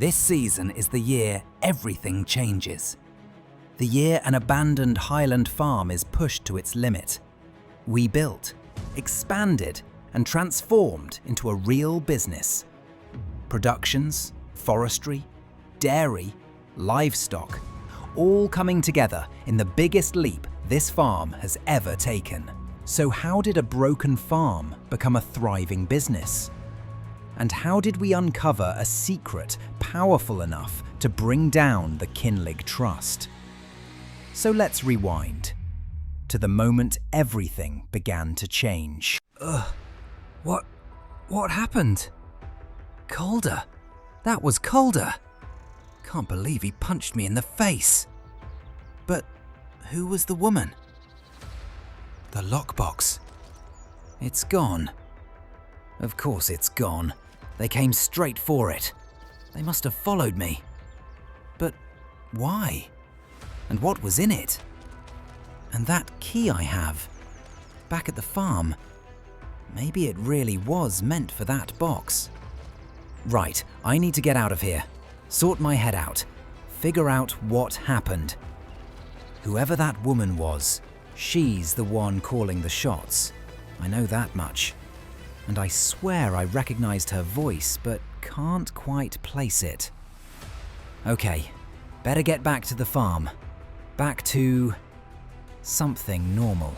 This season is the year everything changes. The year an abandoned Highland farm is pushed to its limit. We built, expanded, and transformed into a real business. Productions, forestry, dairy, livestock, all coming together in the biggest leap this farm has ever taken. So how did a broken farm become a thriving business? And how did we uncover a secret powerful enough to bring down the Kinlaig Trust? So let's rewind to the moment everything began to change. What happened? Calder. That was Calder. Can't believe he punched me in the face. But who was the woman? The lockbox. It's gone. Of course it's gone. They came straight for it. They must have followed me. But why? And what was in it? And that key I have, back at the farm, maybe it really was meant for that box. Right, I need to get out of here. Sort my head out. Figure out what happened. Whoever that woman was, she's the one calling the shots. I know that much. And I swear I recognized her voice, but can't quite place it. Okay, better get back to the farm. Back to something normal.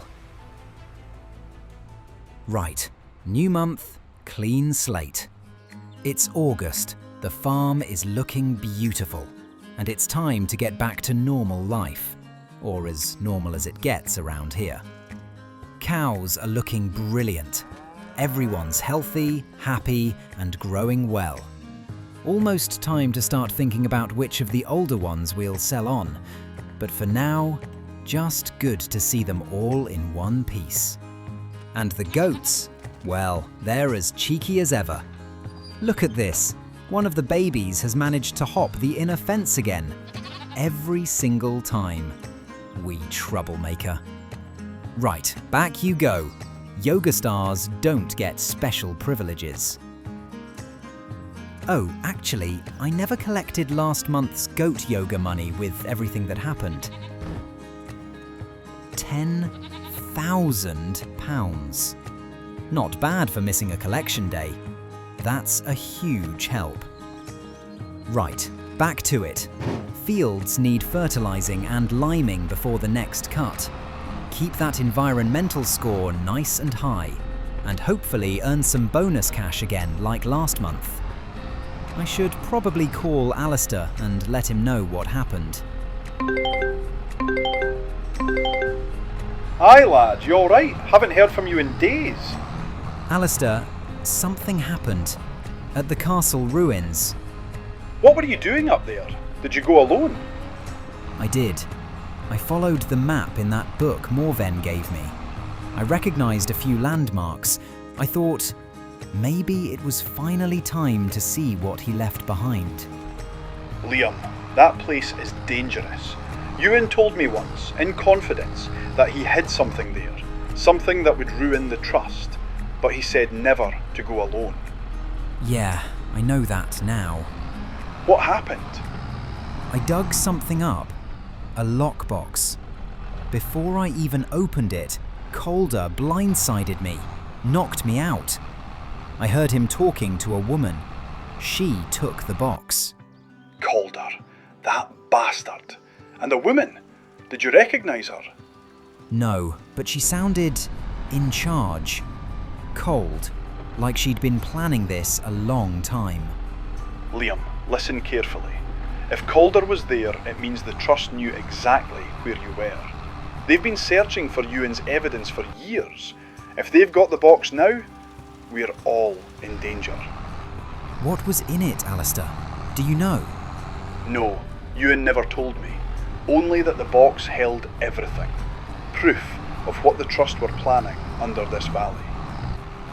Right, new month, clean slate. It's August, the farm is looking beautiful, and it's time to get back to normal life, or as normal as it gets around here. Cows are looking brilliant. Everyone's healthy, happy, and growing well. Almost time to start thinking about which of the older ones we'll sell on, but for now, just good to see them all in one piece. And the goats, well, they're as cheeky as ever. Look at this. One of the babies has managed to hop the inner fence again. Every single time. Wee troublemaker. Right, back you go. Yoga stars don't get special privileges. Oh, actually, I never collected last month's goat yoga money with everything that happened. £10,000. Not bad for missing a collection day. That's a huge help. Right, back to it. Fields need fertilizing and liming before the next cut. Keep that environmental score nice and high, and hopefully earn some bonus cash again like last month. I should probably call Alistair and let him know what happened. Hi lad, you alright? Haven't heard from you in days. Alistair, something happened at the castle ruins. What were you doing up there? Did you go alone? I did. I followed the map in that book Morven gave me. I recognised a few landmarks. I thought, maybe it was finally time to see what he left behind. Liam, that place is dangerous. Euan told me once, in confidence, that he hid something there. Something that would ruin the trust. But he said never to go alone. Yeah, I know that now. What happened? I dug something up. A lockbox. Before I even opened it, Calder blindsided me, knocked me out. I heard him talking to a woman. She took the box. Calder, that bastard. And the woman, did you recognise her? No, but she sounded in charge. Cold, like she'd been planning this a long time. Liam, listen carefully. If Calder was there, it means the Trust knew exactly where you were. They've been searching for Euan's evidence for years. If they've got the box now, we're all in danger. What was in it, Alistair? Do you know? No, Euan never told me. Only that the box held everything. Proof of what the Trust were planning under this valley.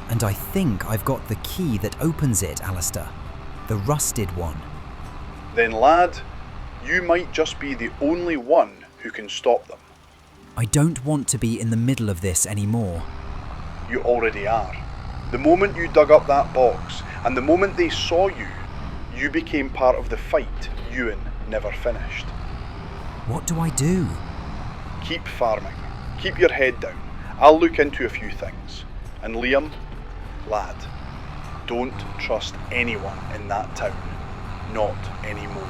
And I think I've got the key that opens it, Alistair. The rusted one. Then lad, you might just be the only one who can stop them. I don't want to be in the middle of this anymore. You already are. The moment you dug up that box, and the moment they saw you, You became part of the fight Euan never finished. What do I do? Keep farming. Keep your head down. I'll look into a few things. And Liam, lad, don't trust anyone in that town. Not anymore.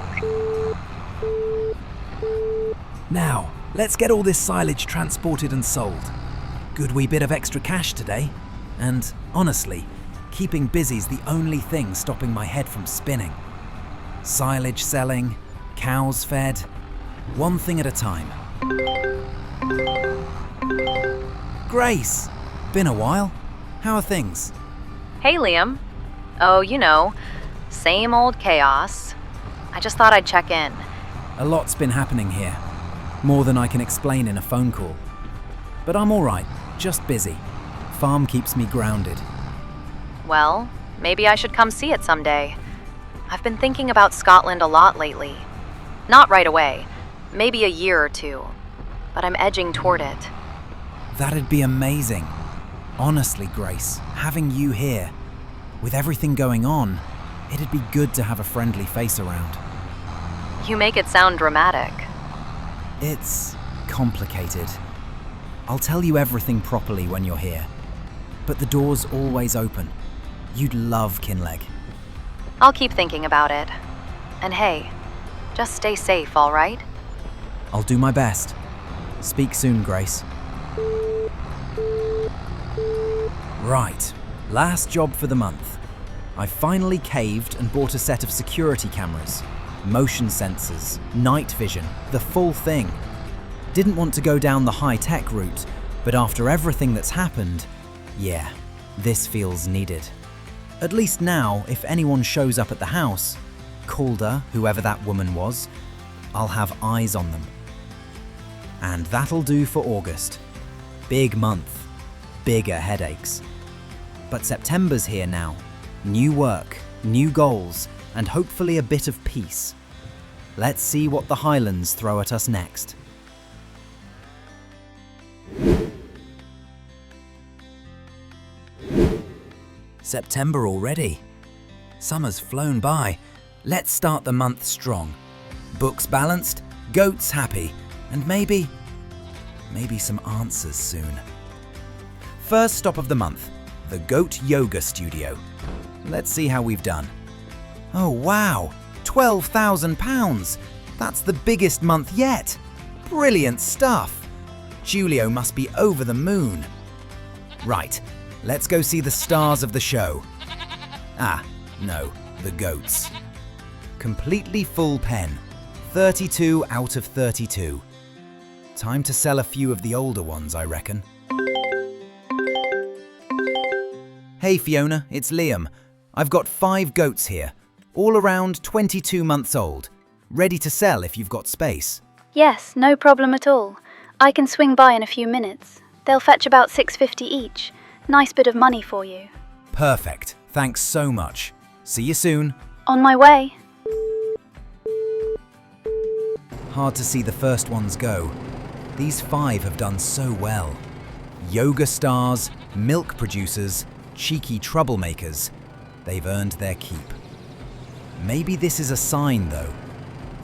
Now, let's get all this silage transported and sold. Good wee bit of extra cash today. And honestly, keeping busy's the only thing stopping my head from spinning. Silage selling, cows fed, one thing at a time. Grace! Been a while. How are things? Hey, Liam. Oh, same old chaos. I just thought I'd check in. A lot's been happening here. More than I can explain in a phone call. But I'm alright, just busy. Farm keeps me grounded. Well, maybe I should come see it someday. I've been thinking about Scotland a lot lately. Not right away, maybe a year or two, but I'm edging toward it. That'd be amazing. Honestly, Grace, having you here, with everything going on, it'd be good to have a friendly face around. You make it sound dramatic. It's complicated. I'll tell you everything properly when you're here, but the door's always open. You'd love Kinlaig. I'll keep thinking about it. And hey, just stay safe, all right? I'll do my best. Speak soon, Grace. Right, last job for the month. I finally caved and bought a set of security cameras, motion sensors, night vision, the full thing. Didn't want to go down the high-tech route, but after everything that's happened, yeah, this feels needed. At least now, if anyone shows up at the house, Calder, whoever that woman was, I'll have eyes on them. And that'll do for August. Big month, bigger headaches. But September's here now. New work, new goals, and hopefully a bit of peace. Let's see what the Highlands throw at us next. September already. Summer's flown by. Let's start the month strong. Books balanced, goats happy, and maybe some answers soon. First stop of the month, the Goat Yoga Studio. Let's see how we've done. Oh wow, £12,000. That's the biggest month yet. Brilliant stuff. Julio must be over the moon. Right, let's go see the stars of the show. Ah, no, the goats. Completely full pen, 32 out of 32. Time to sell a few of the older ones, I reckon. Hey Fiona, it's Liam. I've got 5 goats here, all around 22 months old. Ready to sell if you've got space. Yes, no problem at all. I can swing by in a few minutes. They'll fetch about $6.50 each. Nice bit of money for you. Perfect. Thanks so much. See you soon. On my way. Hard to see the first ones go. These 5 have done so well. Yoga stars, milk producers, cheeky troublemakers. They've earned their keep. Maybe this is a sign though.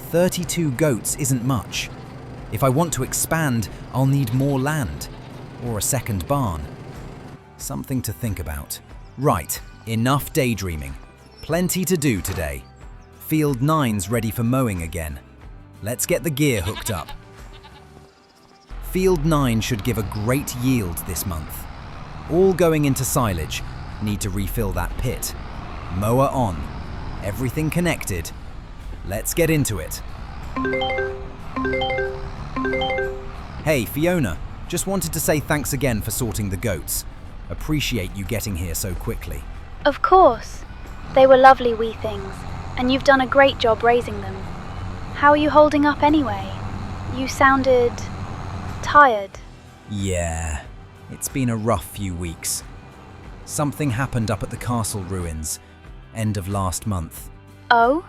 32 goats isn't much. If I want to expand, I'll need more land. Or a second barn. Something to think about. Right, enough daydreaming. Plenty to do today. Field 9's ready for mowing again. Let's get the gear hooked up. Field 9 should give a great yield this month. All going into silage. Need to refill that pit. Mower on. Everything connected. Let's get into it. Hey Fiona, just wanted to say thanks again for sorting the goats. Appreciate you getting here so quickly. Of course. They were lovely wee things, and you've done a great job raising them. How are you holding up anyway? You sounded tired. Yeah, it's been a rough few weeks. Something happened up at the castle ruins, end of last month. Oh?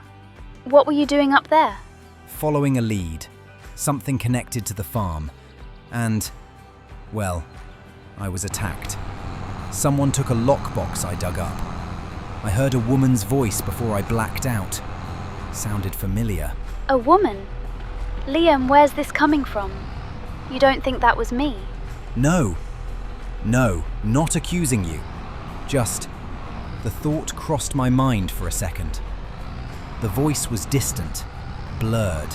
What were you doing up there? Following a lead, something connected to the farm, and, well, I was attacked. Someone took a lockbox I dug up. I heard a woman's voice before I blacked out. Sounded familiar. A woman? Liam, where's this coming from? You don't think that was me? No, not accusing you. Just, the thought crossed my mind for a second. The voice was distant, blurred.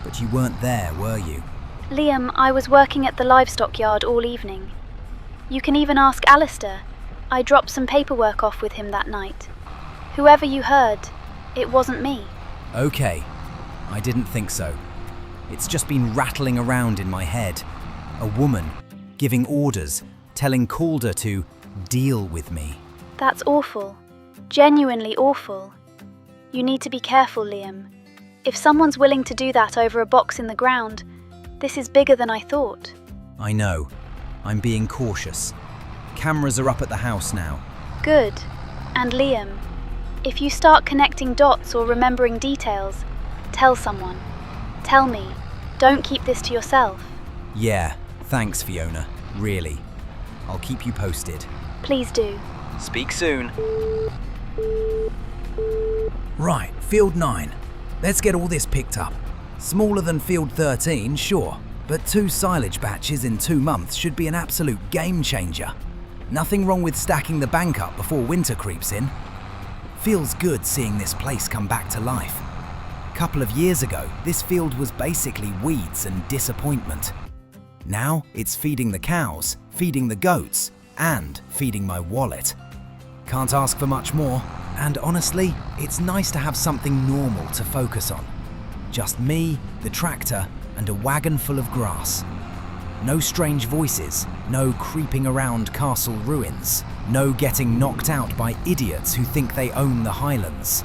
But you weren't there, were you? Liam, I was working at the livestock yard all evening. You can even ask Alistair. I dropped some paperwork off with him that night. Whoever you heard, it wasn't me. Okay, I didn't think so. It's just been rattling around in my head. A woman, giving orders, telling Calder to deal with me. That's awful. Genuinely awful. You need to be careful, Liam. If someone's willing to do that over a box in the ground, this is bigger than I thought. I know. I'm being cautious. Cameras are up at the house now. Good. And Liam, if you start connecting dots or remembering details, tell someone. Tell me. Don't keep this to yourself. Yeah, thanks, Fiona. Really. I'll keep you posted. Please do. Speak soon. Right, Field 9. Let's get all this picked up. Smaller than Field 13, sure, but 2 silage batches in 2 months should be an absolute game changer. Nothing wrong with stacking the bank up before winter creeps in. Feels good seeing this place come back to life. A couple of years ago, this field was basically weeds and disappointment. Now it's feeding the cows, feeding the goats, and feeding my wallet. Can't ask for much more, and honestly, it's nice to have something normal to focus on. Just me, the tractor, and a wagon full of grass. No strange voices, no creeping around castle ruins, no getting knocked out by idiots who think they own the Highlands.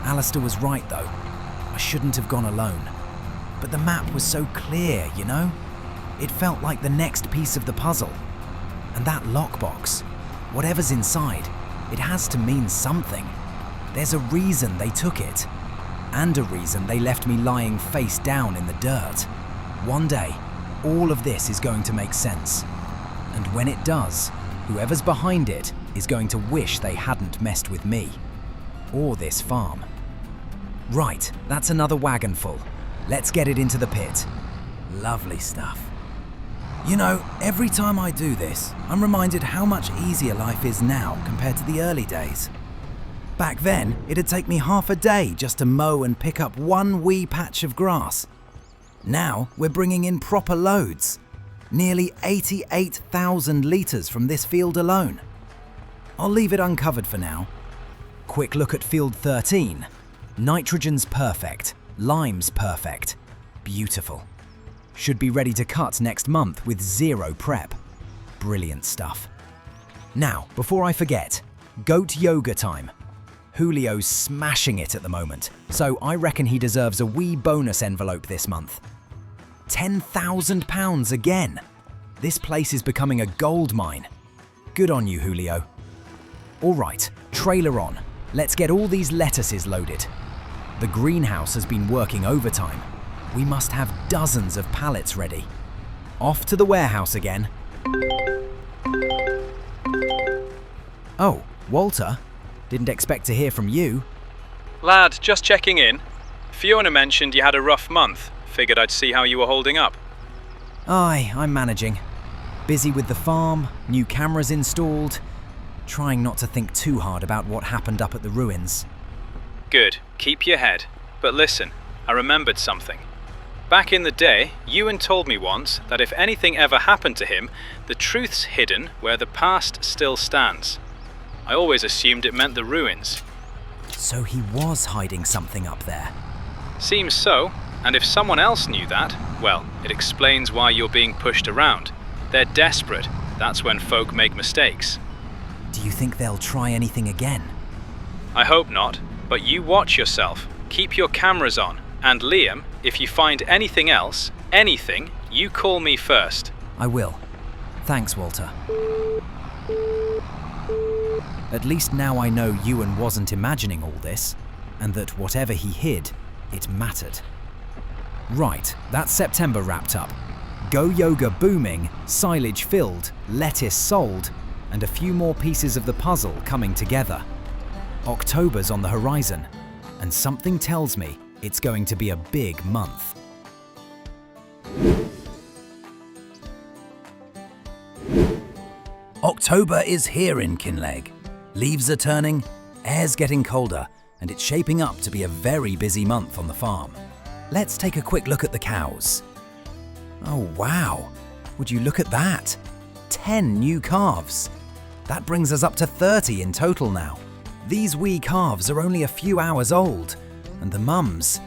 Alistair was right though. I shouldn't have gone alone. But the map was so clear, you know? It felt like the next piece of the puzzle. And that lockbox, whatever's inside, it has to mean something. There's a reason they took it. And a reason they left me lying face down in the dirt. One day, all of this is going to make sense. And when it does, whoever's behind it is going to wish they hadn't messed with me. Or this farm. Right, that's another wagon full. Let's get it into the pit. Lovely stuff. You know, every time I do this, I'm reminded how much easier life is now compared to the early days. Back then, it'd take me half a day just to mow and pick up one wee patch of grass. Now, we're bringing in proper loads. Nearly 88,000 litres from this field alone. I'll leave it uncovered for now. Quick look at Field 13. Nitrogen's perfect. Lime's perfect. Beautiful. Should be ready to cut next month with 0 prep. Brilliant stuff. Now, before I forget, goat yoga time. Julio's smashing it at the moment, so I reckon he deserves a wee bonus envelope this month. £10,000 again. This place is becoming a gold mine. Good on you, Julio. All right, trailer on. Let's get all these lettuces loaded. The greenhouse has been working overtime. We must have dozens of pallets ready. Off to the warehouse again. Oh, Walter. Didn't expect to hear from you. Lad, just checking in. Fiona mentioned you had a rough month. Figured I'd see how you were holding up. Aye, I'm managing. Busy with the farm, new cameras installed. Trying not to think too hard about what happened up at the ruins. Good, keep your head. But listen, I remembered something. Back in the day, Euan told me once that if anything ever happened to him, the truth's hidden where the past still stands. I always assumed it meant the ruins. So he was hiding something up there. Seems so, and if someone else knew that, well, it explains why you're being pushed around. They're desperate. That's when folk make mistakes. Do you think they'll try anything again? I hope not, but you watch yourself. Keep your cameras on. And Liam, if you find anything else, anything, you call me first. I will. Thanks, Walter. At least now I know Euan wasn't imagining all this, and that whatever he hid, it mattered. Right, that's September wrapped up. Go yoga booming, silage filled, lettuce sold. and a few more pieces of the puzzle coming together. October's on the horizon, and something tells me it's going to be a big month. October is here in Kinlaig. Leaves are turning, air's getting colder, and it's shaping up to be a very busy month on the farm. Let's take a quick look at the cows. Oh wow, would you look at that? 10 new calves. That brings us up to 30 in total now. These wee calves are only a few hours old, and the mums,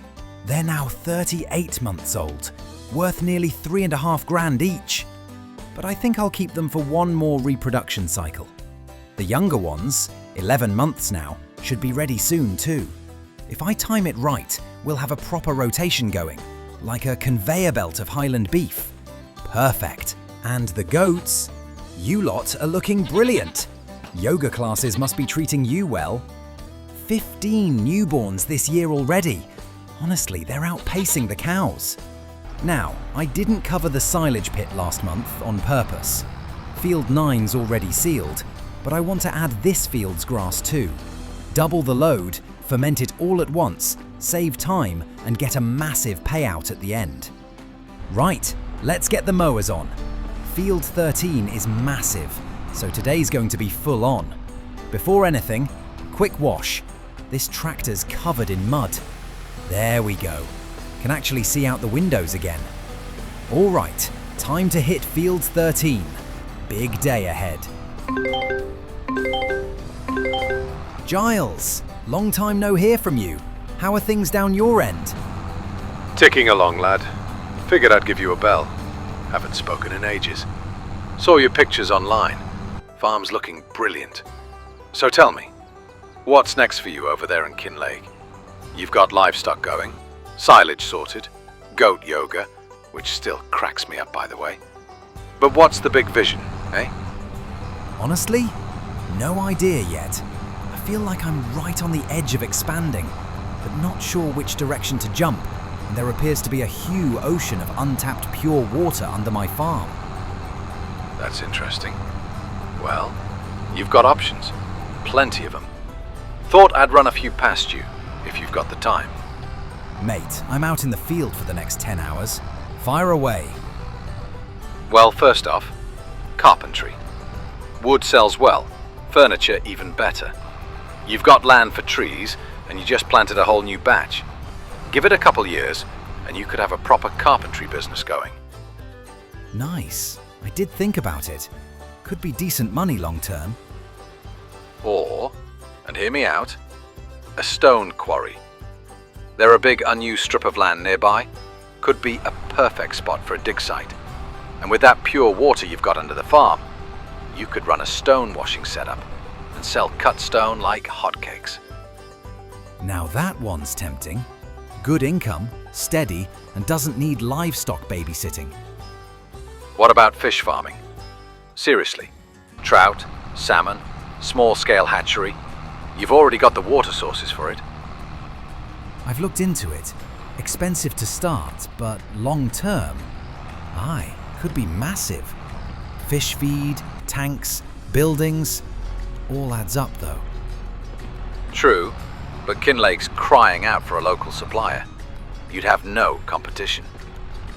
they're now 38 months old, worth nearly 3.5 grand each. But I think I'll keep them for one more reproduction cycle. The younger ones, 11 months now, should be ready soon too. If I time it right, we'll have a proper rotation going, like a conveyor belt of Highland beef. Perfect. And the goats? You lot are looking brilliant. Yoga classes must be treating you well. 15 newborns this year already. Honestly, they're outpacing the cows. Now, I didn't cover the silage pit last month on purpose. Field 9's already sealed, but I want to add this field's grass too. Double the load, ferment it all at once, save time, and get a massive payout at the end. Right, let's get the mowers on. Field 13 is massive, so today's going to be full on. Before anything, quick wash. This tractor's covered in mud. There we go. Can actually see out the windows again. All right, time to hit Field 13. Big day ahead. Giles, long time no hear from you. How are things down your end? Ticking along, lad. Figured I'd give you a bell. Haven't spoken in ages. Saw your pictures online. Farm's looking brilliant. So tell me, what's next for you over there in Kinlaig? You've got livestock going, silage sorted, goat yoga, which still cracks me up by the way. But what's the big vision, eh? Honestly, no idea yet. I feel like I'm right on the edge of expanding, but not sure which direction to jump, and there appears to be a huge ocean of untapped pure water under my farm. That's interesting. Well, you've got options. Plenty of them. Thought I'd run a few past you, if you've got the time. Mate, I'm out in the field for the next 10 hours. Fire away. Well, first off, carpentry. Wood sells well, furniture even better. You've got land for trees, and you just planted a whole new batch. Give it a couple years, and you could have a proper carpentry business going. Nice. I did think about it. Could be decent money long term. Or, and hear me out, a stone quarry. There a big unused strip of land nearby? Could be a perfect spot for a dig site. And with that pure water you've got under the farm, you could run a stone washing setup and sell cut stone like hotcakes. Now that one's tempting. Good income, steady, and doesn't need livestock babysitting. What about fish farming? Seriously, trout, salmon, small-scale hatchery. You've already got the water sources for it. I've looked into it. Expensive to start, but long term, aye, could be massive. Fish feed, tanks, buildings, all adds up though. True, but Kinlaig's crying out for a local supplier. You'd have no competition.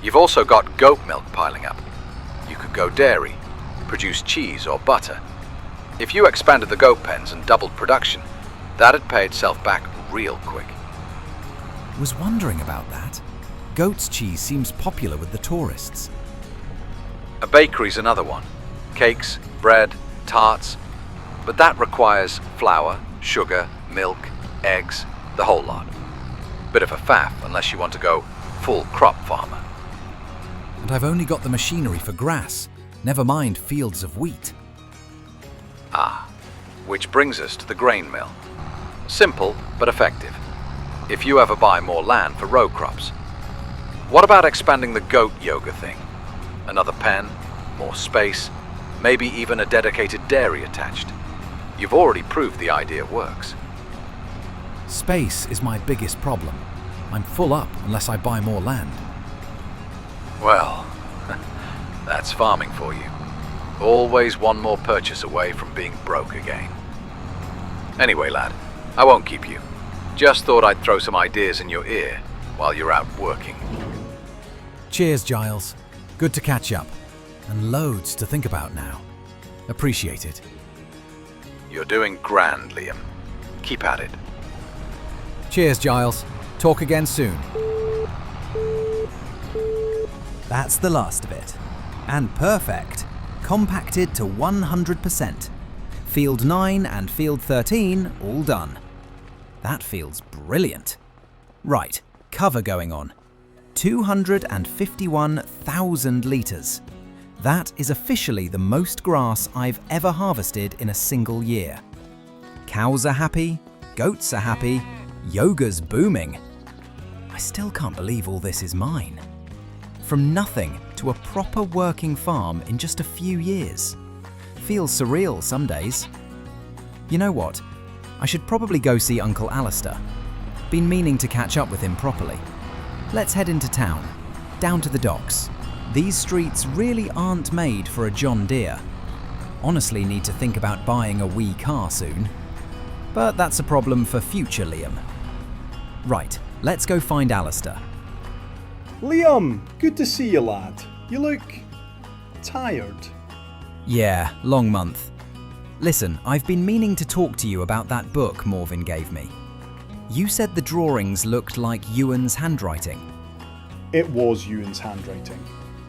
You've also got goat milk piling up. You could go dairy, produce cheese or butter. If you expanded the goat pens and doubled production, that'd pay itself back real quick. Was wondering about that. Goat's cheese seems popular with the tourists. A bakery's another one. Cakes, bread, tarts. But that requires flour, sugar, milk, eggs, the whole lot. Bit of a faff unless you want to go full crop farmer. And I've only got the machinery for grass, never mind fields of wheat. Ah, which brings us to the grain mill. Simple but effective, if you ever buy more land for row crops. What about expanding the goat yoga thing? Another pen, more space, maybe even a dedicated dairy attached. You've already proved the idea works. Space is my biggest problem. I'm full up unless I buy more land. Well, that's farming for you. Always one more purchase away from being broke again. Anyway, lad, I won't keep you. Just thought I'd throw some ideas in your ear while you're out working. Cheers, Giles. Good to catch up. And loads to think about now. Appreciate it. You're doing grand, Liam. Keep at it. Cheers, Giles. Talk again soon. That's the last of it. And perfect. Compacted to 100%. Field 9 and Field 13 all done. That feels brilliant. Right, cover going on. 251,000 litres. That is officially the most grass I've ever harvested in a single year. Cows are happy, goats are happy, yoga's booming. I still can't believe all this is mine. From nothing to a proper working farm in just a few years. Feels surreal some days. You know what? I should probably go see Uncle Alistair. Been meaning to catch up with him properly. Let's head into town, down to the docks. These streets really aren't made for a John Deere. Honestly need to think about buying a wee car soon. But that's a problem for future Liam. Right, let's go find Alistair. Liam, good to see you, lad. You look tired. Yeah, long month. Listen, I've been meaning to talk to you about that book Morvin gave me. You said the drawings looked like Euan's handwriting. It was Euan's handwriting.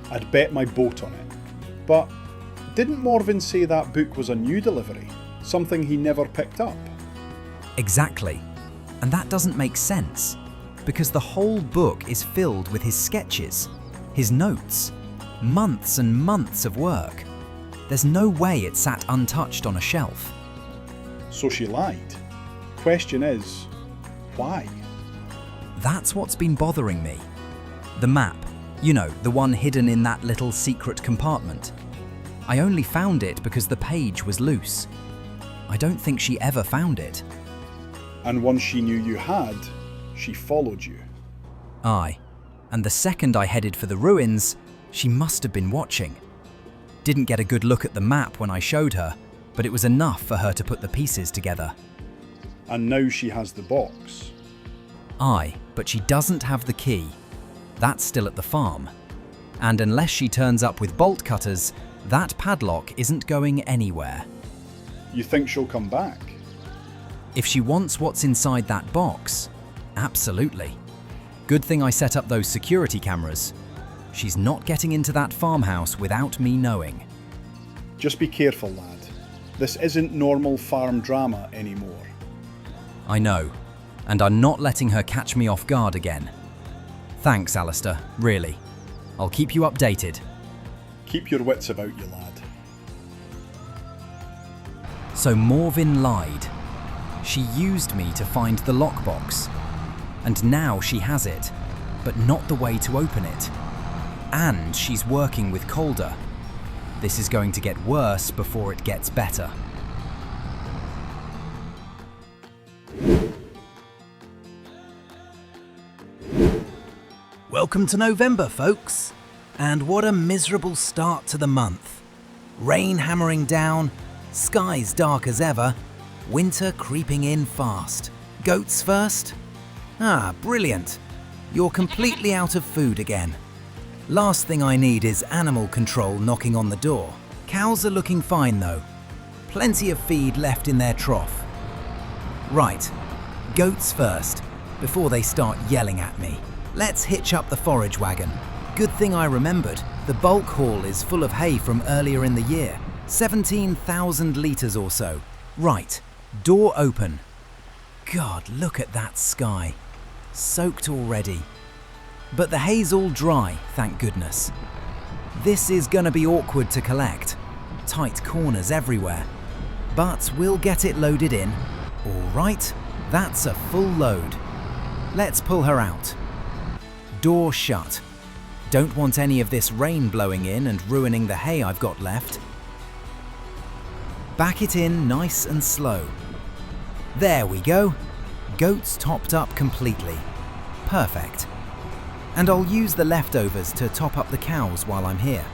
I'd bet my boat on it. But didn't Morvin say that book was a new delivery? Something he never picked up? Exactly. And that doesn't make sense, because the whole book is filled with his sketches, his notes, months and months of work. There's no way it sat untouched on a shelf. So she lied. Question is, why? That's what's been bothering me. The map, you know, the one hidden in that little secret compartment. I only found it because the page was loose. I don't think she ever found it. And once she knew you had, she followed you. Aye, and the second I headed for the ruins, she must have been watching. Didn't get a good look at the map when I showed her, but it was enough for her to put the pieces together. And now she has the box. Aye, but she doesn't have the key. That's still at the farm. And unless she turns up with bolt cutters, that padlock isn't going anywhere. You think she'll come back? If she wants what's inside that box, absolutely. Good thing I set up those security cameras. She's not getting into that farmhouse without me knowing. Just be careful, lad. This isn't normal farm drama anymore. I know, and I'm not letting her catch me off guard again. Thanks, Alistair, really. I'll keep you updated. Keep your wits about you, lad. So Morvin lied. She used me to find the lockbox. And now she has it, but not the way to open it. And she's working with Calder. This is going to get worse before it gets better. Welcome to November, folks. And what a miserable start to the month. Rain hammering down, skies dark as ever, winter creeping in fast. Goats first? Ah, brilliant. You're completely out of food again. Last thing I need is animal control knocking on the door. Cows are looking fine though. Plenty of feed left in their trough. Right, goats first, before they start yelling at me. Let's hitch up the forage wagon. Good thing I remembered, the bulk haul is full of hay from earlier in the year. 17,000 litres or so. Right, door open. God, look at that sky. Soaked already. But the hay's all dry, thank goodness. This is gonna be awkward to collect. Tight corners everywhere. But we'll get it loaded in. All right, that's a full load. Let's pull her out. Door shut. Don't want any of this rain blowing in and ruining the hay I've got left. Back it in nice and slow. There we go. Goats topped up completely. Perfect. And I'll use the leftovers to top up the cows while I'm here.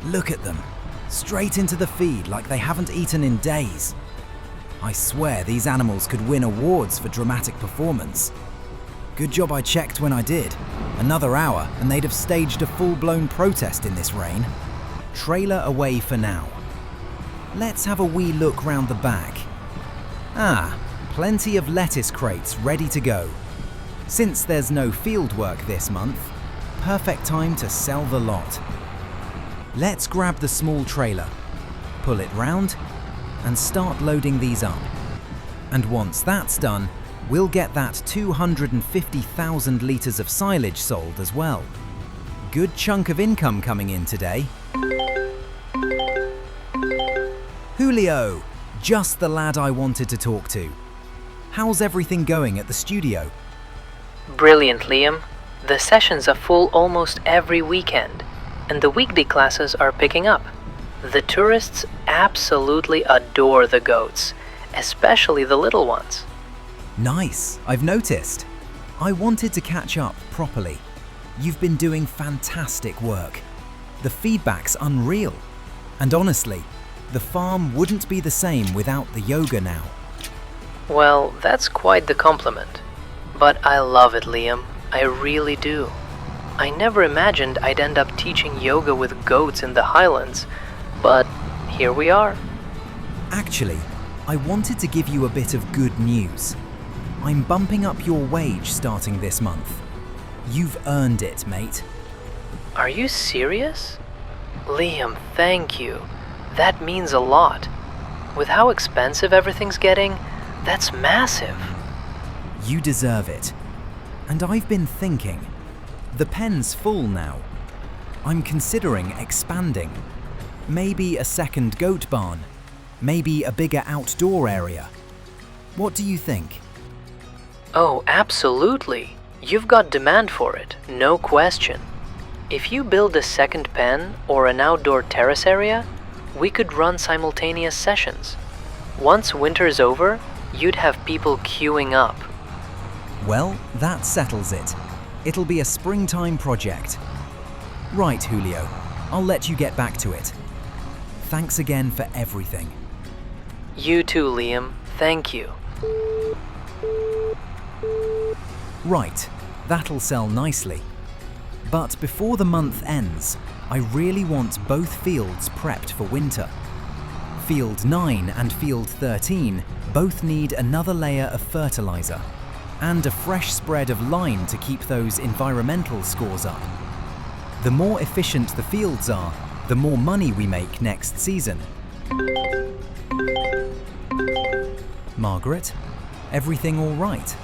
Look at them. straight into the feed like they haven't eaten in days. I swear these animals could win awards for dramatic performance. Good job I checked when I did. Another hour and they'd have staged a full-blown protest in this rain. Trailer away for now. Let's have a wee look round the back. Ah, plenty of lettuce crates ready to go. Since there's no field work this month, perfect time to sell the lot. Let's grab the small trailer, pull it round, and start loading these up. And once that's done, we'll get that 250,000 litres of silage sold as well. Good chunk of income coming in today. Julio, just the lad I wanted to talk to. How's everything going at the studio? Brilliant, Liam. The sessions are full almost every weekend, and the weekday classes are picking up. The tourists absolutely adore the goats, especially the little ones. Nice, I've noticed. I wanted to catch up properly. You've been doing fantastic work. The feedback's unreal. And honestly, the farm wouldn't be the same without the yoga now. Well, that's quite the compliment. But I love it, Liam. I really do. I never imagined I'd end up teaching yoga with goats in the Highlands, but here we are. Actually, I wanted to give you a bit of good news. I'm bumping up your wage starting this month. You've earned it, mate. Are you serious? Liam, thank you. That means a lot. With how expensive everything's getting, that's massive. You deserve it. And I've been thinking. The pen's full now. I'm considering expanding. Maybe a second goat barn. Maybe a bigger outdoor area. What do you think? Oh, absolutely. You've got demand for it, no question. If you build a second pen or an outdoor terrace area, we could run simultaneous sessions. Once winter's over, you'd have people queuing up. Well, that settles it. It'll be a springtime project. Right, Julio. I'll let you get back to it. Thanks again for everything. You too, Liam. Thank you. Right, that'll sell nicely. But before the month ends, I really want both fields prepped for winter. Field 9 and Field 13 both need another layer of fertilizer and a fresh spread of lime to keep those environmental scores up. The more efficient the fields are, the more money we make next season. Margaret, everything all right?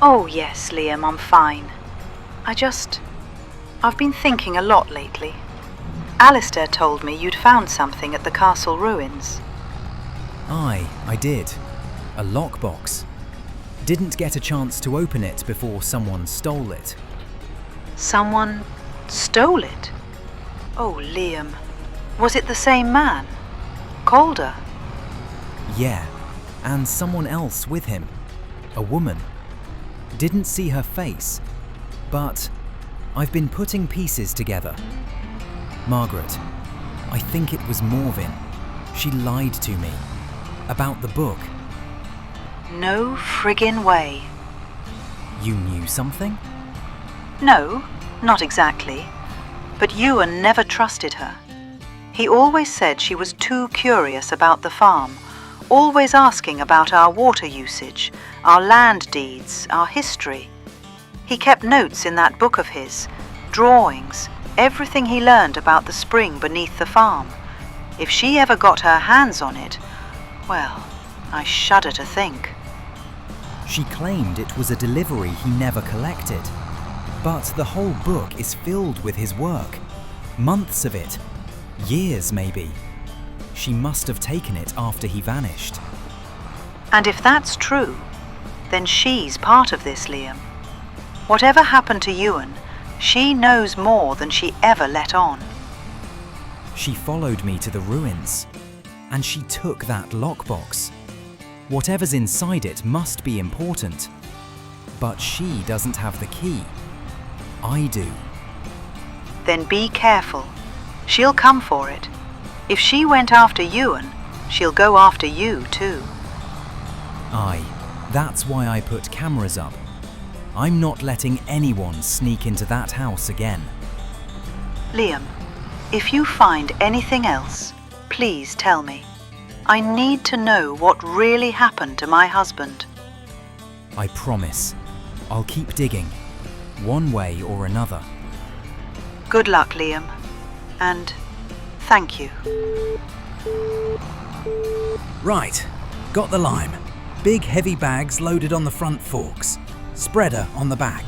Oh yes, Liam, I'm fine. I've been thinking a lot lately. Alistair told me you'd found something at the castle ruins. Aye, I did. A lockbox. Didn't get a chance to open it before someone stole it. Someone stole it? Oh, Liam. Was it the same man? Calder? Yeah, and someone else with him. A woman. Didn't see her face, but I've been putting pieces together. Margaret, I think it was Morvin. She lied to me. About the book. No friggin' way. You knew something? No, not exactly. But Euan never trusted her. He always said she was too curious about the farm, always asking about our water usage, our land deeds, our history. He kept notes in that book of his, drawings, everything he learned about the spring beneath the farm. If she ever got her hands on it, well, I shudder to think. She claimed it was a delivery he never collected. But the whole book is filled with his work. Months of it. Years, maybe. She must have taken it after he vanished. And if that's true, then she's part of this, Liam. Whatever happened to Euan, she knows more than she ever let on. She followed me to the ruins, and she took that lockbox. Whatever's inside it must be important. But she doesn't have the key. I do. Then be careful. She'll come for it. If she went after Euan, she'll go after you too. Aye, that's why I put cameras up. I'm not letting anyone sneak into that house again. Liam, if you find anything else, please tell me. I need to know what really happened to my husband. I promise. I'll keep digging, one way or another. Good luck, Liam. And thank you. Right, got the lime. Big heavy bags loaded on the front forks. Spreader on the back.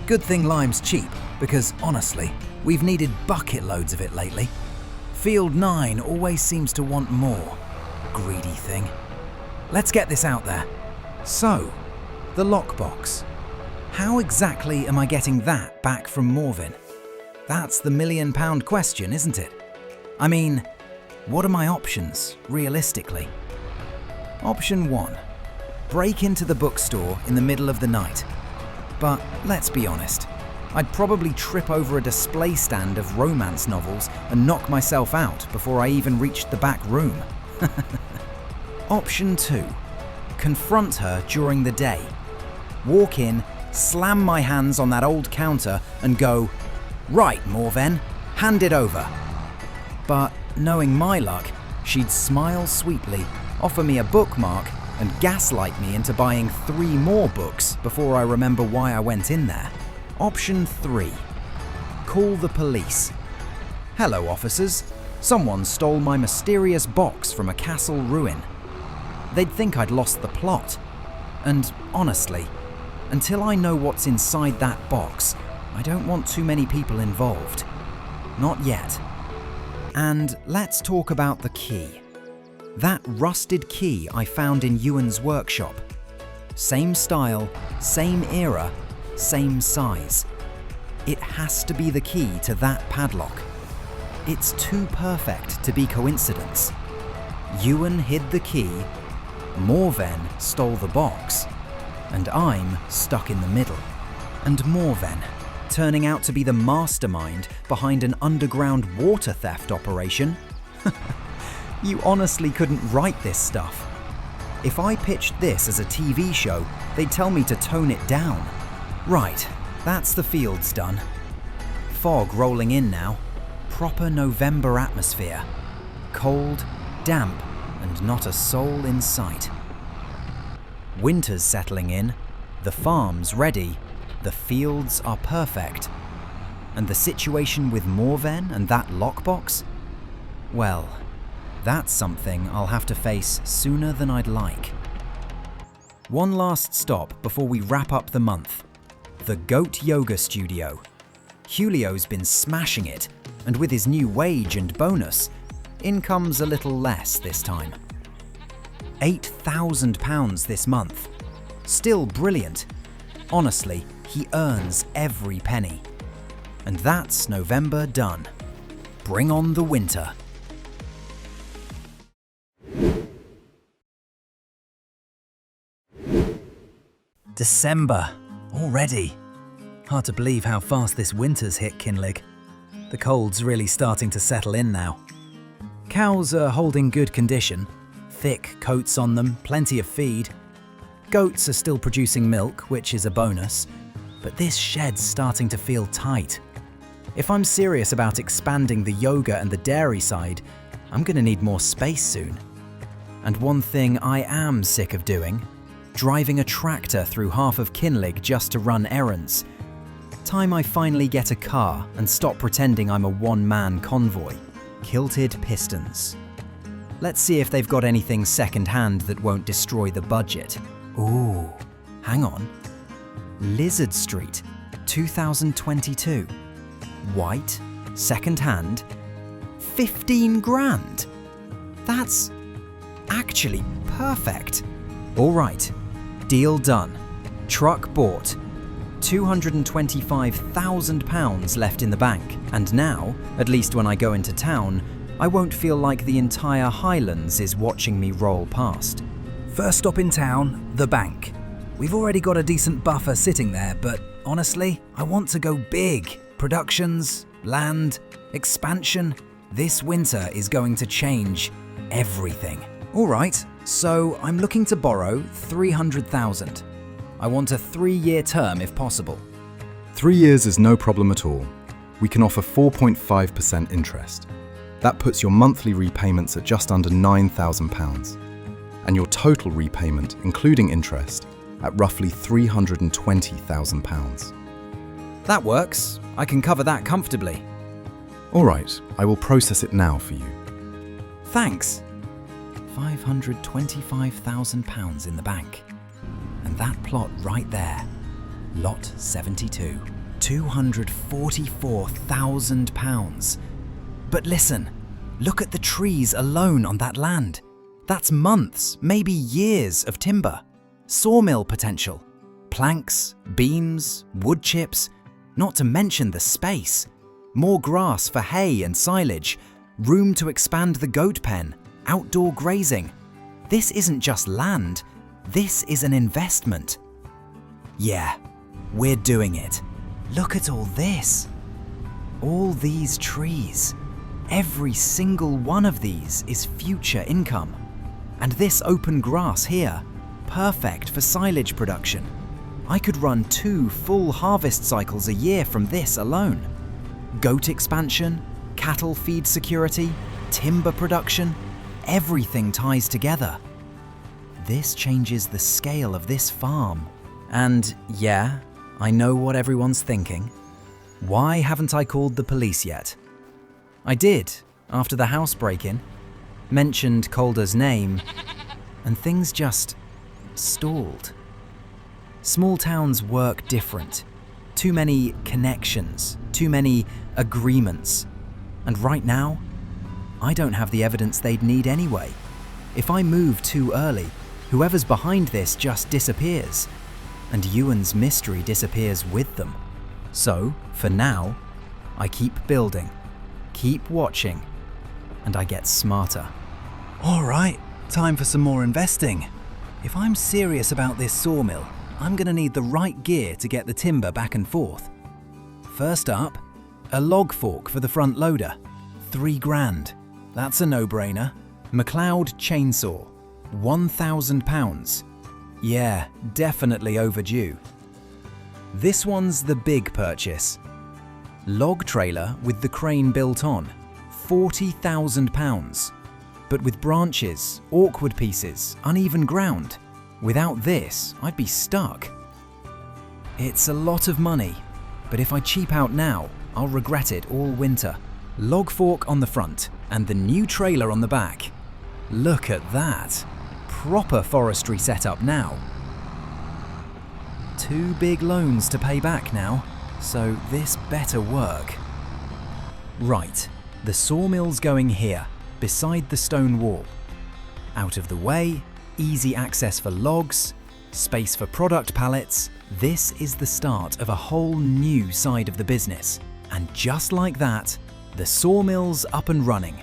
Good thing lime's cheap, because honestly, we've needed bucket loads of it lately. Field 9 always seems to want more. Greedy thing. Let's get this out there. So, the lockbox. How exactly am I getting that back from Morven? That's the £1,000,000 question, isn't it? I mean, what are my options, realistically? Option 1. Break into the bookstore in the middle of the night. But let's be honest, I'd probably trip over a display stand of romance novels and knock myself out before I even reached the back room. Option 2. Confront her during the day. Walk in, slam my hands on that old counter and go, "Right, Morven, hand it over." But knowing my luck, she'd smile sweetly, offer me a bookmark and gaslight me into buying 3 more books before I remember why I went in there. Option 3. Call the police. "Hello, officers. Someone stole my mysterious box from a castle ruin." They'd think I'd lost the plot. And honestly, until I know what's inside that box, I don't want too many people involved. Not yet. And let's talk about the key. That rusted key I found in Euan's workshop. Same style, same era, same size. It has to be the key to that padlock. It's too perfect to be coincidence. Euan hid the key, Morven stole the box, and I'm stuck in the middle. And Morven, turning out to be the mastermind behind an underground water theft operation? You honestly couldn't write this stuff. If I pitched this as a TV show, they'd tell me to tone it down. Right, that's the fields done. Fog rolling in now. Proper November atmosphere. Cold, damp, and not a soul in sight. Winter's settling in, the farm's ready, the fields are perfect. And the situation with Morven and that lockbox? Well, that's something I'll have to face sooner than I'd like. One last stop before we wrap up the month. The Goat Yoga Studio. Julio's been smashing it, and with his new wage and bonus, income's a little less this time. £8,000 this month. Still brilliant. Honestly, he earns every penny. And that's November done. Bring on the winter. December already. Hard to believe how fast this winter's hit Kinlaig. The cold's really starting to settle in now. Cows are holding good condition, thick coats on them, plenty of feed. Goats are still producing milk, which is a bonus, but this shed's starting to feel tight. If I'm serious about expanding the yoga and the dairy side, I'm going to need more space soon. And one thing I am sick of doing, driving a tractor through half of Kinlaig just to run errands. Time I finally get a car and stop pretending I'm a one-man convoy. Kilted pistons. Let's see if they've got anything second-hand that won't destroy the budget. Ooh, hang on. Lizard Street, 2022. White, second-hand, 15 grand. That's actually perfect. All right, deal done. Truck bought. £225,000 left in the bank. And now, at least when I go into town, I won't feel like the entire Highlands is watching me roll past. First stop in town, the bank. We've already got a decent buffer sitting there, but honestly, I want to go big. Productions, land, expansion. This winter is going to change everything. All right, so I'm looking to borrow 300,000. I want a 3-year term if possible. 3 years is no problem at all. We can offer 4.5% interest. That puts your monthly repayments at just under £9,000, and your total repayment, including interest, at roughly £320,000. That works. I can cover that comfortably. All right, I will process it now for you. Thanks. £525,000 in the bank. And that plot right there, lot 72, £244,000. But listen, look at the trees alone on that land. That's months, maybe years of timber. Sawmill potential. Planks, beams, wood chips, not to mention the space. More grass for hay and silage, room to expand the goat pen, outdoor grazing. This isn't just land, this is an investment. Yeah, we're doing it. Look at all this. All these trees. Every single one of these is future income. And this open grass here, perfect for silage production. I could run 2 full harvest cycles a year from this alone. Goat expansion, cattle feed security, timber production, everything ties together. This changes the scale of this farm. And yeah, I know what everyone's thinking. Why haven't I called the police yet? I did, after the house break-in. Mentioned Calder's name, and things just stalled. Small towns work different. Too many connections, too many agreements. And right now, I don't have the evidence they'd need anyway. If I move too early, whoever's behind this just disappears, and Euan's mystery disappears with them. So, for now, I keep building, keep watching, and I get smarter. All right, time for some more investing. If I'm serious about this sawmill, I'm gonna need the right gear to get the timber back and forth. First up, a log fork for the front loader, £3,000. That's a no-brainer. McLeod chainsaw, £1,000. Yeah, definitely overdue. This one's the big purchase. Log trailer with the crane built on, £40,000. But with branches, awkward pieces, uneven ground. Without this, I'd be stuck. It's a lot of money, but if I cheap out now, I'll regret it all winter. Log fork on the front and the new trailer on the back. Look at that. Proper forestry setup now. 2 big loans to pay back now, so this better work. Right, the sawmill's going here, beside the stone wall. Out of the way, easy access for logs, space for product pallets. This is the start of a whole new side of the business. And just like that, the sawmill's up and running.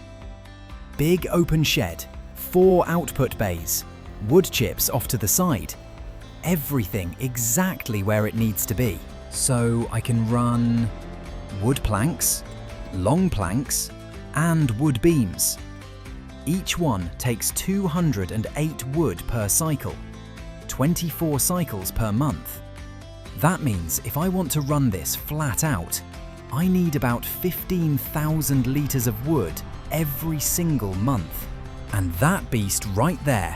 Big open shed, 4 output bays, wood chips off to the side. Everything exactly where it needs to be. So I can run wood planks, long planks, and wood beams. Each one takes 208 wood per cycle, 24 cycles per month. That means if I want to run this flat out, I need about 15,000 litres of wood every single month. And that beast right there,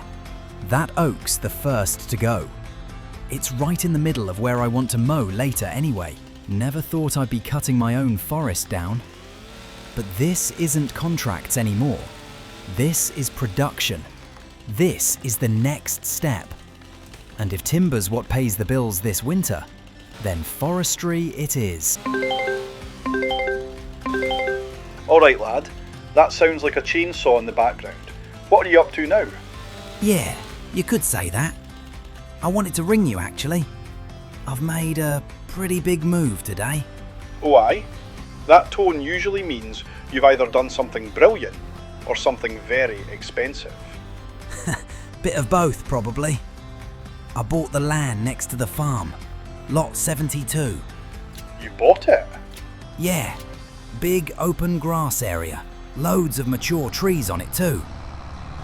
that oak's the first to go. It's right in the middle of where I want to mow later anyway. Never thought I'd be cutting my own forest down. But this isn't contracts anymore. This is production. This is the next step. And if timber's what pays the bills this winter, then forestry it is. Alright lad, that sounds like a chainsaw in the background. What are you up to now? Yeah, you could say that. I wanted to ring you actually. I've made a pretty big move today. Oh aye? That tone usually means you've either done something brilliant or something very expensive. Bit of both probably. I bought the land next to the farm, lot 72. You bought it? Yeah, big open grass area. Loads of mature trees on it too.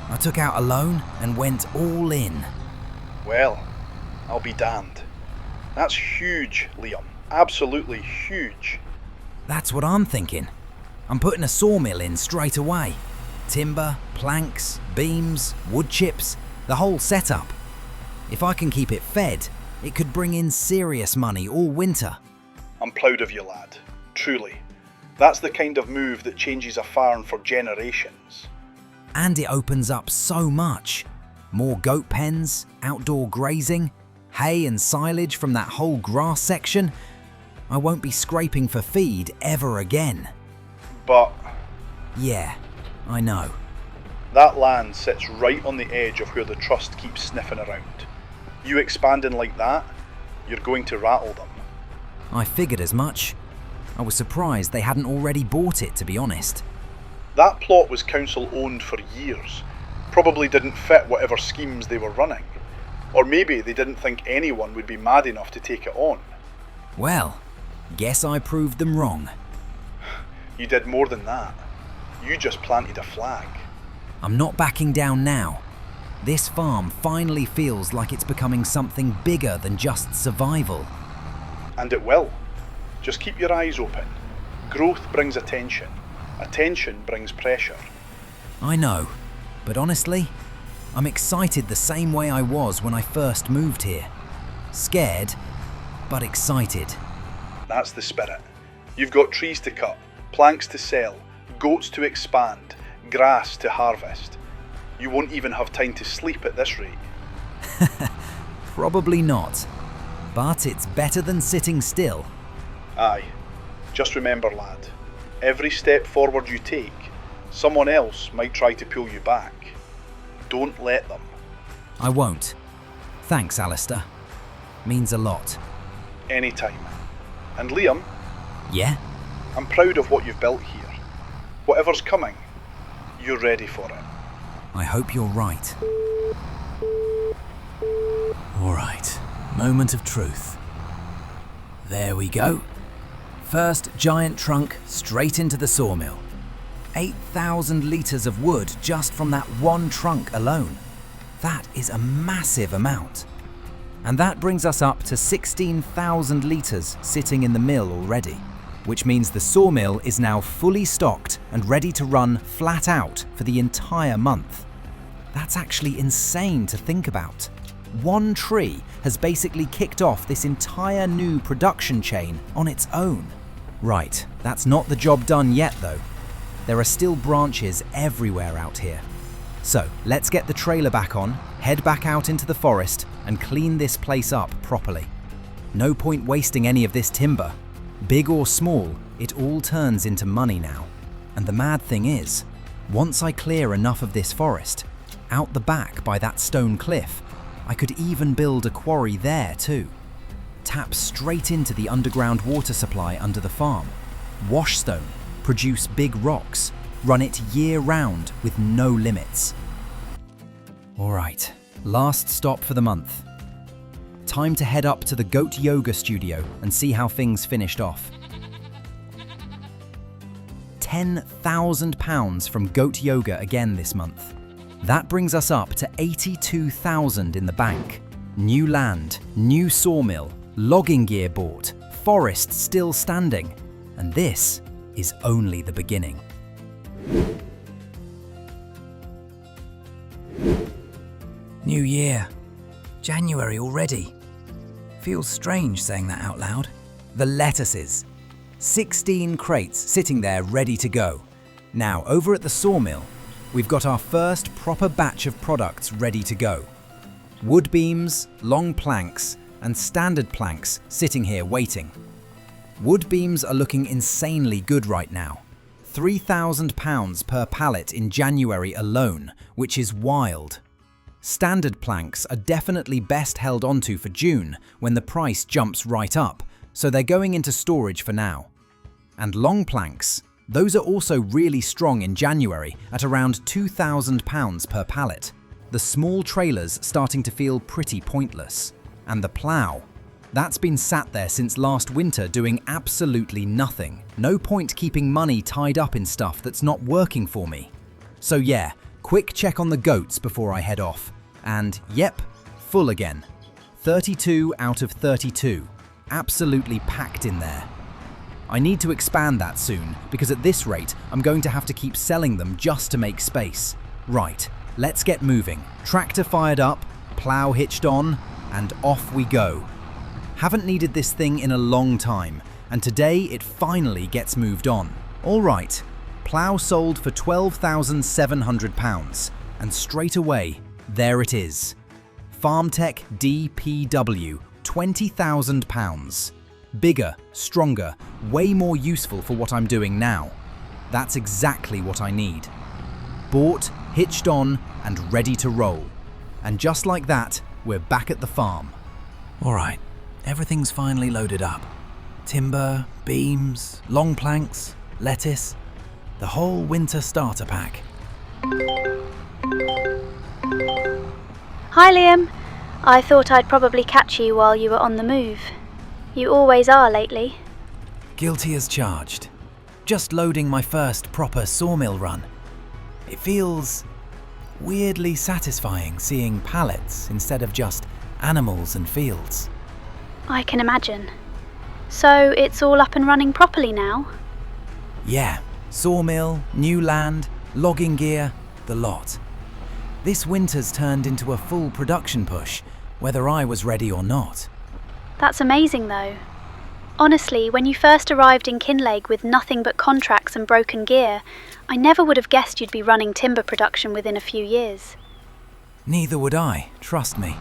I took out a loan and went all in. Well, I'll be damned. That's huge, Liam. Absolutely huge. That's what I'm thinking. I'm putting a sawmill in straight away. Timber, planks, beams, wood chips, the whole setup. If I can keep it fed, it could bring in serious money all winter. I'm proud of you, lad. Truly. That's the kind of move that changes a farm for generations. And it opens up so much. More goat pens, outdoor grazing, hay and silage from that whole grass section. I won't be scraping for feed ever again. But Yeah, I know. that land sits right on the edge of where the trust keeps sniffing around. You expanding like that, you're going to rattle them. I figured as much. I was surprised they hadn't already bought it, to be honest. That plot was council owned for years. Probably didn't fit whatever schemes they were running. Or maybe they didn't think anyone would be mad enough to take it on. Well, guess I proved them wrong. You did more than that. You just planted a flag. I'm not backing down now. This farm finally feels like it's becoming something bigger than just survival. And it will. Just keep your eyes open. Growth brings attention. Attention brings pressure. I know, but honestly, I'm excited the same way I was when I first moved here. Scared, but excited. That's the spirit. You've got trees to cut, planks to sell, goats to expand, grass to harvest. You won't even have time to sleep at this rate. Probably not, but it's better than sitting still. Aye. Just remember, lad, every step forward you take, someone else might try to pull you back. Don't let them. I won't. Thanks, Alistair. Means a lot. Anytime. And Liam, Yeah? I'm proud of what you've built here. Whatever's coming, you're ready for it. I hope you're right. All right, moment of truth. There we go. First giant trunk straight into the sawmill. 8,000 litres of wood just from that one trunk alone. That is a massive amount. And that brings us up to 16,000 litres sitting in the mill already, which means the sawmill is now fully stocked and ready to run flat out for the entire month. That's actually insane to think about. One tree has basically kicked off this entire new production chain on its own. Right, that's not the job done yet though. There are still branches everywhere out here. So let's get the trailer back on, head back out into the forest and clean this place up properly. No point wasting any of this timber. Big or small, it all turns into money now. And the mad thing is, once I clear enough of this forest, out the back by that stone cliff, I could even build a quarry there too. Tap straight into the underground water supply under the farm. Wash stone, produce big rocks, run it year round with no limits. All right, last stop for the month. Time to head up to the goat yoga studio and see how things finished off. £10,000 from goat yoga again this month. That brings us up to 82,000 in the bank. New land, new sawmill, logging gear bought, forest still standing, and this is only the beginning. New year. January already. Feels strange saying that out loud. The lettuces. 16 crates sitting there ready to go. Now, over at the sawmill, we've got our first proper batch of products ready to go. Wood beams, long planks, and standard planks sitting here waiting. Wood beams are looking insanely good right now. £3,000 per pallet in January alone, which is wild. Standard planks are definitely best held onto for June when the price jumps right up, so they're going into storage for now. And long planks, those are also really strong in January at around £2,000 per pallet. The small trailers starting to feel pretty pointless. And the plough. That's been sat there since last winter doing absolutely nothing. No point keeping money tied up in stuff that's not working for me. So yeah, quick check on the goats before I head off. And yep, full again. 32 out of 32. Absolutely packed in there. I need to expand that soon, because at this rate, I'm going to have to keep selling them just to make space. Right, let's get moving. Tractor fired up, plough hitched on, and off we go. Haven't needed this thing in a long time, and today it finally gets moved on. All right, plough sold for £12,700, and straight away, there it is. FarmTech DPW, £20,000. Bigger, stronger, way more useful for what I'm doing now. That's exactly what I need. Bought, hitched on, and ready to roll. And just like that, we're back at the farm. All right, everything's finally loaded up. Timber, beams, long planks, lettuce, the whole winter starter pack. Hi Liam. I thought I'd probably catch you while you were on the move. You always are lately. Guilty as charged. Just loading my first proper sawmill run. It feels weirdly satisfying seeing pallets instead of just animals and fields. I can imagine. So it's all up and running properly now? Yeah, sawmill, new land, logging gear, the lot. This winter's turned into a full production push, whether I was ready or not. That's amazing though. Honestly, when you first arrived in Kinlaig with nothing but contracts and broken gear, I never would have guessed you'd be running timber production within a few years. Neither would I, trust me.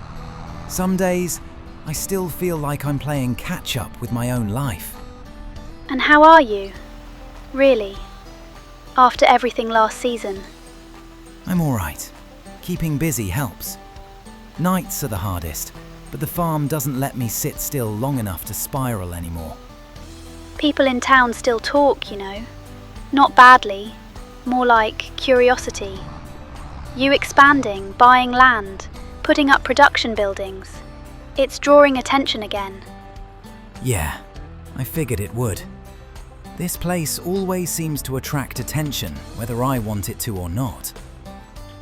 Some days, I still feel like I'm playing catch-up with my own life. And how are you? Really? After everything last season? I'm alright. Keeping busy helps. Nights are the hardest, but the farm doesn't let me sit still long enough to spiral anymore. People in town still talk, you know. Not badly, more like curiosity. You expanding, buying land, putting up production buildings. It's drawing attention again. Yeah, I figured it would. This place always seems to attract attention, whether I want it to or not.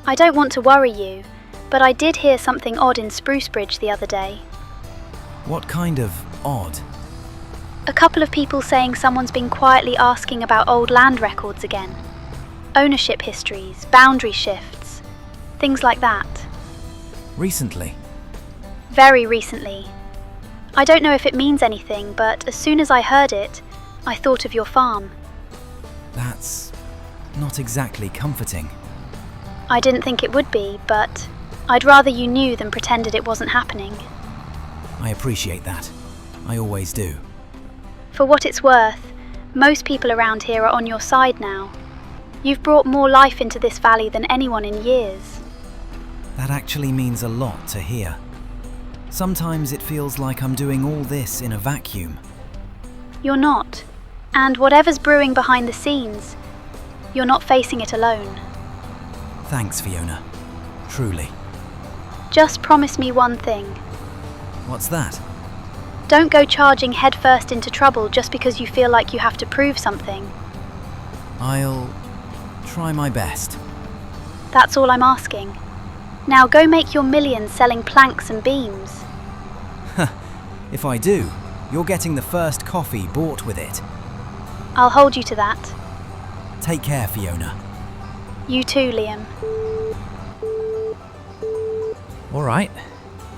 I don't want to worry you, but I did hear something odd in Sprucebridge the other day. What kind of odd? A couple of people saying someone's been quietly asking about old land records again. Ownership histories, boundary shifts, things like that. Recently? Very recently. I don't know if it means anything, but as soon as I heard it, I thought of your farm. That's not exactly comforting. I didn't think it would be, but I'd rather you knew than pretended it wasn't happening. I appreciate that. I always do. For what it's worth, most people around here are on your side now. You've brought more life into this valley than anyone in years. That actually means a lot to hear. Sometimes it feels like I'm doing all this in a vacuum. You're not. And whatever's brewing behind the scenes, you're not facing it alone. Thanks, Fiona. Truly. Just promise me one thing. What's that? Don't go charging headfirst into trouble just because you feel like you have to prove something. I'll try my best. That's all I'm asking. Now go make your millions selling planks and beams. If I do, you're getting the first coffee bought with it. I'll hold you to that. Take care, Fiona. You too, Liam. All right,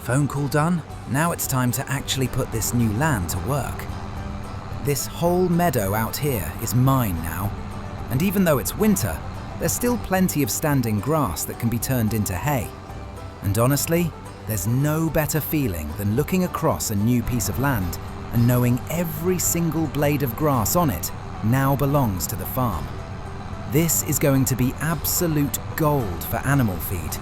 phone call done. Now it's time to actually put this new land to work. This whole meadow out here is mine now. And even though it's winter, there's still plenty of standing grass that can be turned into hay. And honestly, there's no better feeling than looking across a new piece of land and knowing every single blade of grass on it now belongs to the farm. This is going to be absolute gold for animal feed.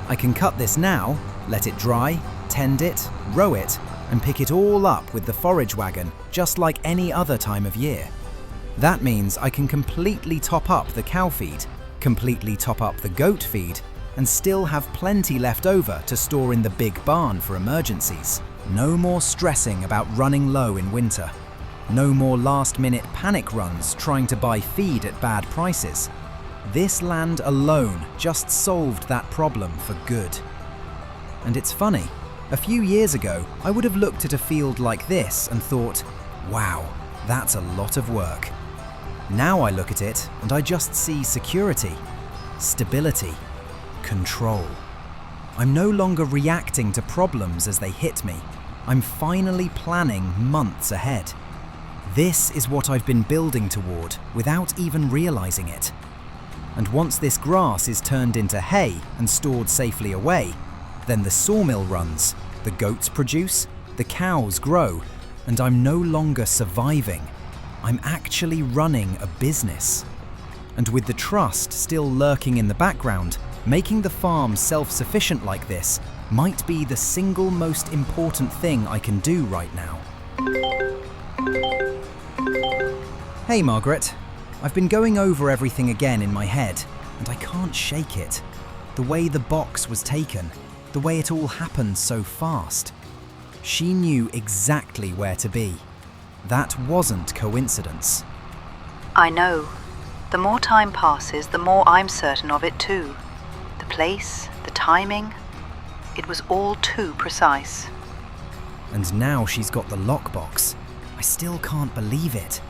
I can cut this now, let it dry, tend it, row it, and pick it all up with the forage wagon just like any other time of year. That means I can completely top up the cow feed, completely top up the goat feed, and still have plenty left over to store in the big barn for emergencies. No more stressing about running low in winter. No more last-minute panic runs trying to buy feed at bad prices. This land alone just solved that problem for good. And it's funny, a few years ago, I would have looked at a field like this and thought, wow, that's a lot of work. Now I look at it and I just see security, stability, control. I'm no longer reacting to problems as they hit me. I'm finally planning months ahead. This is what I've been building toward without even realizing it. And once this grass is turned into hay and stored safely away, then the sawmill runs, the goats produce, the cows grow, and I'm no longer surviving. I'm actually running a business. And with the trust still lurking in the background, making the farm self-sufficient like this might be the single most important thing I can do right now. Hey Margaret, I've been going over everything again in my head, and I can't shake it. The way the box was taken, the way it all happened so fast. She knew exactly where to be. That wasn't coincidence. I know. The more time passes, the more I'm certain of it too. The place, the timing, it was all too precise. And now she's got the lockbox. I still can't believe it.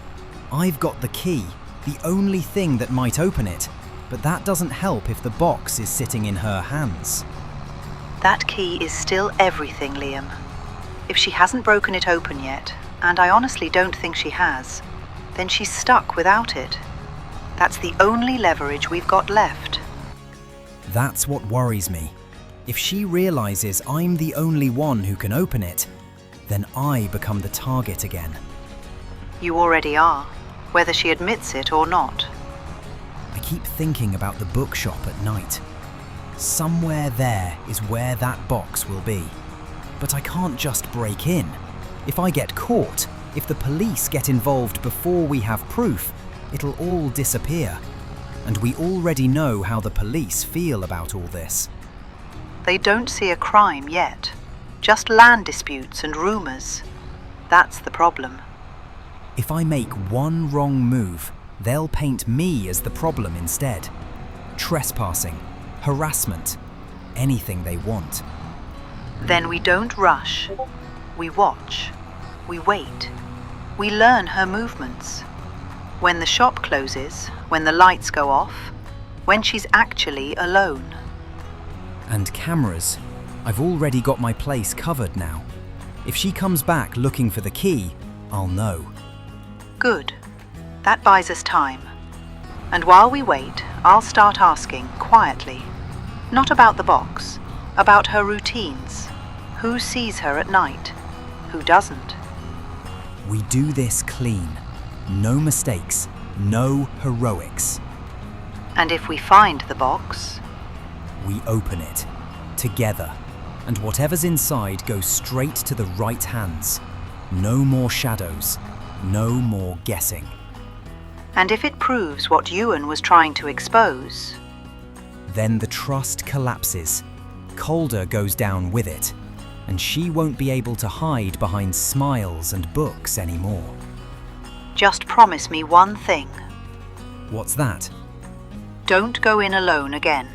I've got the key, the only thing that might open it, but that doesn't help if the box is sitting in her hands. That key is still everything, Liam. If she hasn't broken it open yet, and I honestly don't think she has, then she's stuck without it. That's the only leverage we've got left. That's what worries me. If she realizes I'm the only one who can open it, then I become the target again. You already are, whether she admits it or not. I keep thinking about the bookshop at night. Somewhere there is where that box will be. But I can't just break in. If I get caught, if the police get involved before we have proof, it'll all disappear. And we already know how the police feel about all this. They don't see a crime yet, just land disputes and rumours. That's the problem. If I make one wrong move, they'll paint me as the problem instead. Trespassing, harassment, anything they want. Then we don't rush. We watch. We wait. We learn her movements. When the shop closes, when the lights go off, when she's actually alone. And cameras. I've already got my place covered now. If she comes back looking for the key, I'll know. Good. That buys us time. And while we wait, I'll start asking, quietly. Not about the box, about her routines. Who sees her at night? Who doesn't? We do this clean. No mistakes, no heroics. And if we find the box? We open it, together, and whatever's inside goes straight to the right hands. No more shadows, no more guessing. And if it proves what Euan was trying to expose? Then the trust collapses. Calder goes down with it, and she won't be able to hide behind smiles and books anymore. Just promise me one thing. What's that? Don't go in alone again.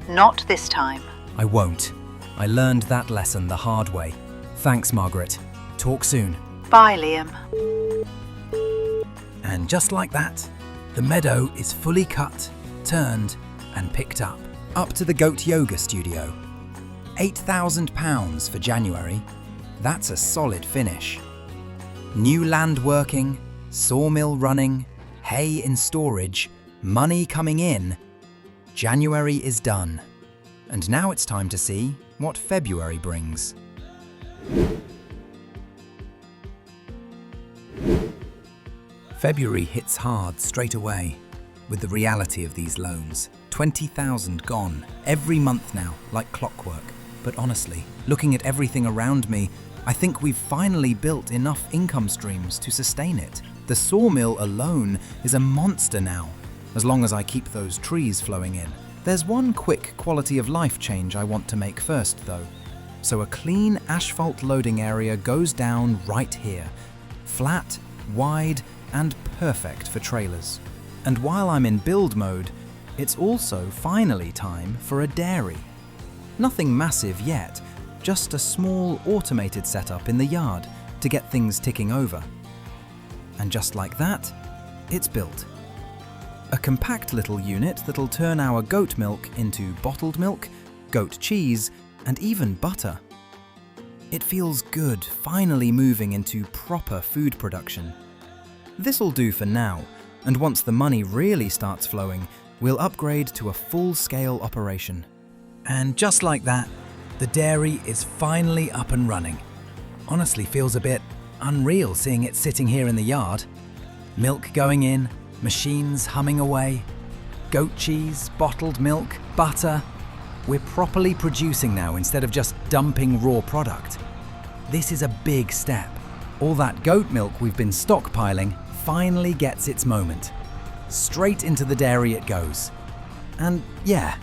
Not this time. I won't. I learned that lesson the hard way. Thanks, Margaret. Talk soon. Bye, Liam. And just like that, the meadow is fully cut, turned, and picked up. Up to the goat yoga studio. £8,000 for January. That's a solid finish. New land working, sawmill running, hay in storage, money coming in. January is done. And now it's time to see what February brings. February hits hard straight away with the reality of these loans. 20,000 gone every month now, like clockwork. But honestly, looking at everything around me, I think we've finally built enough income streams to sustain it. The sawmill alone is a monster now, as long as I keep those trees flowing in. There's one quick quality of life change I want to make first, though. So a clean asphalt loading area goes down right here. Flat, wide, and perfect for trailers. And while I'm in build mode, it's also finally time for a dairy. Nothing massive yet, just a small automated setup in the yard to get things ticking over. And just like that, it's built. A compact little unit that'll turn our goat milk into bottled milk, goat cheese, and even butter. It feels good finally moving into proper food production. This'll do for now, and once the money really starts flowing, we'll upgrade to a full-scale operation. And just like that, the dairy is finally up and running. Honestly feels a bit unreal seeing it sitting here in the yard. Milk going in, machines humming away, goat cheese, bottled milk, butter. We're properly producing now instead of just dumping raw product. This is a big step. All that goat milk we've been stockpiling finally gets its moment. Straight into the dairy it goes. And yeah,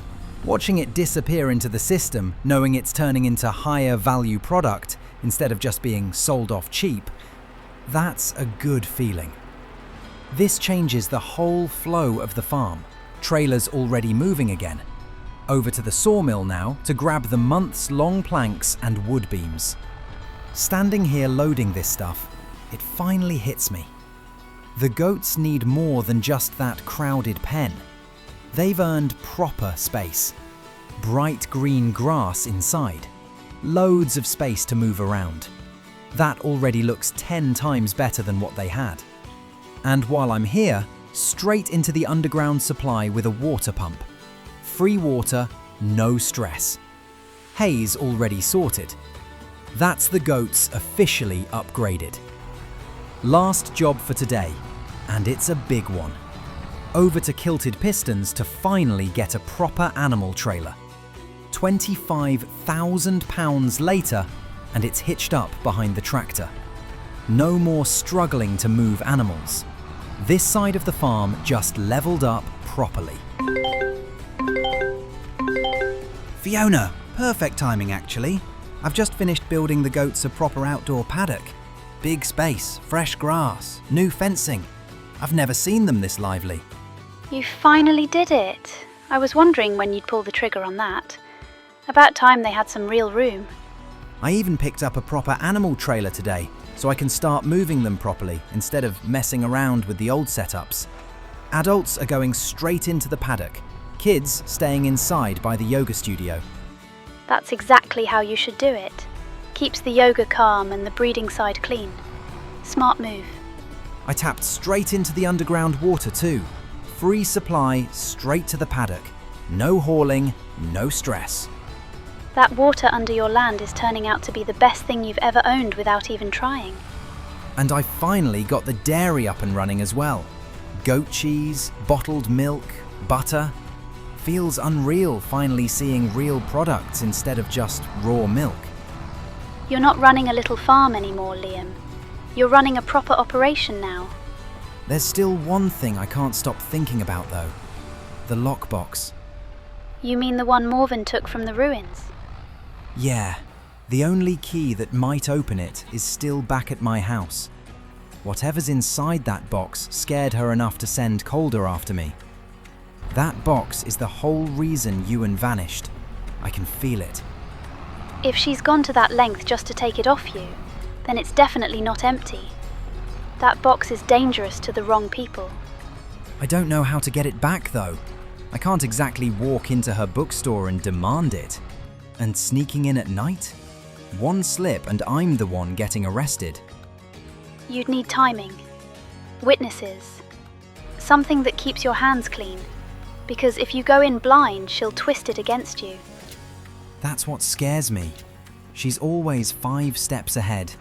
watching it disappear into the system, knowing it's turning into higher value product instead of just being sold off cheap, that's a good feeling. This changes the whole flow of the farm. Trailers already moving again. Over to the sawmill now to grab the months-long planks and wood beams. Standing here loading this stuff, it finally hits me. The goats need more than just that crowded pen. They've earned proper space. Bright green grass inside. Loads of space to move around. That already looks 10 times better than what they had. And while I'm here, straight into the underground supply with a water pump. Free water, no stress. Hay's already sorted. That's the goats officially upgraded. Last job for today, and it's a big one. Over to Kilted Pistons to finally get a proper animal trailer. £25,000 later, and it's hitched up behind the tractor. No more struggling to move animals. This side of the farm just leveled up properly. Fiona, perfect timing actually. I've just finished building the goats a proper outdoor paddock. Big space, fresh grass, new fencing. I've never seen them this lively. You finally did it. I was wondering when you'd pull the trigger on that. About time they had some real room. I even picked up a proper animal trailer today, so I can start moving them properly instead of messing around with the old setups. Adults are going straight into the paddock, kids staying inside by the yoga studio. That's exactly how you should do it. Keeps the yoga calm and the breeding side clean. Smart move. I tapped straight into the underground water too. Free supply straight to the paddock. No hauling, no stress. That water under your land is turning out to be the best thing you've ever owned without even trying. And I finally got the dairy up and running as well. Goat cheese, bottled milk, butter. Feels unreal finally seeing real products instead of just raw milk. You're not running a little farm anymore, Liam. You're running a proper operation now. There's still one thing I can't stop thinking about though. The lockbox. You mean the one Morven took from the ruins? Yeah, the only key that might open it is still back at my house. Whatever's inside that box scared her enough to send Calder after me. That box is the whole reason Euan vanished. I can feel it. If she's gone to that length just to take it off you, then it's definitely not empty. That box is dangerous to the wrong people. I don't know how to get it back though. I can't exactly walk into her bookstore and demand it. And sneaking in at night? One slip and I'm the one getting arrested. You'd need timing. Witnesses. Something that keeps your hands clean. Because if you go in blind, she'll twist it against you. That's what scares me. She's always 5 steps ahead.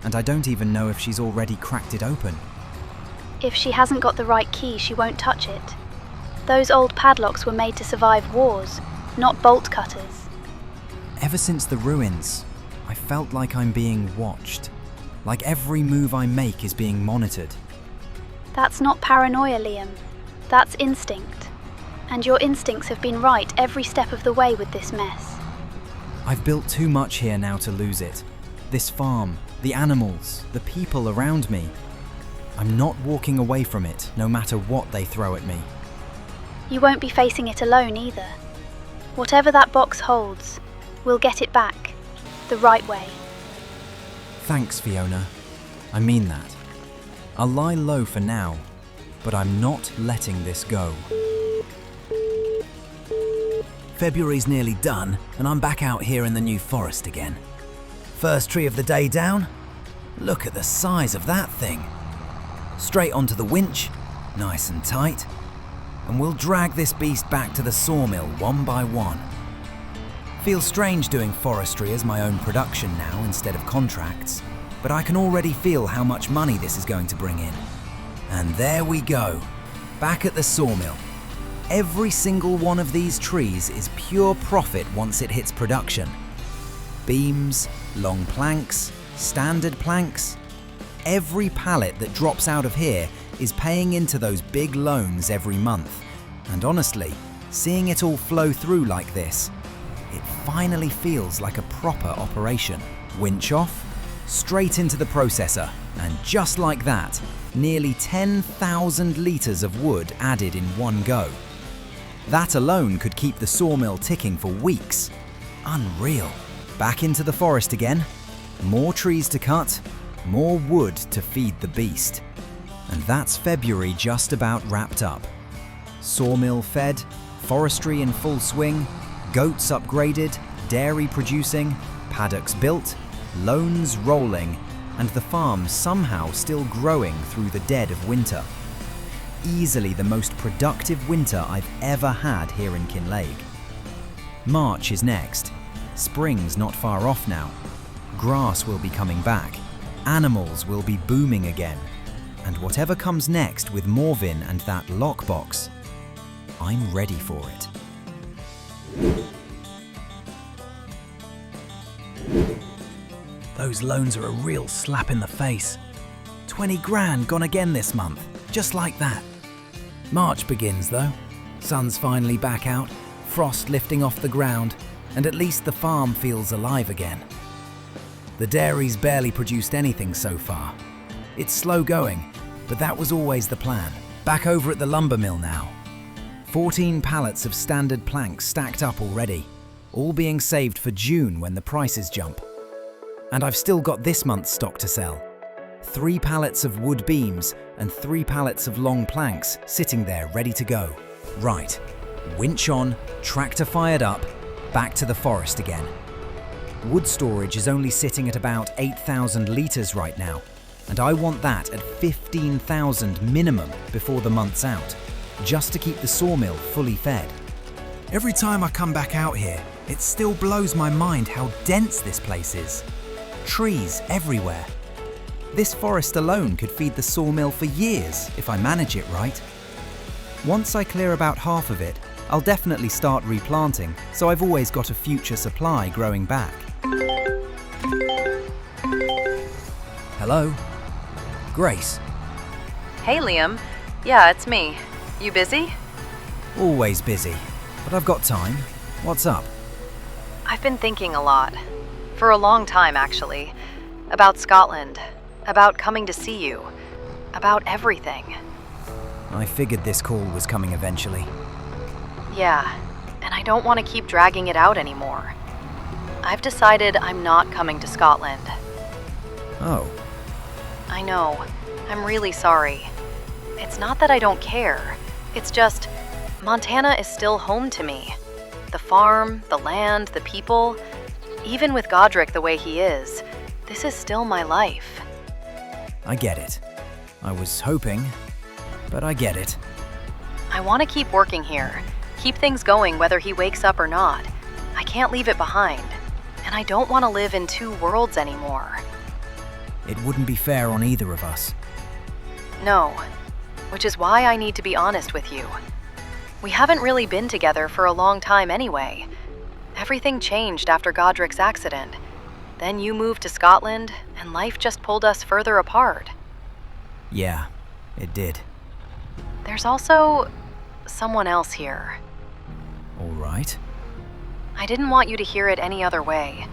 And I don't even know if she's already cracked it open. If she hasn't got the right key, she won't touch it. Those old padlocks were made to survive wars, not bolt cutters. Ever since the ruins, I felt like I'm being watched. Like every move I make is being monitored. That's not paranoia, Liam. That's instinct. And your instincts have been right every step of the way with this mess. I've built too much here now to lose it. This farm, the animals, the people around me. I'm not walking away from it, no matter what they throw at me. You won't be facing it alone either. Whatever that box holds, we'll get it back, the right way. Thanks, Fiona. I mean that. I'll lie low for now, but I'm not letting this go. February's nearly done, and I'm back out here in the new forest again. First tree of the day down. Look at the size of that thing. Straight onto the winch, nice and tight, and we'll drag this beast back to the sawmill one by one. Feels strange doing forestry as my own production now instead of contracts, but I can already feel how much money this is going to bring in. And there we go, back at the sawmill. Every single one of these trees is pure profit once it hits production. Beams, long planks, standard planks. Every pallet that drops out of here is paying into those big loans every month. And honestly, seeing it all flow through like this, it finally feels like a proper operation. Winch off, straight into the processor, and just like that, nearly 10,000 litres of wood added in one go. That alone could keep the sawmill ticking for weeks. Unreal. Back into the forest again. More trees to cut, more wood to feed the beast. And that's February just about wrapped up. Sawmill fed, forestry in full swing, goats upgraded, dairy producing, paddocks built, loans rolling, and the farm somehow still growing through the dead of winter. Easily the most productive winter I've ever had here in Kinlaig. March is next. Spring's not far off now. Grass will be coming back. Animals will be booming again. And whatever comes next with Morvin and that lockbox, I'm ready for it. Those loans are a real slap in the face. 20 grand gone again this month, just like that. March begins though. Sun's finally back out, frost lifting off the ground, and at least the farm feels alive again. The dairy's barely produced anything so far. It's slow going, but that was always the plan. Back over at the lumber mill now. 14 pallets of standard planks stacked up already, all being saved for June when the prices jump. And I've still got this month's stock to sell. 3 pallets of wood beams and 3 pallets of long planks sitting there ready to go. Right, winch on, tractor fired up, back to the forest again. Wood storage is only sitting at about 8,000 litres right now, and I want that at 15,000 minimum before the month's out, just to keep the sawmill fully fed. Every time I come back out here, it still blows my mind how dense this place is. Trees everywhere. This forest alone could feed the sawmill for years if I manage it right. Once I clear about half of it, I'll definitely start replanting, so I've always got a future supply growing back. Hello? Grace? Hey, Liam. Yeah, it's me. You busy? Always busy, but I've got time. What's up? I've been thinking a lot. For a long time, actually. About Scotland. About coming to see you. About everything. I figured this call was coming eventually. Yeah, and I don't want to keep dragging it out anymore. I've decided I'm not coming to Scotland. Oh. I know. I'm really sorry. It's not that I don't care. It's just, Montana is still home to me. The farm, the land, the people. Even with Godric the way he is, this is still my life. I get it. I was hoping, but I get it. I want to keep working here. Keep things going whether he wakes up or not. I can't leave it behind. And I don't want to live in 2 worlds anymore. It wouldn't be fair on either of us. No, which is why I need to be honest with you. We haven't really been together for a long time anyway. Everything changed after Godric's accident. Then you moved to Scotland, and life just pulled us further apart. Yeah, it did. There's also someone else here. All right. I didn't want you to hear it any other way.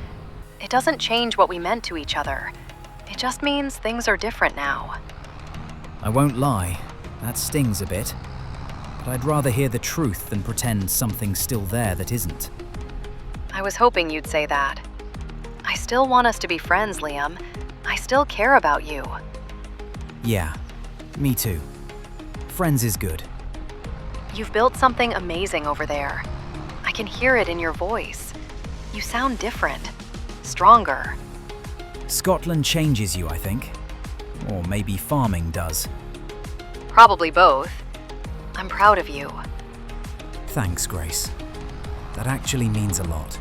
It doesn't change what we meant to each other. It just means things are different now. I won't lie, that stings a bit. But I'd rather hear the truth than pretend something's still there that isn't. I was hoping you'd say that. I still want us to be friends, Liam. I still care about you. Yeah, me too. Friends is good. You've built something amazing over there. I can hear it in your voice. You sound different. Stronger. Scotland changes you, I think. Or maybe farming does. Probably both. I'm proud of you. Thanks, Grace. That actually means a lot.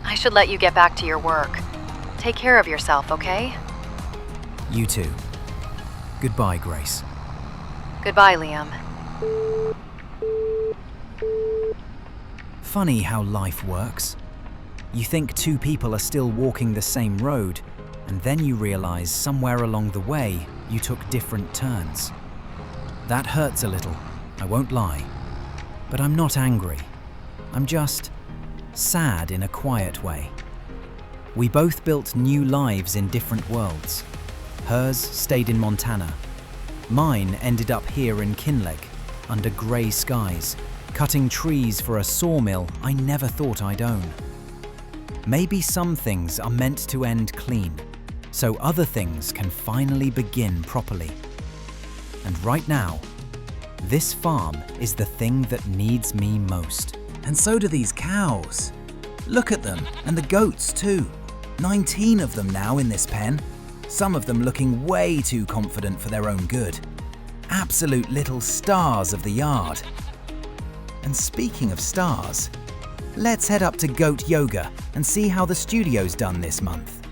I should let you get back to your work. Take care of yourself, okay? You too. Goodbye, Grace. Goodbye, Liam. Funny how life works. You think two people are still walking the same road, and then you realize somewhere along the way you took different turns. That hurts a little, I won't lie. But I'm not angry. I'm just sad in a quiet way. We both built new lives in different worlds. Hers stayed in Montana. Mine ended up here in Kinlaig, under grey skies, cutting trees for a sawmill I never thought I'd own. Maybe some things are meant to end clean, so other things can finally begin properly. And right now, this farm is the thing that needs me most. And so do these cows. Look at them, and the goats too. 19 of them now in this pen. Some of them looking way too confident for their own good. Absolute little stars of the yard. And speaking of stars, let's head up to Goat Yoga and see how the studio's done this month.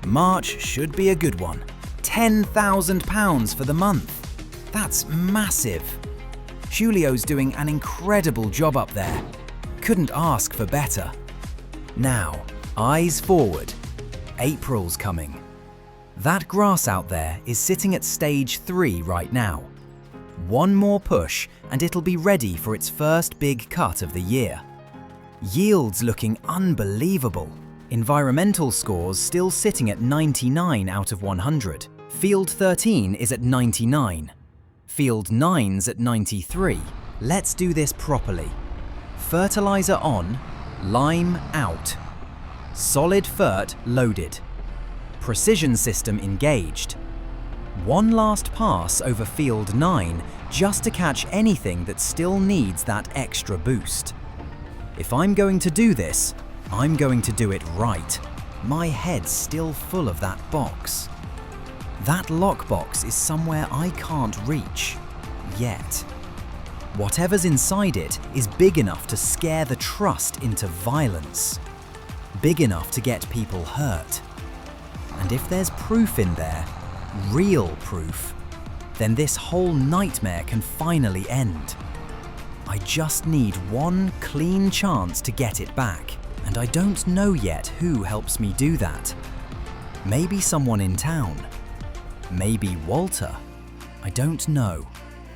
March should be a good one. £10,000 for the month. That's massive. Julio's doing an incredible job up there. Couldn't ask for better. Now, eyes forward. April's coming. That grass out there is sitting at stage 3 right now. One more push and it'll be ready for its first big cut of the year. Yields looking unbelievable. Environmental scores still sitting at 99 out of 100. Field 13 is at 99. Field 9's at 93. Let's do this properly. Fertilizer on, lime out. Solid fert loaded. Precision system engaged. One last pass over field 9 just to catch anything that still needs that extra boost. If I'm going to do this, I'm going to do it right. My head's still full of that box. That lockbox is somewhere I can't reach. Yet. Whatever's inside it is big enough to scare the trust into violence. Big enough to get people hurt. And if there's proof in there, real proof, then this whole nightmare can finally end. I just need one clean chance to get it back, and I don't know yet who helps me do that. Maybe someone in town. Maybe Walter. I don't know,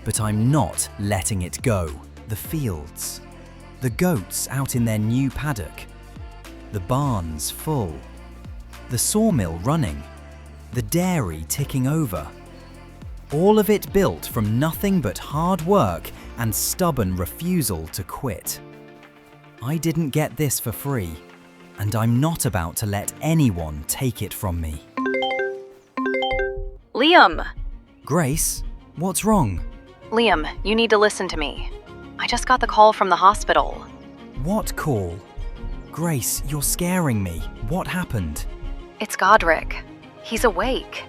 but I'm not letting it go. The fields, the goats out in their new paddock, the barns full, the sawmill running, the dairy ticking over. All of it built from nothing but hard work and stubborn refusal to quit. I didn't get this for free, and I'm not about to let anyone take it from me. Liam! Grace, what's wrong? Liam, you need to listen to me. I just got the call from the hospital. What call? Grace, you're scaring me. What happened? It's Godric. He's awake.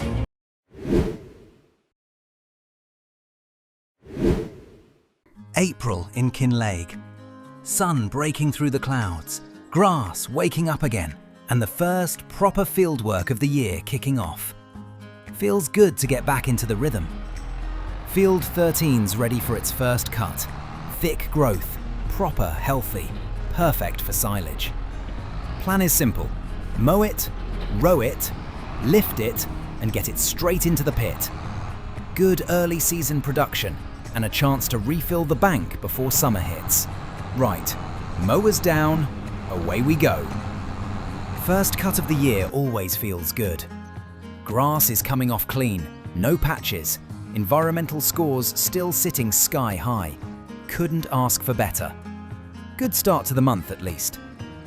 April in Kinlaig. Sun breaking through the clouds, grass waking up again, and the first proper fieldwork of the year kicking off. Feels good to get back into the rhythm. Field 13's ready for its first cut. Thick growth, proper, healthy, perfect for silage. Plan is simple. Mow it, row it, lift it, and get it straight into the pit. Good early season production, and a chance to refill the bank before summer hits. Right, mowers down, away we go. First cut of the year always feels good. Grass is coming off clean, no patches, environmental scores still sitting sky high. Couldn't ask for better. Good start to the month at least.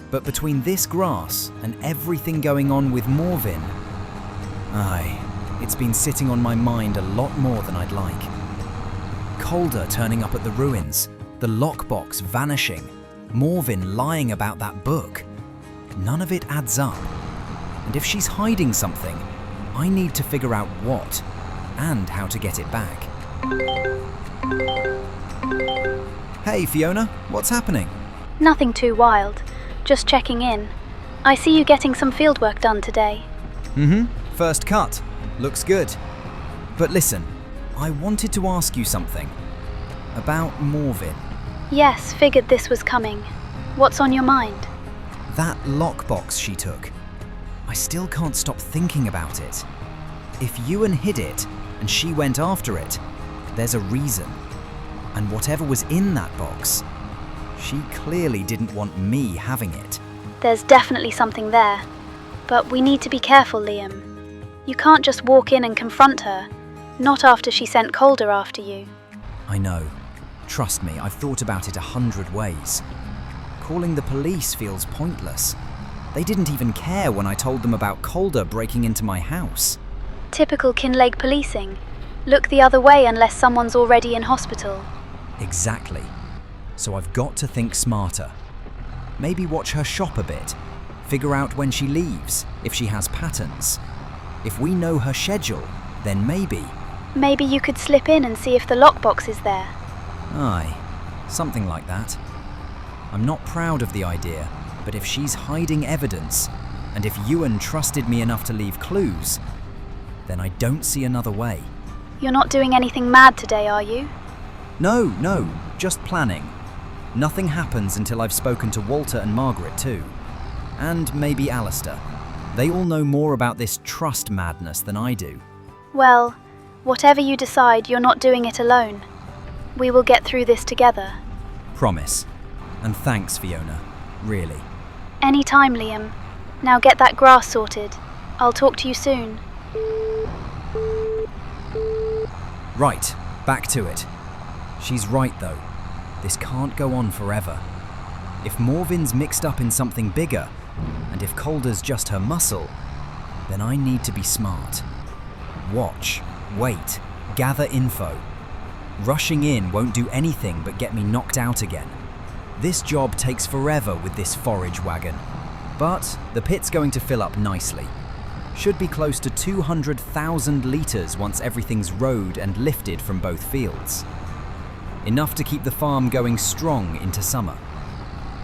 But between this grass and everything going on with Morvin, it's been sitting on my mind a lot more than I'd like. Calder turning up at the ruins, the lockbox vanishing, Morvin lying about that book. None of it adds up. And if she's hiding something, I need to figure out what and how to get it back. Hey Fiona, what's happening? Nothing too wild. Just checking in. I see you getting some fieldwork done today. First cut. Looks good. But listen, I wanted to ask you something. About Morvin. Yes, figured this was coming. What's on your mind? That lockbox she took. I still can't stop thinking about it. If Euan hid it and she went after it, there's a reason. And whatever was in that box, she clearly didn't want me having it. There's definitely something there. But we need to be careful, Liam. You can't just walk in and confront her. Not after she sent Calder after you. I know. Trust me, I've thought about it 100 ways. Calling the police feels pointless. They didn't even care when I told them about Calder breaking into my house. Typical Kinlaig policing. Look the other way unless someone's already in hospital. Exactly. So I've got to think smarter. Maybe watch her shop a bit. Figure out when she leaves, if she has patterns. If we know her schedule, then maybe... Maybe you could slip in and see if the lockbox is there. Aye, something like that. I'm not proud of the idea, but if she's hiding evidence, and if Euan trusted me enough to leave clues, then I don't see another way. You're not doing anything mad today, are you? No, just planning. Nothing happens until I've spoken to Walter and Margaret too. And maybe Alistair. They all know more about this trust madness than I do. Well, whatever you decide, you're not doing it alone. We will get through this together. Promise. And thanks, Fiona. Really. Any time, Liam. Now get that grass sorted. I'll talk to you soon. Right, back to it. She's right though. This can't go on forever. If Morvin's mixed up in something bigger, and if Calder's just her muscle, then I need to be smart. Watch, wait, gather info. Rushing in won't do anything but get me knocked out again. This job takes forever with this forage wagon, but the pit's going to fill up nicely. Should be close to 200,000 litres once everything's rowed and lifted from both fields. Enough to keep the farm going strong into summer.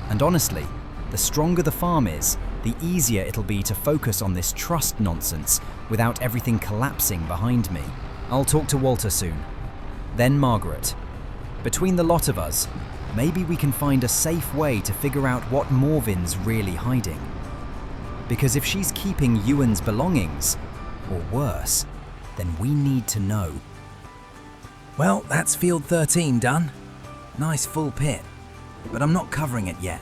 And honestly, the stronger the farm is, the easier it'll be to focus on this trust nonsense without everything collapsing behind me. I'll talk to Walter soon. Then Margaret. Between the lot of us, maybe we can find a safe way to figure out what Morvin's really hiding. Because if she's keeping Euan's belongings, or worse, then we need to know. Well, that's field 13 done. Nice full pit, but I'm not covering it yet.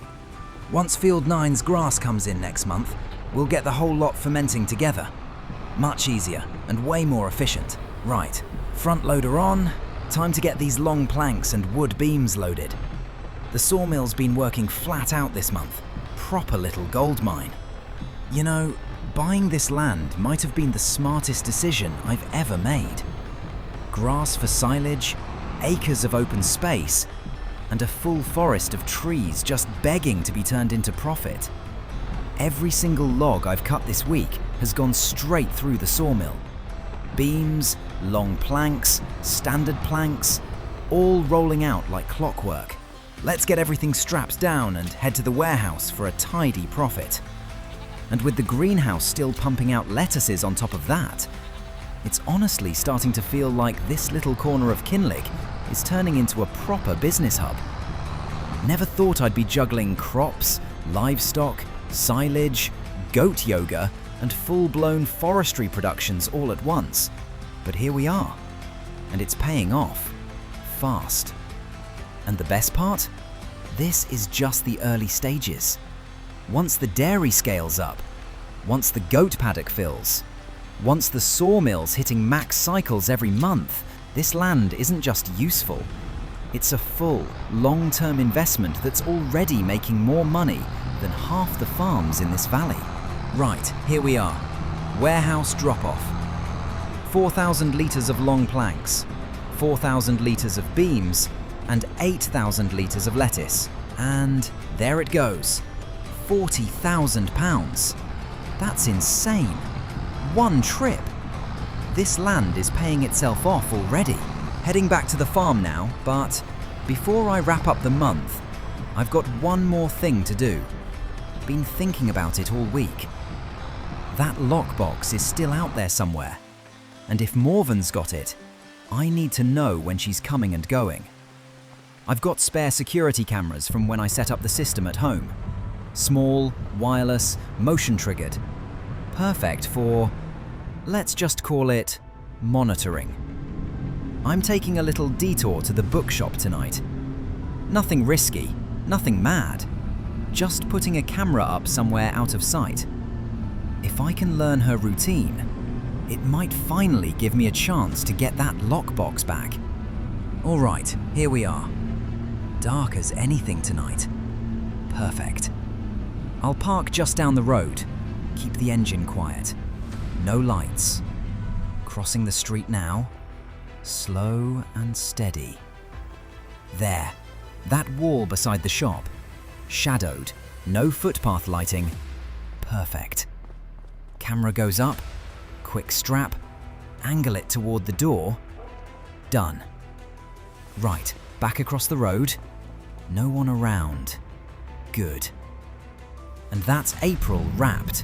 Once field 9's grass comes in next month, we'll get the whole lot fermenting together. Much easier and way more efficient. Right, front loader on. Time to get these long planks and wood beams loaded. The sawmill's been working flat out this month. Proper little gold mine. You know, buying this land might have been the smartest decision I've ever made. Grass for silage, acres of open space, and a full forest of trees just begging to be turned into profit. Every single log I've cut this week has gone straight through the sawmill. Beams, long planks, standard planks, all rolling out like clockwork. Let's get everything strapped down and head to the warehouse for a tidy profit. And with the greenhouse still pumping out lettuces on top of that, it's honestly starting to feel like this little corner of Kinlaig is turning into a proper business hub. Never thought I'd be juggling crops, livestock, silage, goat yoga, and full-blown forestry productions all at once. But here we are, and it's paying off, fast. And the best part? This is just the early stages. Once the dairy scales up, once the goat paddock fills, once the sawmill's hitting max cycles every month, this land isn't just useful. It's a full, long-term investment that's already making more money than half the farms in this valley. Right, here we are. Warehouse drop-off. 4,000 litres of long planks, 4,000 litres of beams, and 8,000 litres of lettuce. And there it goes. £40,000. That's insane. One trip. This land is paying itself off already. Heading back to the farm now, but before I wrap up the month, I've got one more thing to do. Been thinking about it all week. That lockbox is still out there somewhere, and if Morven's got it, I need to know when she's coming and going. I've got spare security cameras from when I set up the system at home. Small, wireless, motion-triggered. Perfect for, let's just call it, monitoring. I'm taking a little detour to the bookshop tonight. Nothing risky, nothing mad. Just putting a camera up somewhere out of sight. If I can learn her routine, it might finally give me a chance to get that lockbox back. All right, here we are. Dark as anything tonight. Perfect. I'll park just down the road. Keep the engine quiet. No lights. Crossing the street now. Slow and steady. There. That wall beside the shop. Shadowed. No footpath lighting. Perfect. Camera goes up. Quick strap. Angle it toward the door. Done. Right. Back across the road. No one around. Good. And that's April wrapped.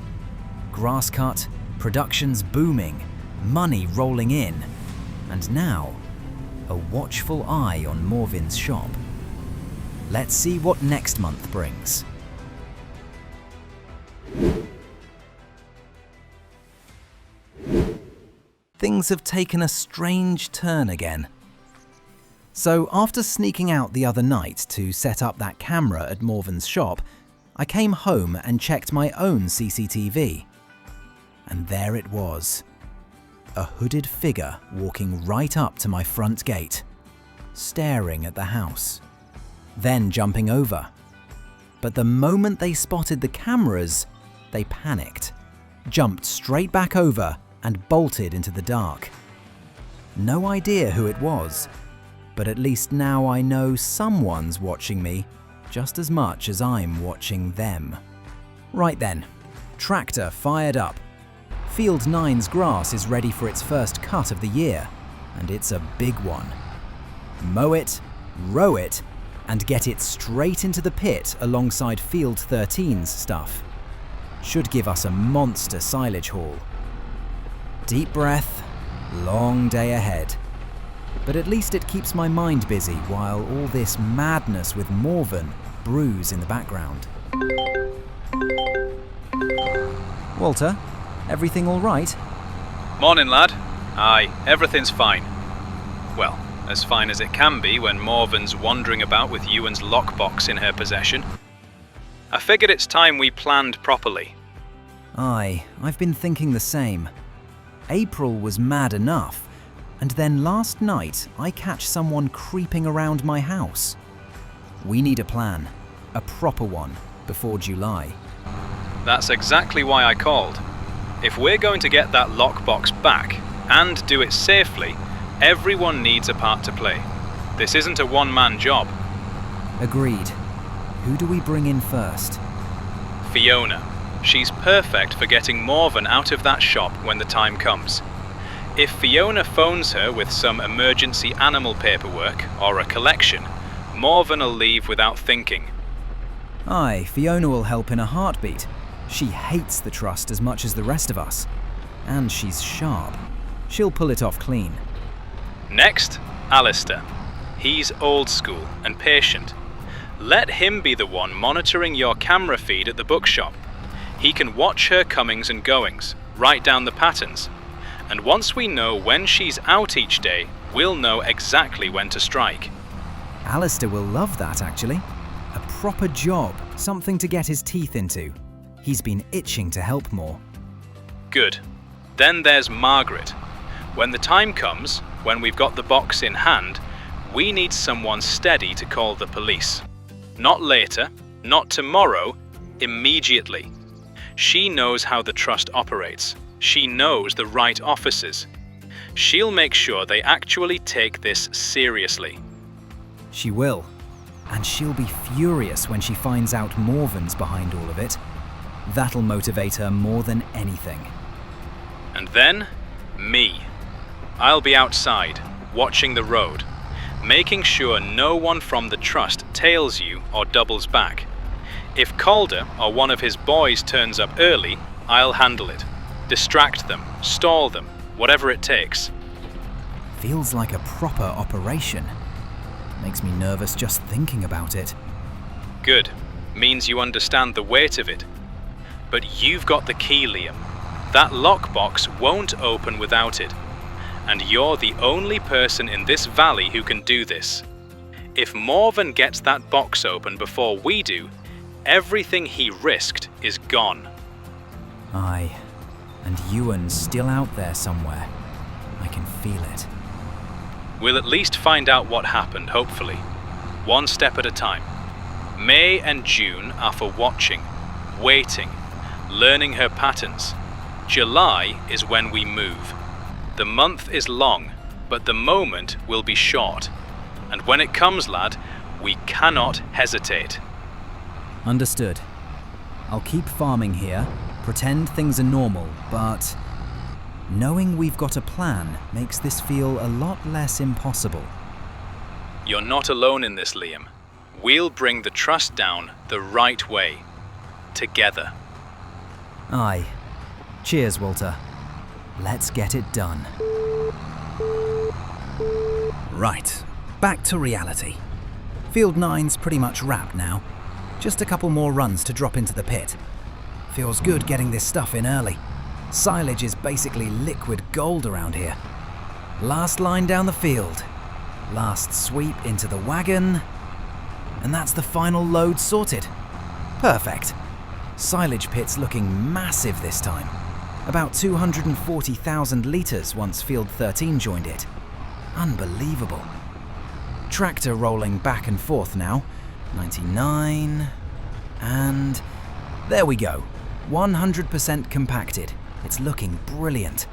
Grass cut, production's booming, money rolling in, and now, a watchful eye on Morven's shop. Let's see what next month brings. Things have taken a strange turn again. So after sneaking out the other night to set up that camera at Morven's shop, I came home and checked my own CCTV. And there it was. A hooded figure walking right up to my front gate, staring at the house, then jumping over. But the moment they spotted the cameras, they panicked, jumped straight back over and bolted into the dark. No idea who it was, but at least now I know someone's watching me just as much as I'm watching them. Right then, tractor fired up. Field 9's grass is ready for its first cut of the year, and it's a big one. Mow it, row it, and get it straight into the pit alongside Field 13's stuff. Should give us a monster silage haul. Deep breath, long day ahead. But at least it keeps my mind busy while all this madness with Morven brews in the background. Walter, everything all right? Morning, lad. Aye, everything's fine. Well, as fine as it can be when Morven's wandering about with Euan's lockbox in her possession. I figured it's time we planned properly. Aye, I've been thinking the same. April was mad enough. And then last night, I catch someone creeping around my house. We need a plan, a proper one, before July. That's exactly why I called. If we're going to get that lockbox back, and do it safely, everyone needs a part to play. This isn't a one-man job. Agreed. Who do we bring in first? Fiona. She's perfect for getting Morven out of that shop when the time comes. If Fiona phones her with some emergency animal paperwork or a collection, Morven will leave without thinking. Aye, Fiona will help in a heartbeat. She hates the trust as much as the rest of us. And she's sharp. She'll pull it off clean. Next, Alistair. He's old school and patient. Let him be the one monitoring your camera feed at the bookshop. He can watch her comings and goings, write down the patterns. And once we know when she's out each day, we'll know exactly when to strike. Alistair will love that, actually. A proper job, Something to get his teeth into. He's been itching to help more. Good. Then there's Margaret. When the time comes, when we've got the box in hand, we need someone steady to call the police. Not later, not tomorrow, immediately. She knows how the trust operates. She knows the right officers. She'll make sure they actually take this seriously. She will. And she'll be furious when she finds out Morven's behind all of it. That'll motivate her more than anything. And then, me. I'll be outside, watching the road, making sure no one from the trust tails you or doubles back. If Calder or one of his boys turns up early, I'll handle it. Distract them, stall them, whatever it takes. Feels like a proper operation. Makes me nervous just thinking about it. Good. Means you understand the weight of it. But you've got the key, Liam. That lockbox won't open without it. And you're the only person in this valley who can do this. If Morven gets that box open before we do, everything he risked is gone. Aye. And Euan's still out there somewhere. I can feel it. We'll at least find out what happened, hopefully. One step at a time. May and June are for watching, waiting, learning her patterns. July is when we move. The month is long, but the moment will be short. And when it comes, lad, we cannot hesitate. Understood. I'll keep farming here, pretend things are normal, but knowing we've got a plan makes this feel a lot less impossible. You're not alone in this, Liam. We'll bring the trust down the right way. Together. Aye. Cheers, Walter. Let's get it done. Right, back to reality. Field 9's pretty much wrapped now. Just a couple more runs to drop into the pit. Feels good getting this stuff in early. Silage is basically liquid gold around here. Last line down the field. Last sweep into the wagon. And that's the final load sorted. Perfect. Silage pit's looking massive this time. About 240,000 litres once Field 13 joined it. Unbelievable. Tractor rolling back and forth now. 99. And there we go. 100% compacted. It's looking brilliant.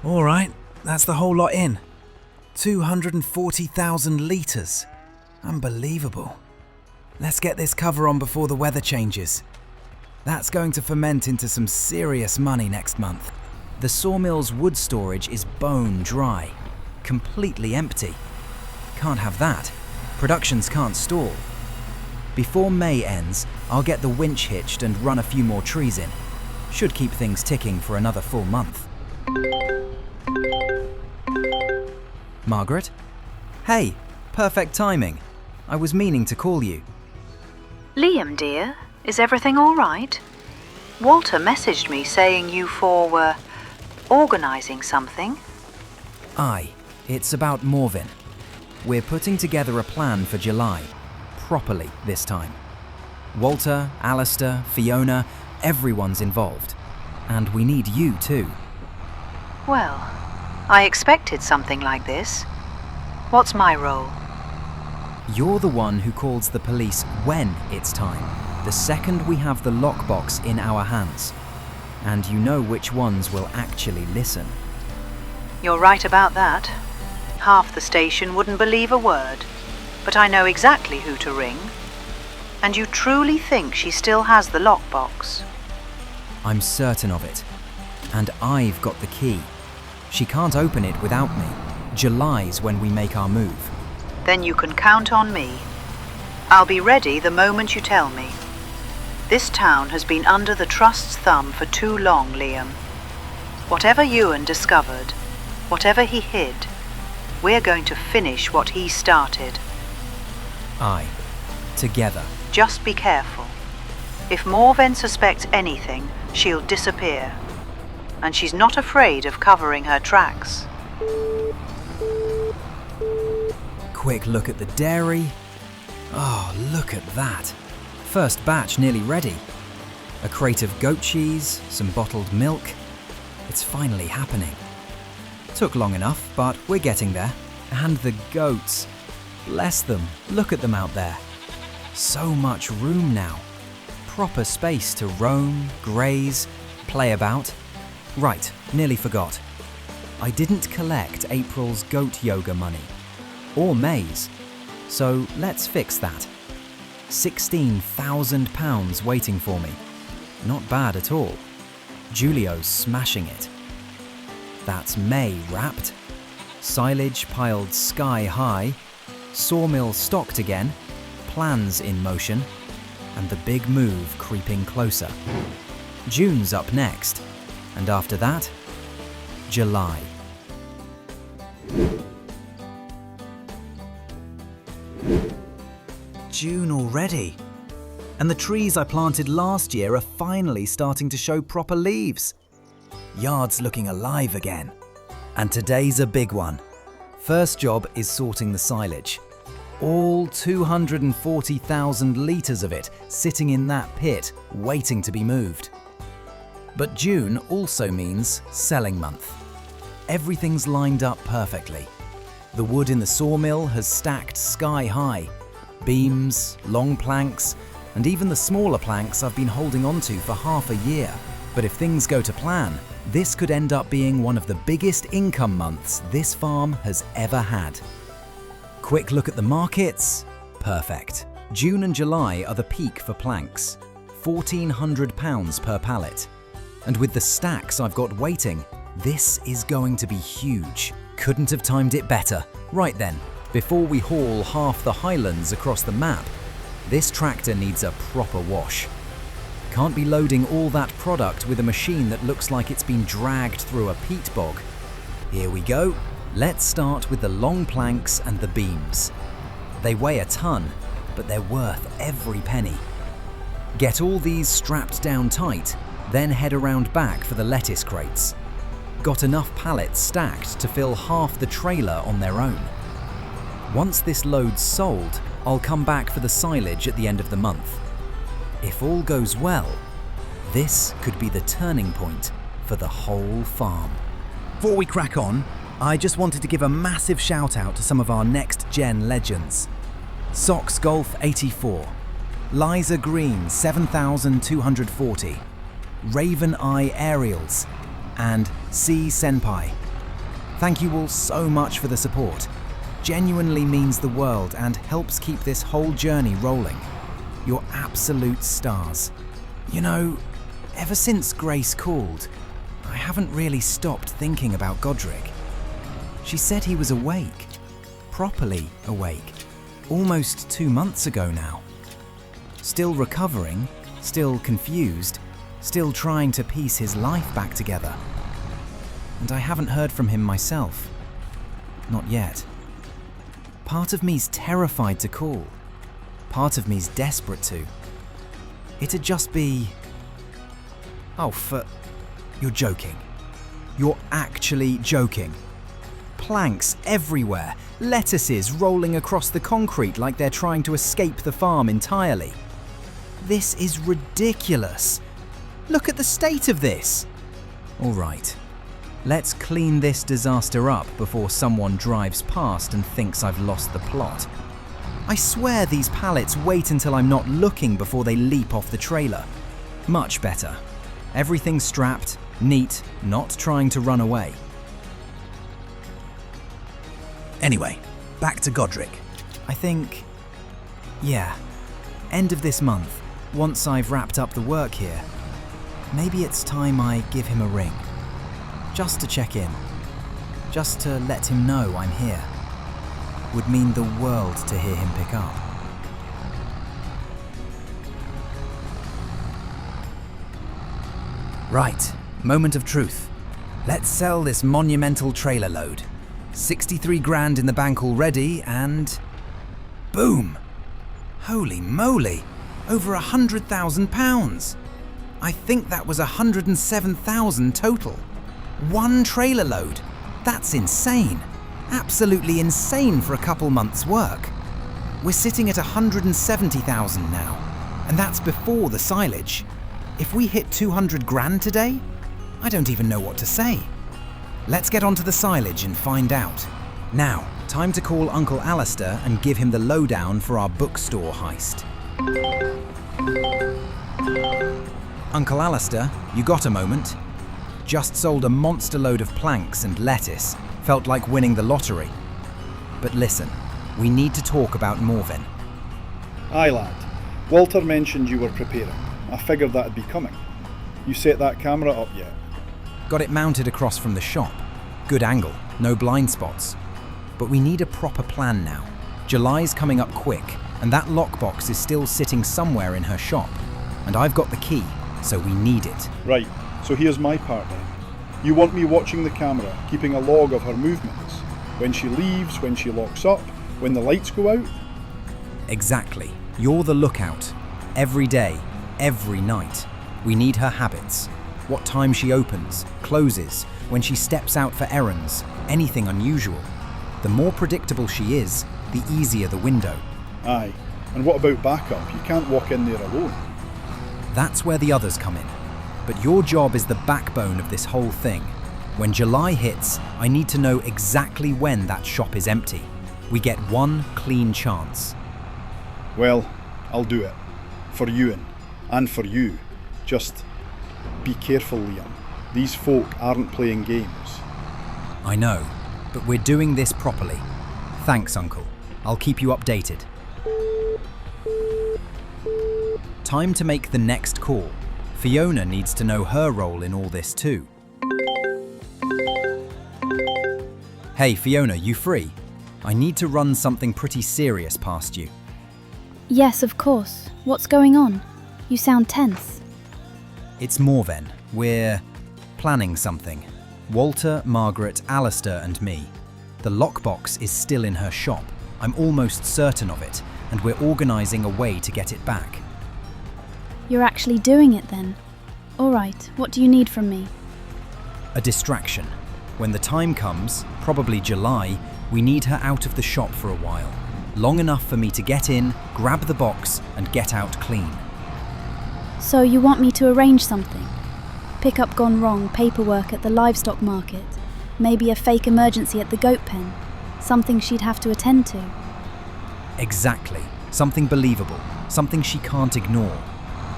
All right, that's the whole lot in. 240,000 litres. Unbelievable. Let's get this cover on before the weather changes. That's going to ferment into some serious money next month. The sawmill's wood storage is bone dry, completely empty. Can't have that. Productions can't stall. Before May ends, I'll get the winch hitched and run a few more trees in. Should keep things ticking for another full month. Margaret? Hey, perfect timing. I was meaning to call you. Liam, dear, is everything all right? Walter messaged me saying you four were organising something. Aye, it's about Morven. We're putting together a plan for July. Properly this time. Walter, Alistair, Fiona, everyone's involved. And we need you too. Well, I expected something like this. What's my role? You're the one who calls the police when it's time, the second we have the lockbox in our hands. And you know which ones will actually listen. You're right about that. Half the station wouldn't believe a word. But I know exactly who to ring. And you truly think she still has the lockbox? I'm certain of it. And I've got the key. She can't open it without me. July's when we make our move. Then you can count on me. I'll be ready the moment you tell me. This town has been under the Trust's thumb for too long, Liam. Whatever Euan discovered, whatever he hid, we're going to finish what he started. Aye. Together. Just be careful. If Morven suspects anything, she'll disappear. And she's not afraid of covering her tracks. Quick look at the dairy. Oh, look at that. First batch nearly ready. A crate of goat cheese, some bottled milk. It's finally happening. Took long enough, but we're getting there. And the goats. Bless them, look at them out there. So much room now. Proper space to roam, graze, play about. Right, nearly forgot. I didn't collect April's goat yoga money. Or May's. So let's fix that. £16,000 waiting for me. Not bad at all. Julio's smashing it. That's May wrapped. Silage piled sky high. Sawmill stocked again. Plans in motion. And the big move creeping closer. June's up next. And after that, July. June already. And the trees I planted last year are finally starting to show proper leaves. Yard's looking alive again. And today's a big one. First job is sorting the silage. All 240,000 litres of it sitting in that pit, waiting to be moved. But June also means selling month. Everything's lined up perfectly. The wood in the sawmill has stacked sky high. Beams, long planks, and even the smaller planks I've been holding onto for half a year. But if things go to plan, this could end up being one of the biggest income months this farm has ever had. Quick look at the markets. Perfect. June and July are the peak for planks. £1,400 per pallet. And with the stacks I've got waiting, this is going to be huge. Couldn't have timed it better. Right then, before we haul half the Highlands across the map, this tractor needs a proper wash. Can't be loading all that product with a machine that looks like it's been dragged through a peat bog. Here we go. Let's start with the long planks and the beams. They weigh a ton, but they're worth every penny. Get all these strapped down tight, then head around back for the lettuce crates. Got enough pallets stacked to fill half the trailer on their own. Once this load's sold, I'll come back for the silage at the end of the month. If all goes well, this could be the turning point for the whole farm. Before we crack on, I just wanted to give a massive shout out to some of our next-gen legends. Sox Golf 84, Liza Green 7240, Raven Eye Aerials, and C Senpai. Thank you all so much for the support. Genuinely means the world and helps keep this whole journey rolling. You're absolute stars. You know, ever since Grace called, I haven't really stopped thinking about Godric. She said he was awake, properly awake, almost 2 months ago now. Still recovering, still confused, still trying to piece his life back together. And I haven't heard from him myself. Not yet. Part of me's terrified to call. Part of me's desperate to. It'd just be... Oh, You're joking. You're actually joking. Planks everywhere, lettuces rolling across the concrete like they're trying to escape the farm entirely. This is ridiculous. Look at the state of this. All right, let's clean this disaster up before someone drives past and thinks I've lost the plot. I swear these pallets wait until I'm not looking before they leap off the trailer. Much better. Everything's strapped, neat, not trying to run away. Anyway, back to Godric. I think... yeah, end of this month, once I've wrapped up the work here, maybe it's time I give him a ring. Just to check in. Just to let him know I'm here. Would mean the world to hear him pick up. Right, moment of truth. Let's sell this monumental trailer load. 63 grand in the bank already and... boom! Holy moly! Over £100,000! I think that was 107,000 total. One trailer load! That's insane! Absolutely insane for a couple months' work. We're sitting at 170,000 now, And that's before the silage. If we hit 200 grand today, I don't even know what to say. Let's get onto the silage and find out. Now, time to call Uncle Alistair and give him the lowdown for our bookstore heist. Uncle Alistair, you got a moment? Just sold a monster load of planks and lettuce. Felt like winning the lottery. But listen, we need to talk about Morven. Aye, lad. Walter mentioned you were preparing. I figured that'd be coming. You set that camera up yet? Got it mounted across from the shop. Good angle, no blind spots. But we need a proper plan now. July's coming up quick, and that lockbox is still sitting somewhere in her shop. And I've got the key, so we need it. Right, so here's my part then. You want me watching the camera, keeping a log of her movements? When she leaves, when she locks up, when the lights go out? Exactly. You're the lookout. Every day, every night. We need her habits. What time she opens, closes, when she steps out for errands, anything unusual. The more predictable she is, the easier the window. Aye, and what about backup? You can't walk in there alone. That's where the others come in. But your job is the backbone of this whole thing. When July hits, I need to know exactly when that shop is empty. We get one clean chance. Well, I'll do it. For Euan, and for you. Just be careful, Liam. These folk aren't playing games. I know, but we're doing this properly. Thanks, Uncle. I'll keep you updated. Time to make the next call. Fiona needs to know her role in all this too. Hey Fiona, you free? I need to run something pretty serious past you. Yes, of course. What's going on? You sound tense. It's Morven. We're planning something. Walter, Margaret, Alistair and me. The lockbox is still in her shop. I'm almost certain of it, and we're organising a way to get it back. You're actually doing it then? All right, what do you need from me? A distraction. When the time comes, probably July, we need her out of the shop for a while. Long enough for me to get in, grab the box, and get out clean. So you want me to arrange something? Pickup gone wrong, paperwork at the livestock market, maybe a fake emergency at the goat pen, something she'd have to attend to. Exactly. Something believable, something she can't ignore.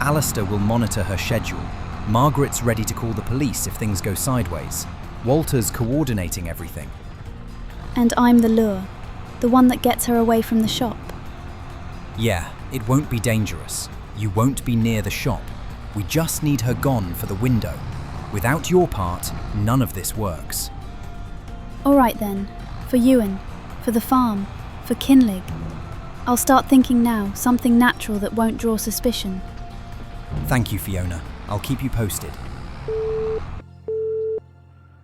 Alistair will monitor her schedule. Margaret's ready to call the police if things go sideways. Walter's coordinating everything. And I'm the lure, the one that gets her away from the shop. Yeah, it won't be dangerous. You won't be near the shop. We just need her gone for the window. Without your part, none of this works. All right then, for Euan, for the farm, for Kinlaig. I'll start thinking now, something natural that won't draw suspicion. Thank you, Fiona. I'll keep you posted.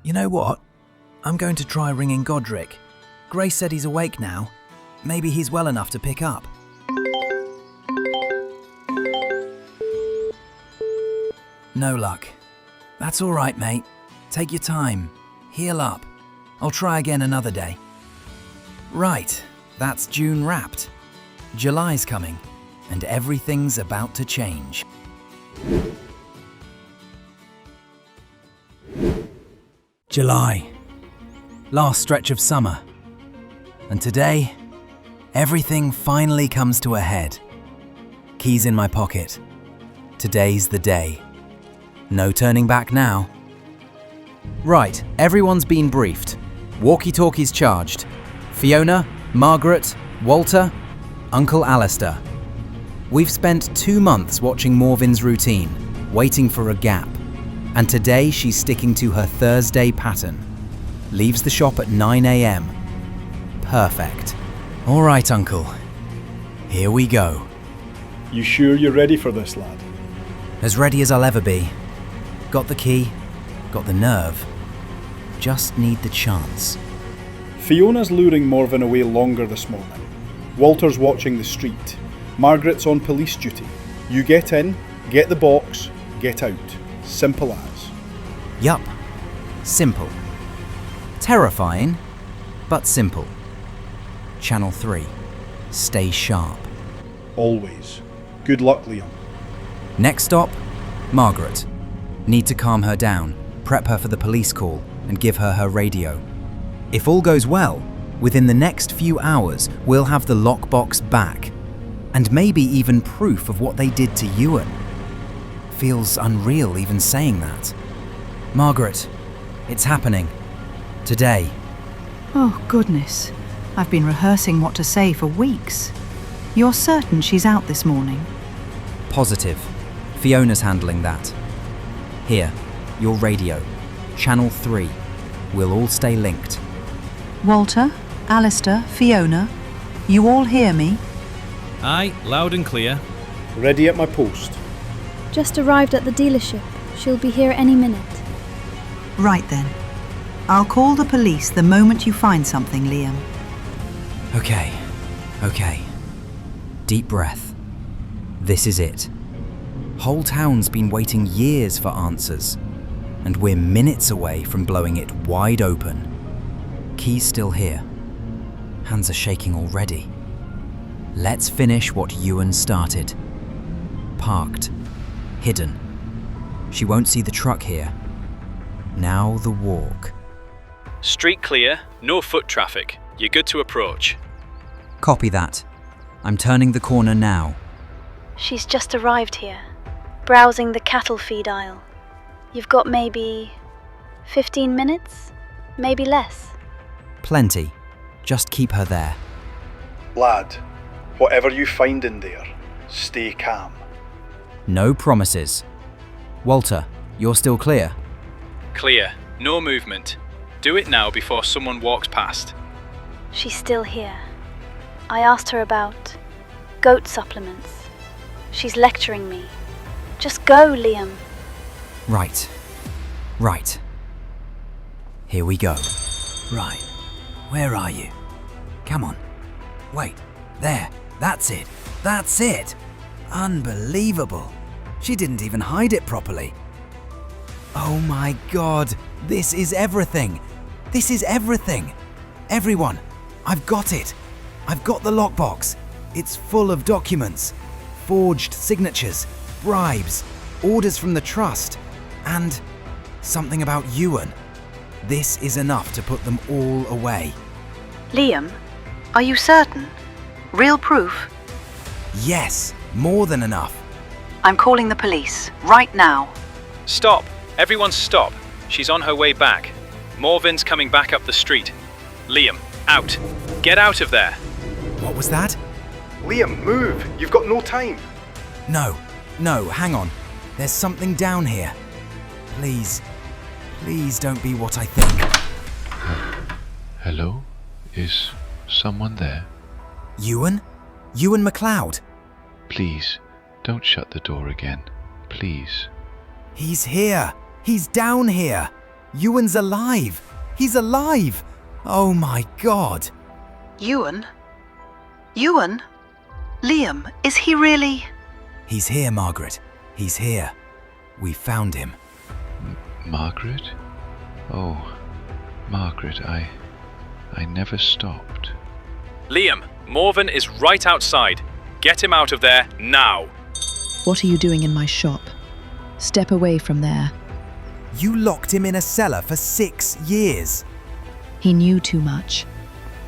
You know what? I'm going to try ringing Godric. Grace said he's awake now. Maybe he's well enough to pick up. No luck. That's all right, mate. Take your time. Heal up. I'll try again another day. Right, that's June wrapped. July's coming, and everything's about to change. July. Last stretch of summer. And today, everything finally comes to a head. Keys in my pocket. Today's the day. No turning back now. Right, everyone's been briefed. Walkie-talkies charged. Fiona, Margaret, Walter, Uncle Alistair. We've spent 2 months watching Morven's routine, waiting for a gap. And today she's sticking to her Thursday pattern. Leaves the shop at 9 a.m. Perfect. All right, Uncle. Here we go. You sure you're ready for this, lad? As ready as I'll ever be. Got the key, got the nerve. Just need the chance. Fiona's luring Morven away longer this morning. Walter's watching the street. Margaret's on police duty. You get in, get the box, get out. Simple as. Yup. Simple. Terrifying, but simple. Channel 3. Stay sharp. Always. Good luck, Liam. Next stop, Margaret. Need to calm her down, prep her for the police call, and give her her radio. If all goes well, within the next few hours, we'll have the lockbox back. And maybe even proof of what they did to Euan. Feels unreal even saying that. Margaret, it's happening. Today. Oh, goodness. I've been rehearsing what to say for weeks. You're certain she's out this morning? Positive. Fiona's handling that. Here, your radio. Channel 3. We'll all stay linked. Walter, Alistair, Fiona, you all hear me? Aye, loud and clear. Ready at my post. Just arrived at the dealership. She'll be here any minute. Right then. I'll call the police the moment you find something, Liam. Okay. Deep breath. This is it. Whole town's been waiting years for answers, and we're minutes away from blowing it wide open. Key's still here. Hands are shaking already. Let's finish what Euan started. Parked. Hidden. She won't see the truck here. Now the walk. Street clear, no foot traffic. You're good to approach. Copy that. I'm turning the corner now. She's just arrived here, browsing the cattle feed aisle. You've got maybe 15 minutes? Maybe less. Plenty. Just keep her there. Lad, whatever you find in there, stay calm. No promises. Walter, you're still clear? Clear, no movement. Do it now before someone walks past. She's still here. I asked her about goat supplements. She's lecturing me. Just go, Liam. Right. Here we go. Right. Where are you? Come on. Wait. There. That's it. Unbelievable. She didn't even hide it properly. Oh my God. This is everything. Everyone, I've got it. I've got the lockbox. It's full of documents, forged signatures, bribes, orders from the trust, and something about Euan. This is enough to put them all away. Liam, are you certain? Real proof? Yes, more than enough. I'm calling the police, right now. Stop! Everyone stop! She's on her way back. Morven's coming back up the street. Liam, out! Get out of there! What was that? Liam, move! You've got no time! No, hang on. There's something down here. Please don't be what I think. Hello? Is someone there? Euan? Euan MacLeod? Please, don't shut the door again. Please. He's here! He's down here! Euan's alive! He's alive! Oh my God! Euan? Liam, is he really? He's here, Margaret. He's here. We found him. Margaret? Oh, Margaret, I never stopped. Liam, Morven is right outside. Get him out of there, now! What are you doing in my shop? Step away from there. You locked him in a cellar for 6 years. He knew too much.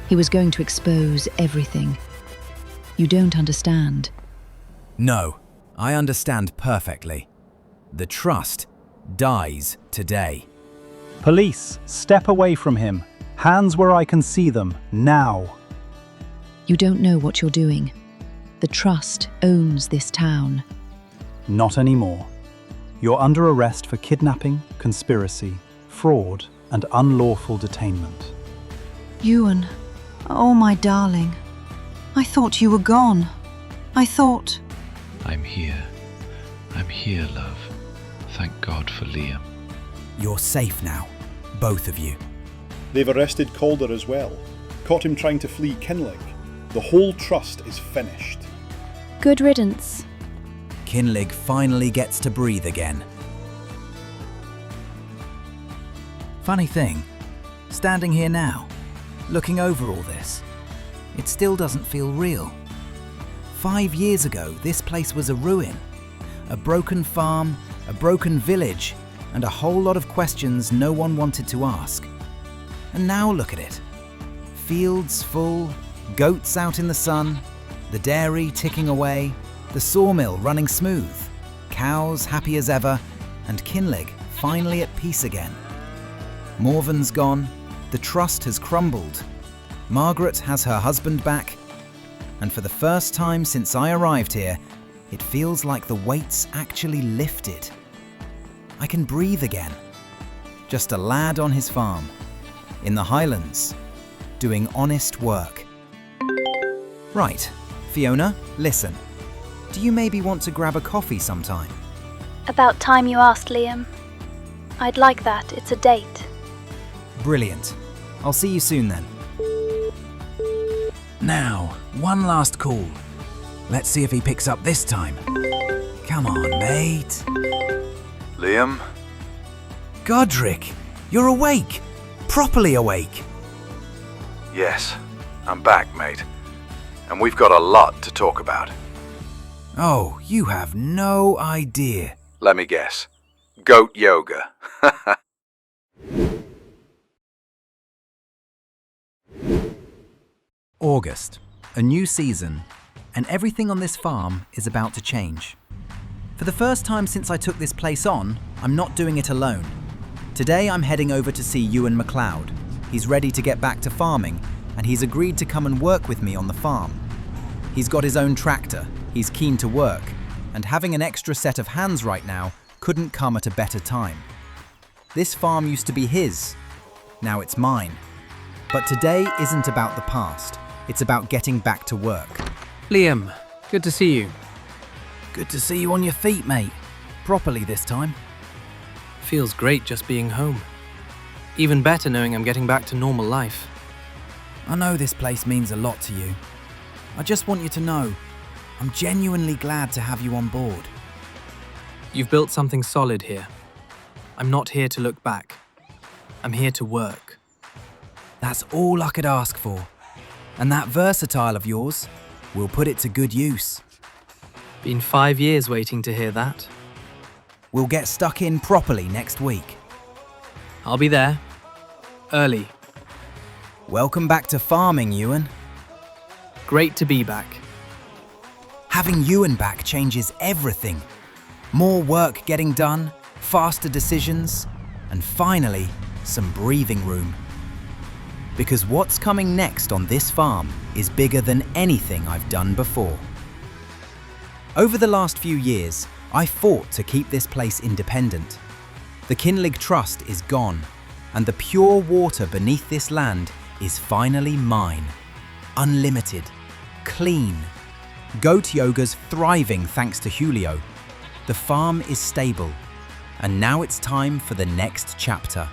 He was going to expose everything. You don't understand. No, I understand perfectly. The trust dies today. Police, step away from him. Hands where I can see them, now. You don't know what you're doing. The trust owns this town. Not anymore. You're under arrest for kidnapping, conspiracy, fraud, and unlawful detainment. Euan, oh my darling. I thought you were gone. I thought... I'm here, love. Thank God for Liam. You're safe now, both of you. They've arrested Calder as well. Caught him trying to flee Kinlaig. The whole trust is finished. Good riddance. Kinlaig finally gets to breathe again. Funny thing, standing here now, looking over all this, it still doesn't feel real. 5 years ago, this place was a ruin. A broken farm, a broken village, and a whole lot of questions no one wanted to ask. And now look at it. Fields full, goats out in the sun, the dairy ticking away, the sawmill running smooth, cows happy as ever, and Kinlaig finally at peace again. Morven's gone, the trust has crumbled, Margaret has her husband back, and for the first time since I arrived here, it feels like the weight's actually lifted. I can breathe again. Just a lad on his farm, in the Highlands, doing honest work. Right, Fiona, listen. Do you maybe want to grab a coffee sometime? About time you asked, Liam. I'd like that. It's a date. Brilliant. I'll see you soon then. Now, one last call. Let's see if he picks up this time. Come on, mate. Liam? Godric, you're awake. Properly awake. Yes, I'm back, mate. And we've got a lot to talk about. Oh, you have no idea. Let me guess. Goat yoga. August, a new season, and everything on this farm is about to change. For the first time since I took this place on, I'm not doing it alone. Today I'm heading over to see Euan MacLeod. He's ready to get back to farming, and he's agreed to come and work with me on the farm. He's got his own tractor, he's keen to work, and having an extra set of hands right now couldn't come at a better time. This farm used to be his, now it's mine. But today isn't about the past, it's about getting back to work. Liam, good to see you. Good to see you on your feet, mate. Properly this time. Feels great just being home. Even better knowing I'm getting back to normal life. I know this place means a lot to you. I just want you to know, I'm genuinely glad to have you on board. You've built something solid here. I'm not here to look back. I'm here to work. That's all I could ask for. And that versatile of yours, we'll put it to good use. Been 5 years waiting to hear that. We'll get stuck in properly next week. I'll be there. Early. Welcome back to farming, Euan. Great to be back. Having Euan back changes everything. More work getting done, faster decisions, and finally, some breathing room. Because what's coming next on this farm is bigger than anything I've done before. Over the last few years, I fought to keep this place independent. The Kinlaig Trust is gone, and the pure water beneath this land is finally mine. Unlimited, clean. Goat yoga's thriving thanks to Julio. The farm is stable, and now it's time for the next chapter.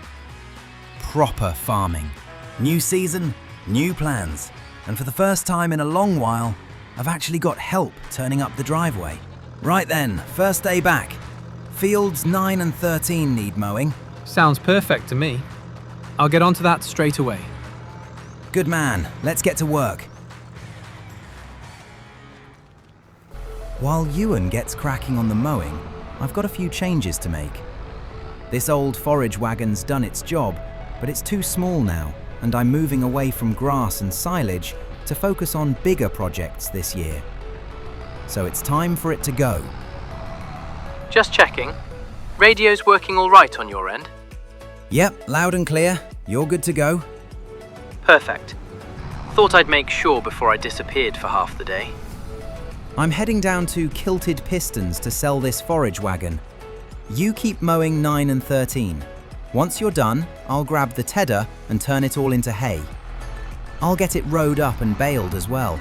Proper farming. New season, new plans, and for the first time in a long while, I've actually got help turning up the driveway. Right then, first day back. Fields 9 and 13 need mowing. Sounds perfect to me. I'll get onto that straight away. Good man, let's get to work. While Euan gets cracking on the mowing, I've got a few changes to make. This old forage wagon's done its job, but it's too small now, and I'm moving away from grass and silage to focus on bigger projects this year. So it's time for it to go. Just checking. Radio's working all right on your end? Yep, loud and clear. You're good to go. Perfect. Thought I'd make sure before I disappeared for half the day. I'm heading down to Kilted Pistons to sell this forage wagon. You keep mowing 9 and 13. Once you're done, I'll grab the tedder and turn it all into hay. I'll get it rowed up and baled as well.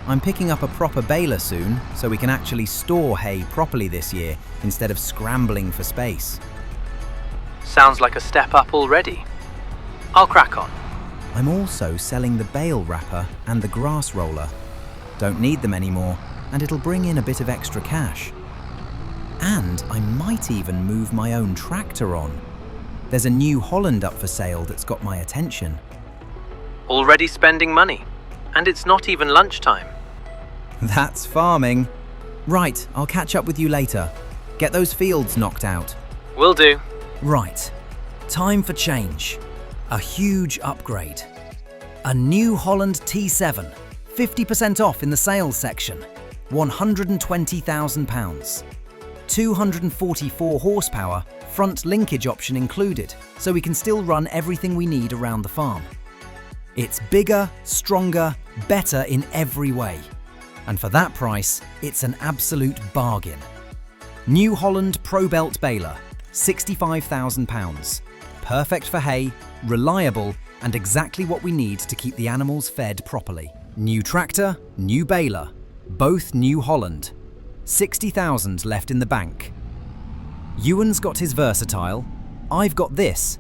I'm picking up a proper baler soon, so we can actually store hay properly this year instead of scrambling for space. Sounds like a step up already. I'll crack on. I'm also selling the bale wrapper and the grass roller. Don't need them anymore, and it'll bring in a bit of extra cash. And I might even move my own tractor on. There's a new Holland up for sale that's got my attention. Already spending money, and it's not even lunchtime. That's farming. Right, I'll catch up with you later. Get those fields knocked out. Will do. Right, time for change. A huge upgrade. A New Holland T7, 50% off in the sales section, £120,000. 244 horsepower, front linkage option included, so we can still run everything we need around the farm. It's bigger, stronger, better in every way. And for that price, it's an absolute bargain. New Holland Pro Belt baler, £65,000. Perfect for hay, reliable, and exactly what we need to keep the animals fed properly. New tractor, new baler, both New Holland. 60,000 left in the bank. Euan's got his versatile, I've got this.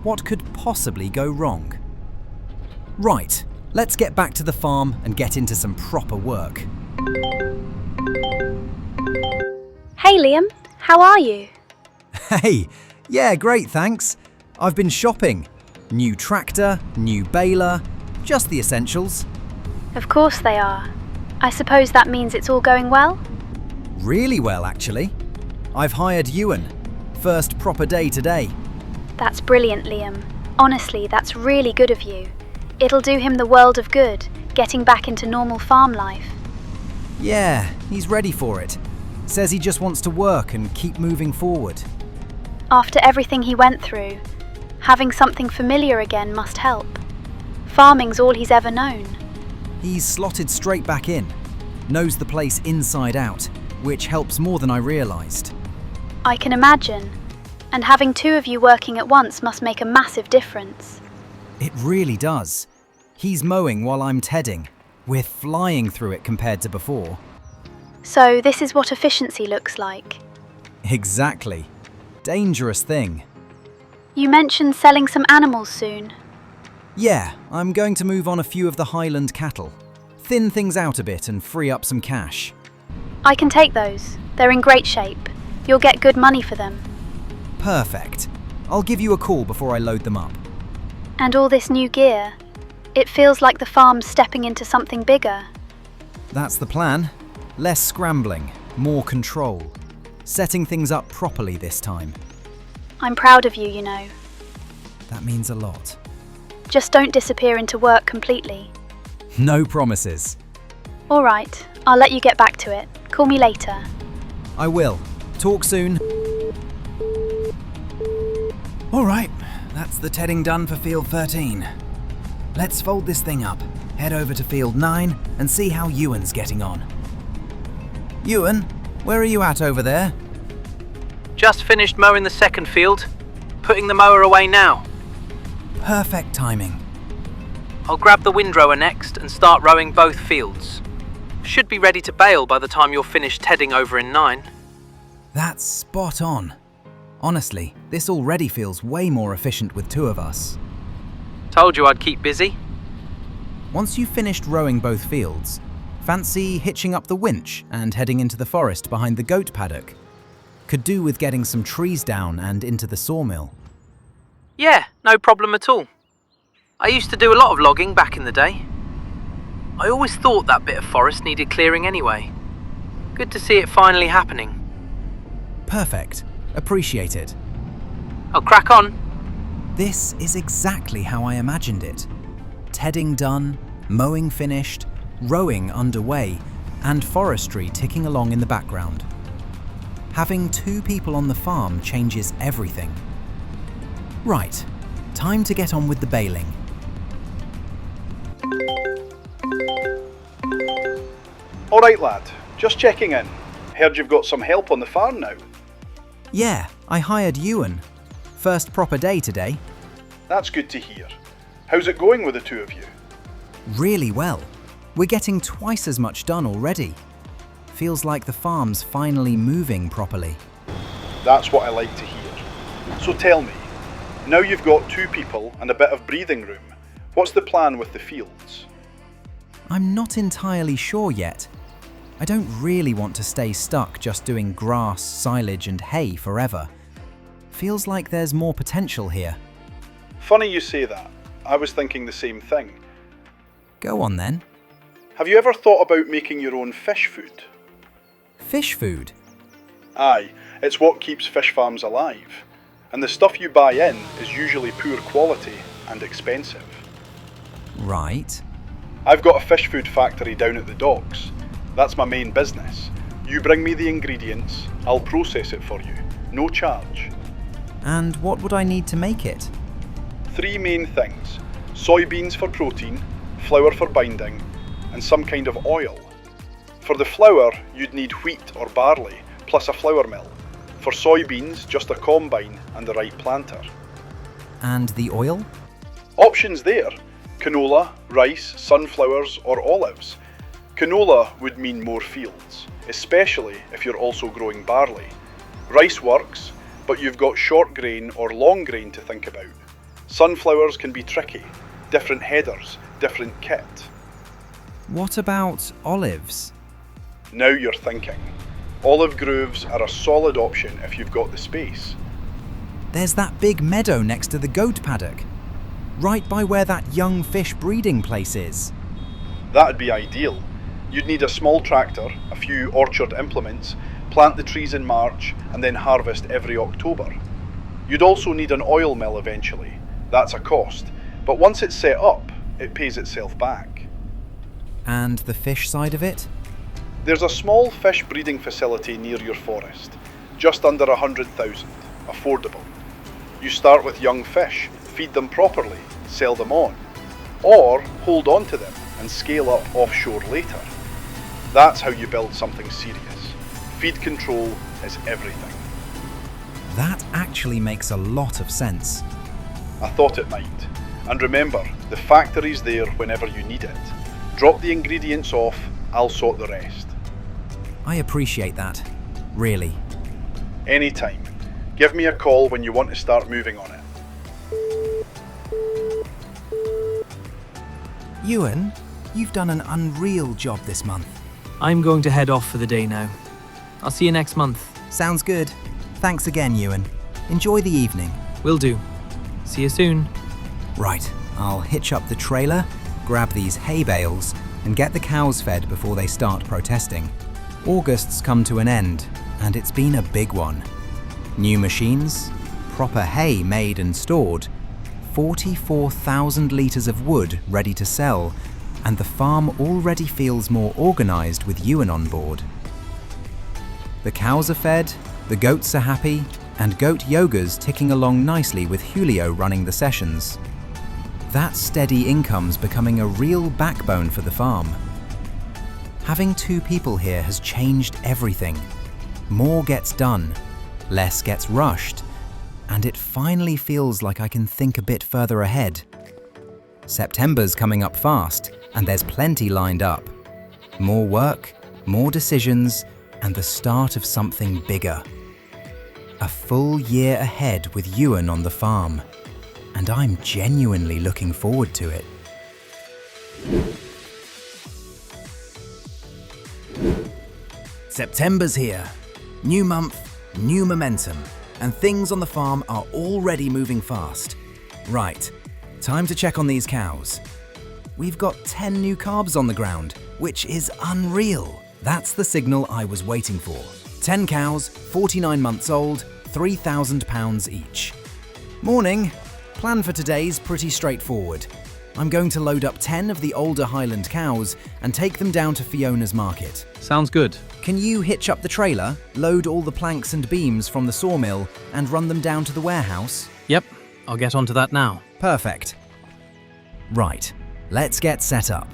What could possibly go wrong? Right, let's get back to the farm and get into some proper work. Hey Liam, how are you? Hey, yeah, great, thanks. I've been shopping. New tractor, new baler, just the essentials. Of course they are. I suppose that means it's all going well? Really well, actually. I've hired Euan. First proper day today. That's brilliant, Liam. Honestly, that's really good of you. It'll do him the world of good, getting back into normal farm life. Yeah, he's ready for it. Says he just wants to work and keep moving forward. After everything he went through, having something familiar again must help. Farming's all he's ever known. He's slotted straight back in. Knows the place inside out, which helps more than I realised. I can imagine. And having two of you working at once must make a massive difference. It really does. He's mowing while I'm tedding. We're flying through it compared to before. So this is what efficiency looks like. Exactly. Dangerous thing. You mentioned selling some animals soon. Yeah, I'm going to move on a few of the Highland cattle. Thin things out a bit and free up some cash. I can take those. They're in great shape. You'll get good money for them. Perfect. I'll give you a call before I load them up. And all this new gear. It feels like the farm's stepping into something bigger. That's the plan. Less scrambling, more control. Setting things up properly this time. I'm proud of you, you know. That means a lot. Just don't disappear into work completely. No promises. All right, I'll let you get back to it. Call me later. I will. Talk soon. All right, that's the tedding done for Field 13. Let's fold this thing up, head over to Field 9 and see how Euan's getting on. Euan, where are you at over there? Just finished mowing the second field. Putting the mower away now. Perfect timing. I'll grab the windrower next and start rowing both fields. Should be ready to bale by the time you're finished tedding over in 9. That's spot on. Honestly, this already feels way more efficient with two of us. Told you I'd keep busy. Once you've finished rowing both fields, fancy hitching up the winch and heading into the forest behind the goat paddock. Could do with getting some trees down and into the sawmill. Yeah, no problem at all. I used to do a lot of logging back in the day. I always thought that bit of forest needed clearing anyway. Good to see it finally happening. Perfect. Appreciate it. I'll crack on. This is exactly how I imagined it. Tedding done, mowing finished, rowing underway, and forestry ticking along in the background. Having two people on the farm changes everything. Right, time to get on with the baling. All right, lad. Just checking in. Heard you've got some help on the farm now. Yeah, I hired Euan. First proper day today. That's good to hear. How's it going with the two of you? Really well. We're getting twice as much done already. Feels like the farm's finally moving properly. That's what I like to hear. So tell me, now you've got two people and a bit of breathing room, what's the plan with the fields? I'm not entirely sure yet. I don't really want to stay stuck just doing grass, silage and hay forever. Feels like there's more potential here. Funny you say that. I was thinking the same thing. Go on then. Have you ever thought about making your own fish food? Fish food? Aye, it's what keeps fish farms alive. And the stuff you buy in is usually poor quality and expensive. Right. I've got a fish food factory down at the docks. That's my main business. You bring me the ingredients, I'll process it for you. No charge. And what would I need to make it? 3 main things. Soybeans for protein, flour for binding, and some kind of oil. For the flour, you'd need wheat or barley, plus a flour mill. For soybeans, just a combine and the right planter. And the oil? Options there. Canola, rice, sunflowers or olives. Canola would mean more fields, especially if you're also growing barley. Rice works, but you've got short grain or long grain to think about. Sunflowers can be tricky. Different headers, different kit. What about olives? Now you're thinking. Olive groves are a solid option if you've got the space. There's that big meadow next to the goat paddock, right by where that young fish breeding place is. That'd be ideal. You'd need a small tractor, a few orchard implements, plant the trees in March, and then harvest every October. You'd also need an oil mill eventually. That's a cost, but once it's set up, it pays itself back. And the fish side of it? There's a small fish breeding facility near your forest, just under 100,000, affordable. You start with young fish, feed them properly, sell them on, or hold on to them and scale up offshore later. That's how you build something serious. Feed control is everything. That actually makes a lot of sense. I thought it might. And remember, the factory's there whenever you need it. Drop the ingredients off, I'll sort the rest. I appreciate that. Really. Anytime. Give me a call when you want to start moving on it. Euan, you've done an unreal job this month. I'm going to head off for the day now. I'll see you next month. Sounds good. Thanks again, Euan. Enjoy the evening. Will do. See you soon. Right, I'll hitch up the trailer, grab these hay bales, and get the cows fed before they start protesting. August's come to an end, and it's been a big one. New machines, proper hay made and stored, 44,000 litres of wood ready to sell, and the farm already feels more organised with Euan on board. The cows are fed, the goats are happy, and goat yoga's ticking along nicely with Julio running the sessions. That steady income's becoming a real backbone for the farm. Having 2 people here has changed everything. More gets done, less gets rushed, and it finally feels like I can think a bit further ahead. September's coming up fast, and there's plenty lined up. More work, more decisions, and the start of something bigger. A full year ahead with Euan on the farm, and I'm genuinely looking forward to it. September's here. New month, new momentum, and things on the farm are already moving fast. Right, time to check on these cows. We've got 10 new calves on the ground, which is unreal. That's the signal I was waiting for. 10 cows, 49 months old, £3,000 each. Morning. Plan for today's pretty straightforward. I'm going to load up 10 of the older Highland cows and take them down to Fiona's market. Sounds good. Can you hitch up the trailer, load all the planks and beams from the sawmill, and run them down to the warehouse? Yep, I'll get onto that now. Perfect. Right, let's get set up.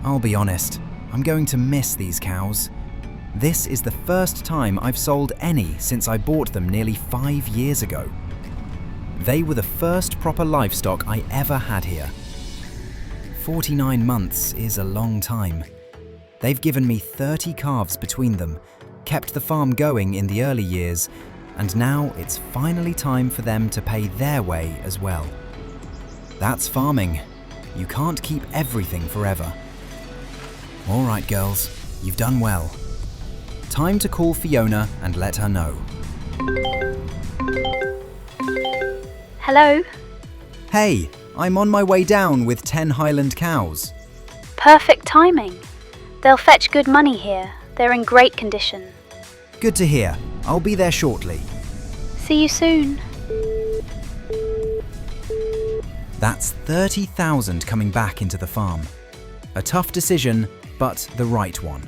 I'll be honest, I'm going to miss these cows. This is the first time I've sold any since I bought them nearly 5 years ago. They were the first proper livestock I ever had here. 49 months is a long time. They've given me 30 calves between them, kept the farm going in the early years, and now it's finally time for them to pay their way as well. That's farming. You can't keep everything forever. All right, girls, you've done well. Time to call Fiona and let her know. Hello? Hey, I'm on my way down with 10 Highland cows. Perfect timing. They'll fetch good money here. They're in great condition. Good to hear. I'll be there shortly. See you soon. That's 30,000 coming back into the farm. A tough decision, but the right one.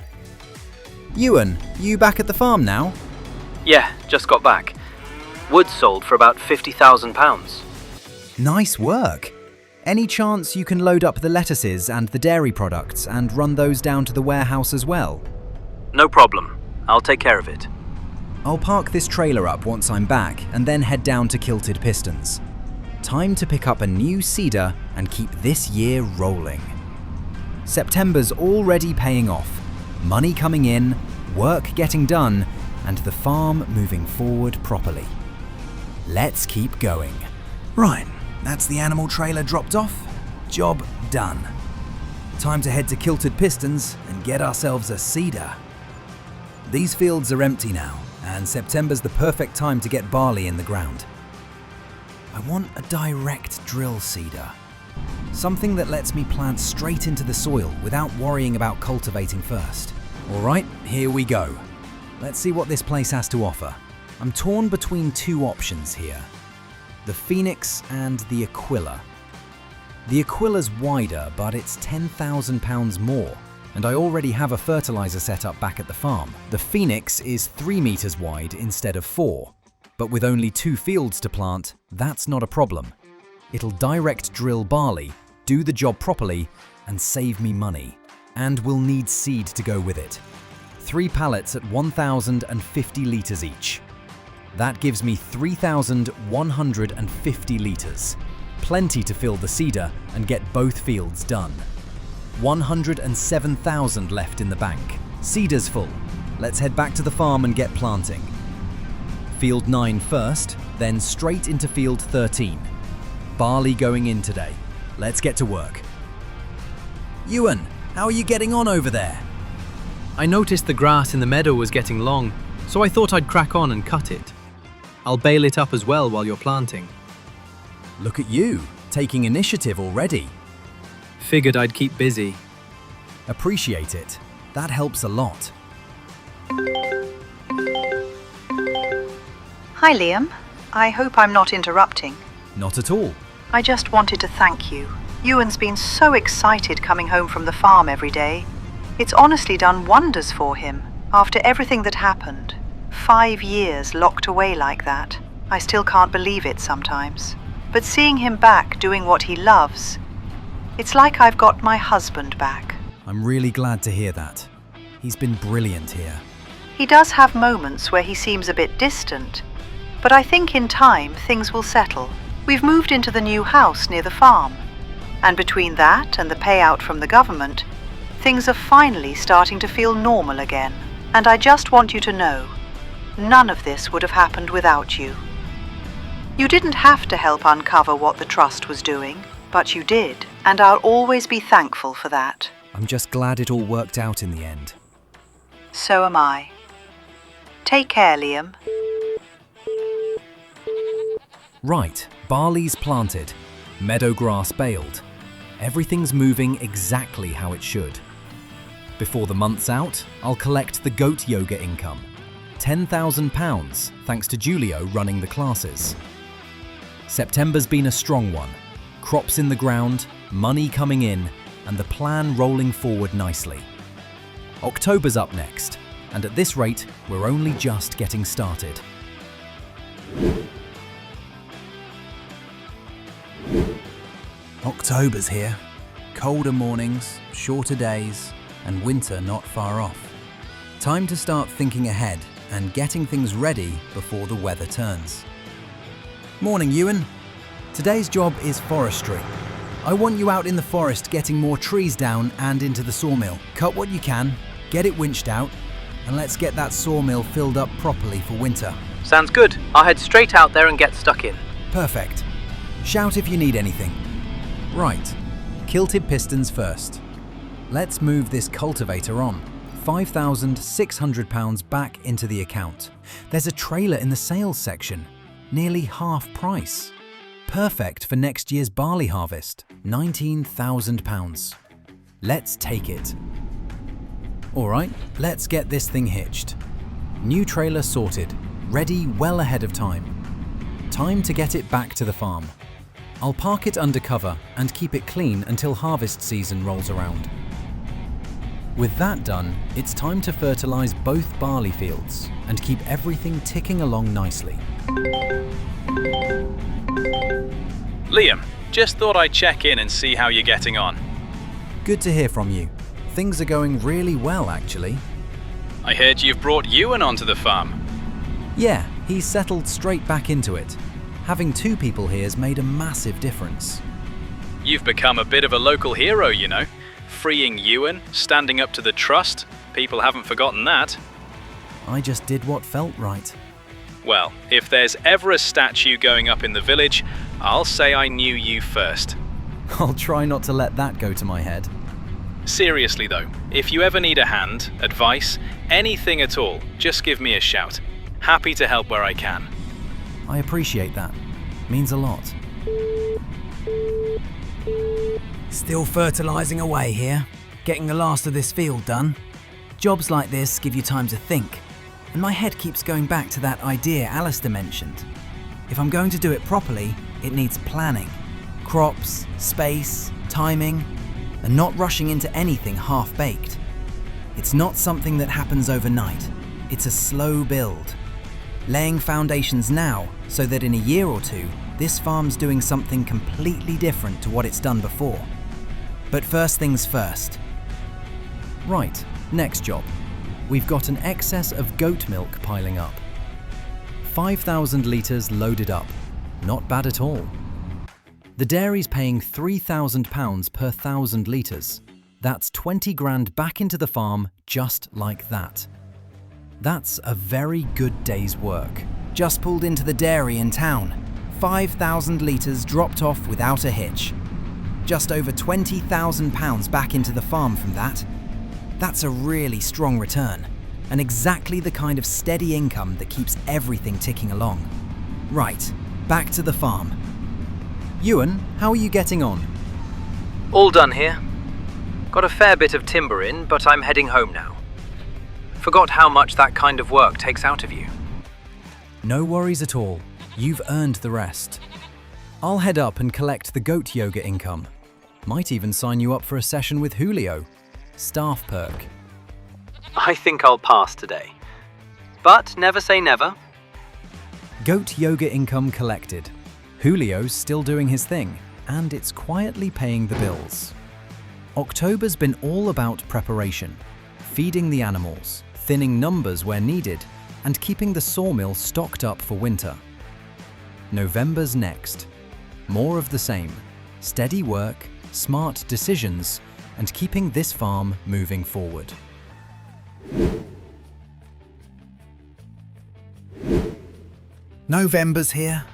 Euan, you back at the farm now? Yeah, just got back. Wood sold for about £50,000. Nice work. Any chance you can load up the lettuces and the dairy products and run those down to the warehouse as well? No problem. I'll take care of it. I'll park this trailer up once I'm back and then head down to Kilted Pistons. Time to pick up a new cedar and keep this year rolling. September's already paying off. Money coming in, work getting done, and the farm moving forward properly. Let's keep going. Right, that's the animal trailer dropped off. Job done. Time to head to Kilted Pistons and get ourselves a cedar. These fields are empty now, and September's the perfect time to get barley in the ground. I want a direct drill seeder. Something that lets me plant straight into the soil without worrying about cultivating first. All right, here we go. Let's see what this place has to offer. I'm torn between two options here. The Phoenix and the Aquila. The Aquila's wider, but it's £10,000 more, and I already have a fertilizer set up back at the farm. The Phoenix is 3 meters wide instead of 4, but with only 2 fields to plant, that's not a problem. It'll direct drill barley, do the job properly, and save me money. And we'll need seed to go with it. 3 pallets at 1,050 litres each. That gives me 3,150 litres. Plenty to fill the cedar and get both fields done. 107,000 left in the bank. Cedar's full. Let's head back to the farm and get planting. Field 9 first, then straight into field 13. Barley going in today. Let's get to work. Euan, how are you getting on over there? I noticed the grass in the meadow was getting long, so I thought I'd crack on and cut it. I'll bale it up as well while you're planting. Look at you, taking initiative already. Figured I'd keep busy. Appreciate it. That helps a lot. Hi, Liam. I hope I'm not interrupting. Not at all. I just wanted to thank you. Euan's been so excited coming home from the farm every day. It's honestly done wonders for him after everything that happened. 5 years locked away like that. I still can't believe it sometimes. But seeing him back doing what he loves, it's like I've got my husband back. I'm really glad to hear that. He's been brilliant here. He does have moments where he seems a bit distant, but I think in time things will settle. We've moved into the new house near the farm, and between that and the payout from the government, things are finally starting to feel normal again. And I just want you to know, none of this would have happened without you. You didn't have to help uncover what the Trust was doing, but you did, and I'll always be thankful for that. I'm just glad it all worked out in the end. So am I. Take care, Liam. Right, barley's planted, meadow grass baled. Everything's moving exactly how it should. Before the month's out, I'll collect the goat yoga income. £10,000 thanks to Julio running the classes. September's been a strong one. Crops in the ground, money coming in, and the plan rolling forward nicely. October's up next, and at this rate, we're only just getting started. October's here. Colder mornings, shorter days, and winter not far off. Time to start thinking ahead and getting things ready before the weather turns. Morning, Euan. Today's job is forestry. I want you out in the forest getting more trees down and into the sawmill. Cut what you can, get it winched out, and let's get that sawmill filled up properly for winter. Sounds good. I'll head straight out there and get stuck in. Perfect. Shout if you need anything. Right, Kilted Pistons first. Let's move this cultivator on. £5,600 back into the account. There's a trailer in the sales section, nearly half price. Perfect for next year's barley harvest, £19,000. Let's take it. Alright, let's get this thing hitched. New trailer sorted, ready well ahead of time. Time to get it back to the farm. I'll park it under cover and keep it clean until harvest season rolls around. With that done, it's time to fertilise both barley fields and keep everything ticking along nicely. Liam, just thought I'd check in and see how you're getting on. Good to hear from you. Things are going really well, actually. I heard you've brought Euan onto the farm. Yeah, he's settled straight back into it. Having 2 people here's made a massive difference. You've become a bit of a local hero, you know. Freeing Euan, standing up to the trust. People haven't forgotten that. I just did what felt right. Well, if there's ever a statue going up in the village, I'll say I knew you first. I'll try not to let that go to my head. Seriously though, if you ever need a hand, advice, anything at all, just give me a shout. Happy to help where I can. I appreciate that. Means a lot. Still fertilising away here, getting the last of this field done. Jobs like this give you time to think, and my head keeps going back to that idea Alistair mentioned. If I'm going to do it properly, it needs planning. Crops, space, timing, and not rushing into anything half-baked. It's not something that happens overnight. It's a slow build. Laying foundations now so that in a year or 2, this farm's doing something completely different to what it's done before. But first things first. Right, next job. We've got an excess of goat milk piling up. 5,000 litres loaded up. Not bad at all. The dairy's paying £3,000 per 1,000 litres. That's 20 grand back into the farm just like that. That's a very good day's work. Just pulled into the dairy in town. 5,000 litres dropped off without a hitch. Just over £20,000 back into the farm from that. That's a really strong return, and exactly the kind of steady income that keeps everything ticking along. Right, back to the farm. Euan, how are you getting on? All done here. Got a fair bit of timber in, but I'm heading home now. Forgot how much that kind of work takes out of you. No worries at all. You've earned the rest. I'll head up and collect the goat yoga income. Might even sign you up for a session with Julio. Staff perk. I think I'll pass today. But never say never. Goat yoga income collected. Julio's still doing his thing, and it's quietly paying the bills. October's been all about preparation, feeding the animals, thinning numbers where needed, and keeping the sawmill stocked up for winter. November's next. More of the same. Steady work, smart decisions, and keeping this farm moving forward. November's here.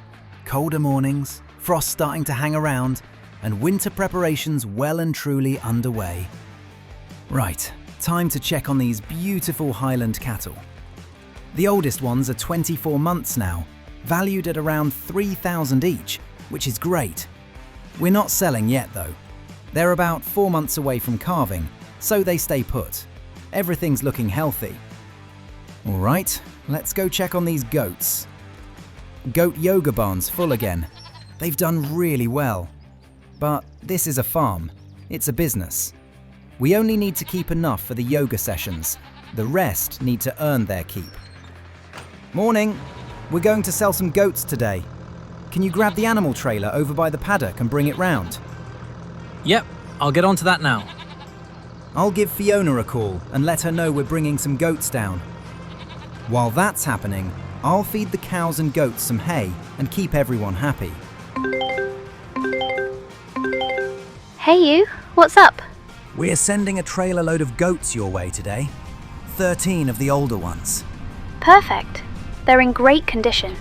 Colder mornings, frost starting to hang around, and winter preparations well and truly underway. Right, time to check on these beautiful Highland cattle. The oldest ones are 24 months now, valued at around 3,000 each, which is great. We're not selling yet though. They're about 4 months away from calving, so they stay put. Everything's looking healthy. All right, let's go check on these goats. Goat yoga barn's full again. They've done really well. But this is a farm. It's a business. We only need to keep enough for the yoga sessions. The rest need to earn their keep. Morning. We're going to sell some goats today. Can you grab the animal trailer over by the paddock and bring it round? Yep, I'll get onto that now. I'll give Fiona a call and let her know we're bringing some goats down. While that's happening, I'll feed the cows and goats some hay and keep everyone happy. Hey you, what's up? We're sending a trailer load of goats your way today. 13 of the older ones. Perfect. They're in great condition.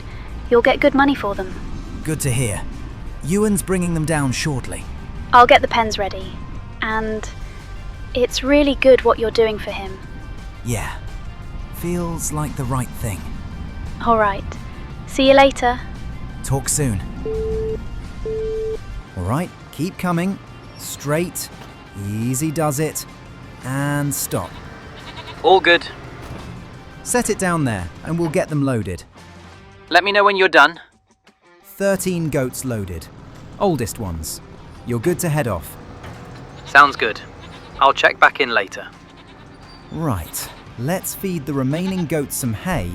You'll get good money for them. Good to hear. Euan's bringing them down shortly. I'll get the pens ready. And it's really good what you're doing for him. Yeah. Feels like the right thing. All right. See you later. Talk soon. All right, keep coming. Straight Easy does it. And stop. All good. Set it down there and we'll get them loaded. Let me know when you're done. 13 goats loaded. Oldest ones. You're good to head off. Sounds good. I'll check back in later. Right. Let's feed the remaining goats some hay,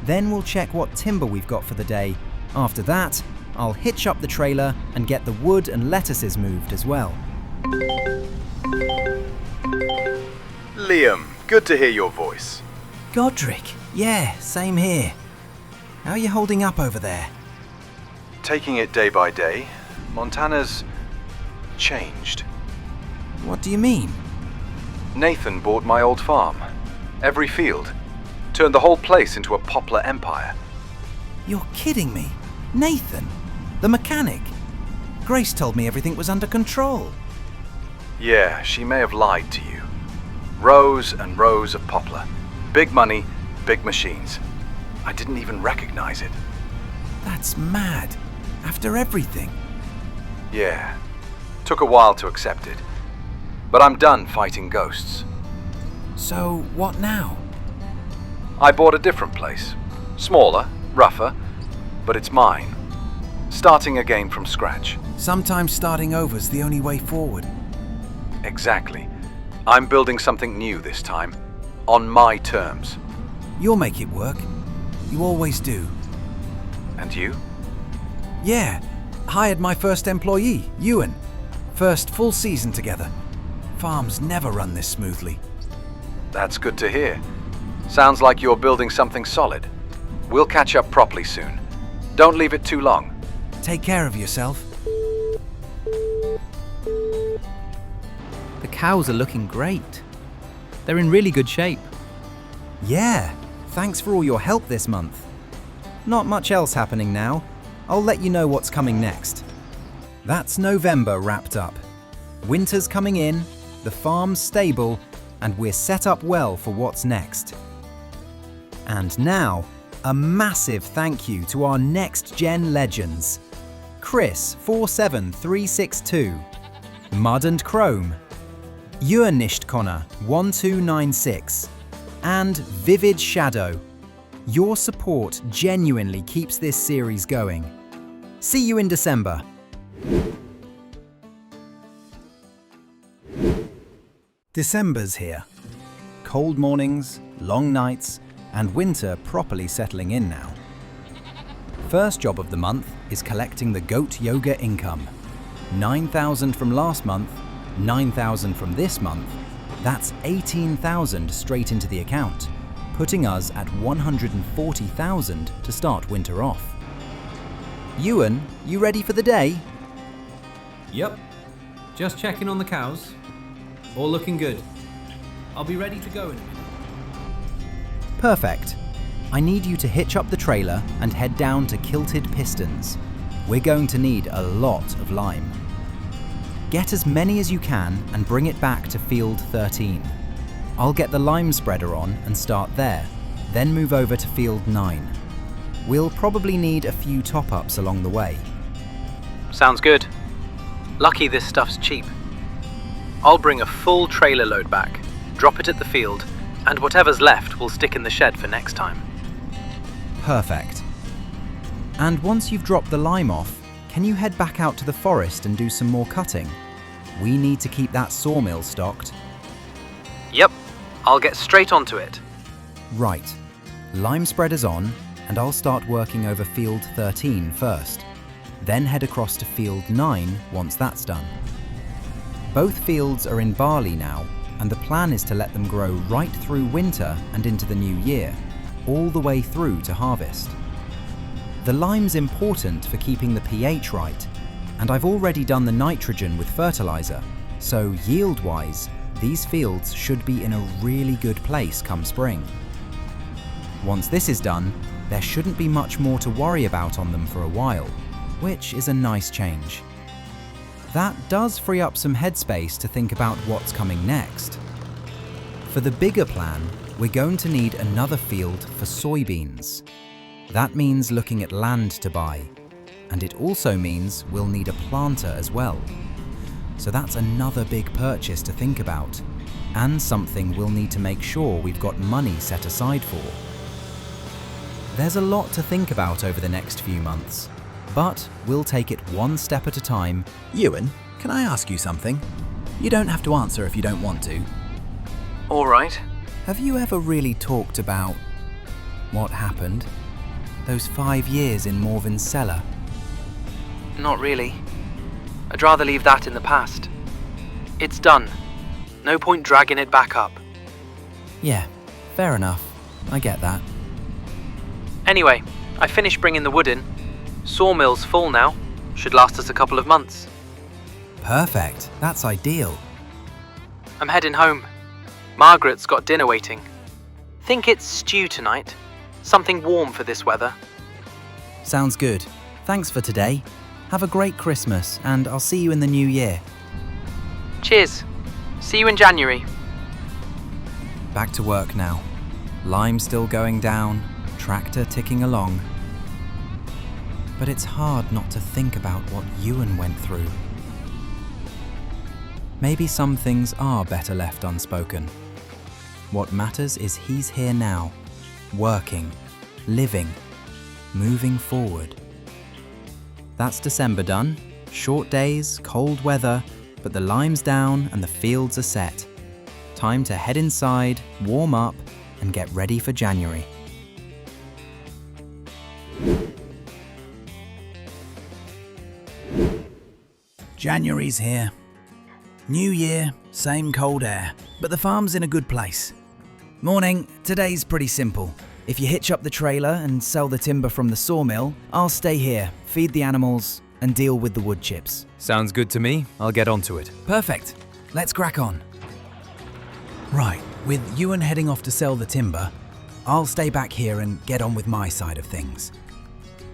then we'll check what timber we've got for the day. After that, I'll hitch up the trailer and get the wood and lettuces moved as well. Liam, good to hear your voice. Godric, yeah, same here. How are you holding up over there? Taking it day by day. Montana's changed. What do you mean? Nathan bought my old farm. Every field. Turned the whole place into a poplar empire. You're kidding me. Nathan, the mechanic. Grace told me everything was under control. Yeah, she may have lied to you. Rows and rows of poplar. Big money, big machines. I didn't even recognize it. That's mad. After everything. Yeah. Took a while to accept it. But I'm done fighting ghosts. So, what now? I bought a different place. Smaller, rougher, but it's mine. Starting again from scratch. Sometimes starting over's the only way forward. Exactly. I'm building something new this time. On my terms. You'll make it work. You always do. And you? Yeah. Hired my first employee, Euan. First full season together. Farms never run this smoothly. That's good to hear. Sounds like you're building something solid. We'll catch up properly soon. Don't leave it too long. Take care of yourself. The cows are looking great. They're in really good shape. Yeah, thanks for all your help this month. Not much else happening now. I'll let you know what's coming next. That's November wrapped up. Winter's coming in, the farm's stable, and we're set up well for what's next. And now, a massive thank you to our next-gen legends. Chris 47362, Mud and Chrome, Euan Connor 1296, and Vivid Shadow. Your support genuinely keeps this series going. See you in December. December's here. Cold mornings, long nights, and winter properly settling in now. First job of the month is collecting the goat yoga income. 9,000 from last month, 9,000 from this month. That's 18,000 straight into the account, putting us at 140,000 to start winter off. Euan, you ready for the day? Yep. Just checking on the cows. All looking good. I'll be ready to go in a minute. Perfect. I need you to hitch up the trailer and head down to Kilted Pistons. We're going to need a lot of lime. Get as many as you can and bring it back to field 13. I'll get the lime spreader on and start there, then move over to field 9. We'll probably need a few top-ups along the way. Sounds good. Lucky this stuff's cheap. I'll bring a full trailer load back, drop it at the field, and whatever's left we'll stick in the shed for next time. Perfect. And once you've dropped the lime off, can you head back out to the forest and do some more cutting? We need to keep that sawmill stocked. Yep, I'll get straight onto it. Right. Lime spreader's on, and I'll start working over field 13 first. Then head across to field 9 once that's done. Both fields are in barley now, and the plan is to let them grow right through winter and into the new year, all the way through to harvest. The lime's important for keeping the pH right, and I've already done the nitrogen with fertilizer, so yield-wise, these fields should be in a really good place come spring. Once this is done, there shouldn't be much more to worry about on them for a while, which is a nice change. That does free up some headspace to think about what's coming next. For the bigger plan, we're going to need another field for soybeans. That means looking at land to buy, and it also means we'll need a planter as well. so that's another big purchase to think about, and something we'll need to make sure we've got money set aside for. There's a lot to think about over the next few months, but we'll take it one step at a time. Euan, can I ask you something? You don't have to answer if you don't want to. All right. Have you ever really talked about what happened? Those 5 years in Morven's cellar? Not really. I'd rather leave that in the past. It's done. No point dragging it back up. Yeah, fair enough. I get that. Anyway, I finished bringing the wood in. Sawmill's full now. Should last us a couple of months. Perfect. That's ideal. I'm heading home. Margaret's got dinner waiting. Think it's stew tonight. Something warm for this weather. Sounds good. Thanks for today. Have a great Christmas, and I'll see you in the new year. Cheers. See you in January. Back to work now. Lime still going down, tractor ticking along. But it's hard not to think about what Euan went through. Maybe some things are better left unspoken. What matters is he's here now, working, living, moving forward. That's December done. Short days, cold weather, but the lime's down and the fields are set. Time to head inside, warm up, and get ready for January. January's here. New year, same cold air, but the farm's in a good place. Morning, today's pretty simple. If you hitch up the trailer and sell the timber from the sawmill, I'll stay here, feed the animals, and deal with the wood chips. Sounds good to me. I'll get onto it. Perfect. Let's crack on. Right, with Euan heading off to sell the timber, I'll stay back here and get on with my side of things.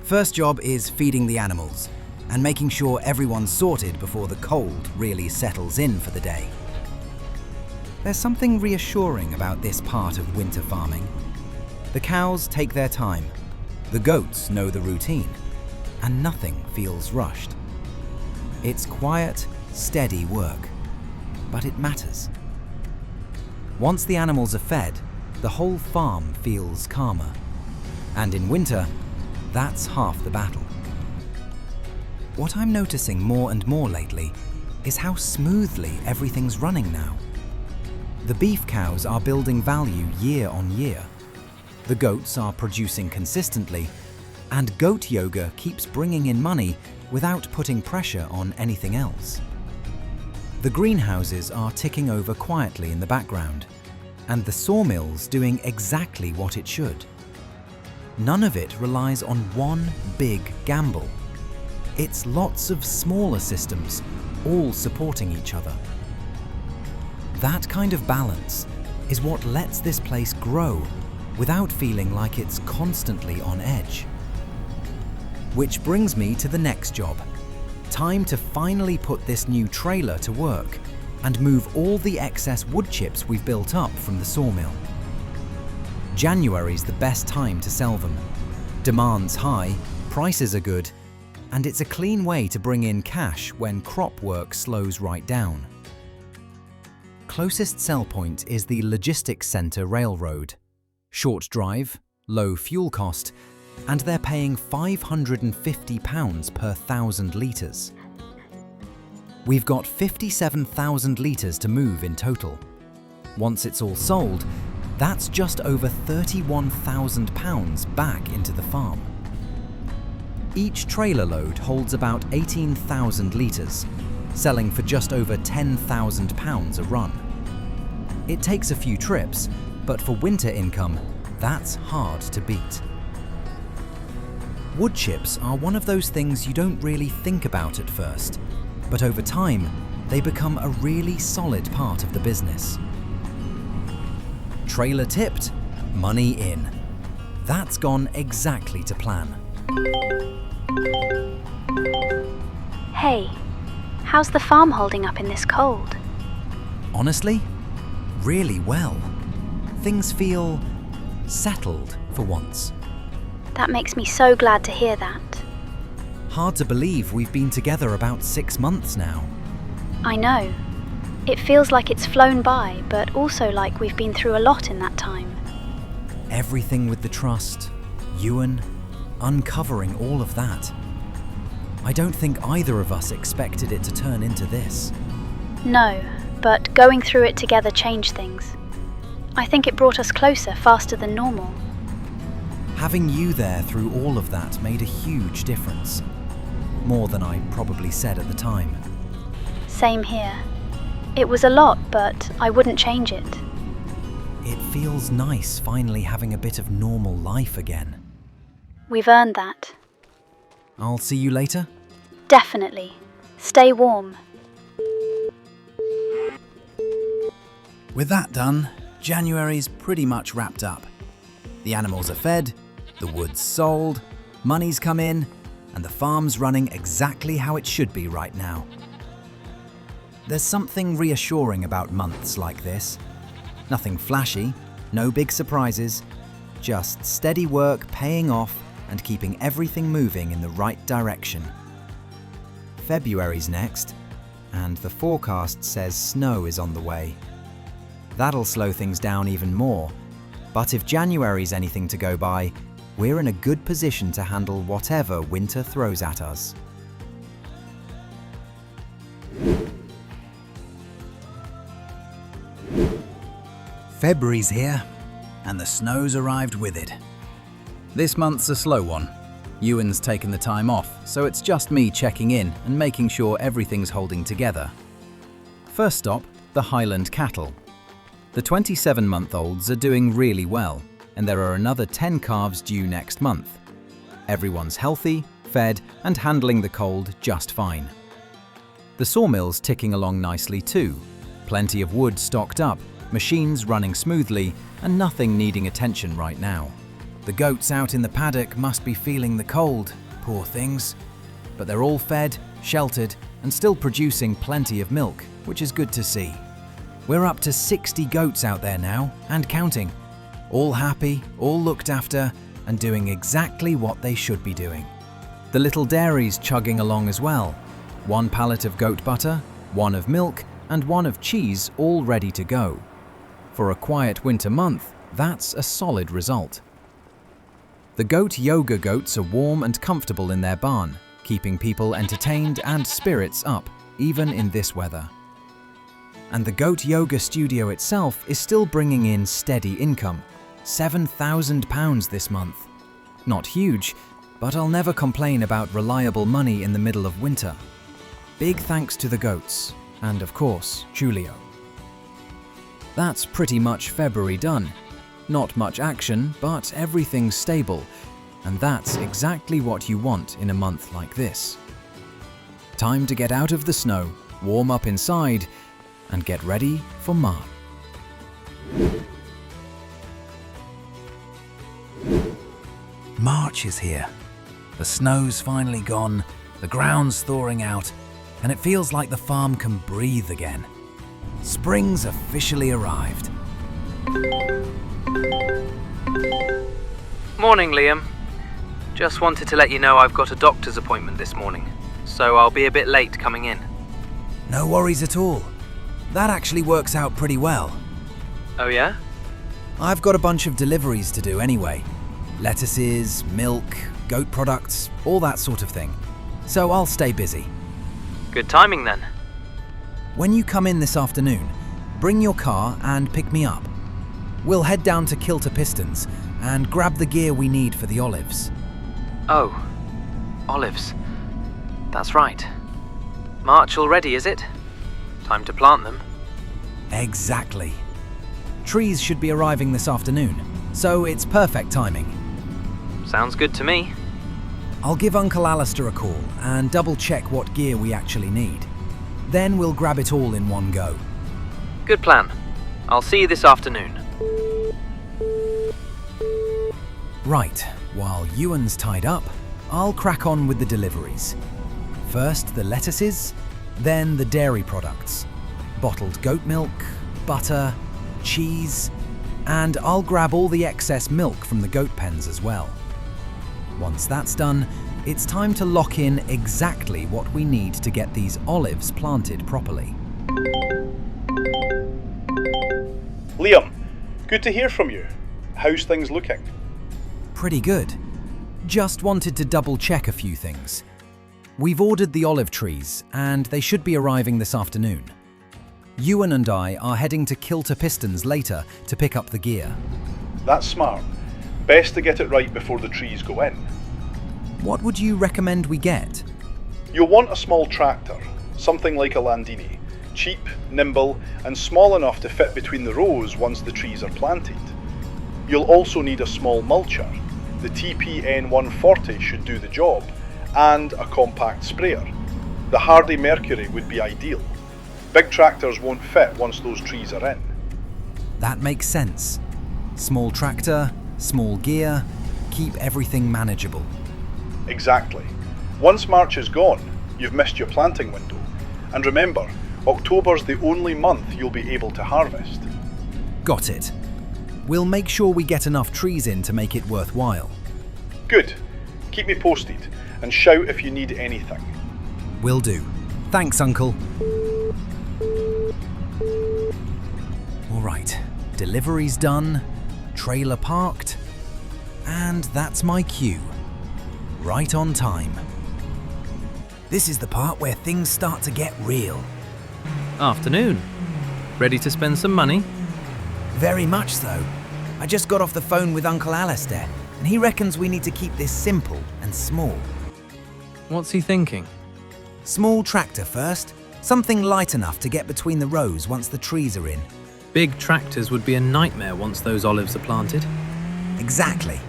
First job is feeding the animals and making sure everyone's sorted before the cold really settles in for the day. There's something reassuring about this part of winter farming. The cows take their time, the goats know the routine, and nothing feels rushed. It's quiet, steady work, but it matters. Once the animals are fed, the whole farm feels calmer. And in winter, that's half the battle. What I'm noticing more and more lately is how smoothly everything's running now. The beef cows are building value year on year. The goats are producing consistently, and goat yoga keeps bringing in money without putting pressure on anything else. The greenhouses are ticking over quietly in the background, and the sawmill's doing exactly what it should. None of it relies on one big gamble. It's lots of smaller systems, all supporting each other. That kind of balance is what lets this place grow without feeling like it's constantly on edge. Which brings me to the next job. Time to finally put this new trailer to work and move all the excess wood chips we've built up from the sawmill. January's the best time to sell them. Demand's high, prices are good, and it's a clean way to bring in cash when crop work slows right down. Closest sell point is the Logistics Centre Railroad. Short drive, low fuel cost, and they're paying £550 per 1,000 litres. We've got 57,000 litres to move in total. Once it's all sold, that's just over £31,000 back into the farm. Each trailer load holds about 18,000 litres, selling for just over £10,000 a run. It takes a few trips, but for winter income, that's hard to beat. Wood chips are one of those things you don't really think about at first, but over time, they become a really solid part of the business. Trailer tipped, money in. That's gone exactly to plan. Hey, how's the farm holding up in this cold? Honestly, really well. Things feel settled for once. That makes me so glad to hear that. Hard to believe we've been together about 6 months now. I know. It feels like it's flown by, but also like we've been through a lot in that time. Everything with the trust, Euan, uncovering all of that. I don't think either of us expected it to turn into this. No, but going through it together changed things. I think it brought us closer faster than normal. Having you there through all of that made a huge difference. More than I probably said at the time. Same here. It was a lot, but I wouldn't change it. It feels nice finally having a bit of normal life again. We've earned that. I'll see you later? Definitely. Stay warm. With that done, January's pretty much wrapped up. The animals are fed, the wood's sold, money's come in, and the farm's running exactly how it should be right now. There's something reassuring about months like this. Nothing flashy, no big surprises, just steady work paying off and keeping everything moving in the right direction. February's next, and the forecast says snow is on the way. That'll slow things down even more, but if January's anything to go by, we're in a good position to handle whatever winter throws at us. February's here, and the snow's arrived with it. This month's a slow one. Euan's taken the time off, so it's just me checking in and making sure everything's holding together. First stop, the Highland cattle. The 27-month-olds are doing really well, and there are another 10 calves due next month. Everyone's healthy, fed, and handling the cold just fine. The sawmill's ticking along nicely too. Plenty of wood stocked up, machines running smoothly, and nothing needing attention right now. The goats out in the paddock must be feeling the cold, poor things. But they're all fed, sheltered, and still producing plenty of milk, which is good to see. We're up to 60 goats out there now, and counting. All happy, all looked after, and doing exactly what they should be doing. The little dairy's chugging along as well. 1 pallet of goat butter, 1 of milk, and 1 of cheese all ready to go. For a quiet winter month, that's a solid result. The goat yoga goats are warm and comfortable in their barn, keeping people entertained and spirits up, even in this weather. And the goat yoga studio itself is still bringing in steady income, £7,000 this month. Not huge, but I'll never complain about reliable money in the middle of winter. Big thanks to the goats, and of course, Julio. That's pretty much February done. Not much action, but everything's stable, and that's exactly what you want in a month like this. Time to get out of the snow, warm up inside, and get ready for March. March is here. The snow's finally gone, the ground's thawing out, and it feels like the farm can breathe again. Spring's officially arrived. Morning, Liam. Just wanted to let you know I've got a doctor's appointment this morning, so I'll be a bit late coming in. No worries at all. That actually works out pretty well. Oh yeah? I've got a bunch of deliveries to do anyway. Lettuces, milk, goat products, all that sort of thing. So I'll stay busy. Good timing then. When you come in this afternoon, bring your car and pick me up. We'll head down to Kilter Pistons and grab the gear we need for the olives. Oh, olives. That's right. March already, is it? Time to plant them. Exactly. Trees should be arriving this afternoon, so it's perfect timing. Sounds good to me. I'll give Uncle Alistair a call and double check what gear we actually need. Then we'll grab it all in one go. Good plan. I'll see you this afternoon. Right, while Euan's tied up, I'll crack on with the deliveries. First the lettuces, then the dairy products. Bottled goat milk, butter, cheese, and I'll grab all the excess milk from the goat pens as well. Once that's done, it's time to lock in exactly what we need to get these olives planted properly. Liam, good to hear from you. How's things looking? Pretty good. Just wanted to double check a few things. We've ordered the olive trees, and they should be arriving this afternoon. Euan and I are heading to Kilter Pistons later to pick up the gear. That's smart. Best to get it right before the trees go in. What would you recommend we get? You'll want a small tractor, something like a Landini. Cheap, nimble, and small enough to fit between the rows once the trees are planted. You'll also need a small mulcher. The TPN140 should do the job, and a compact sprayer. The Hardy Mercury would be ideal. Big tractors won't fit once those trees are in. That makes sense. Small tractor, small gear, keep everything manageable. Exactly. Once March is gone, you've missed your planting window. And remember, October's the only month you'll be able to harvest. Got it. We'll make sure we get enough trees in to make it worthwhile. Good. Keep me posted, and shout if you need anything. Will do. Thanks, Uncle. All right, deliveries done, trailer parked, and that's my cue. Right on time. This is the part where things start to get real. Afternoon. Ready to spend some money? Very much so. I just got off the phone with Uncle Alistair, and he reckons we need to keep this simple and small. What's he thinking? Small tractor first, something light enough to get between the rows once the trees are in. Big tractors would be a nightmare once those olives are planted. Exactly.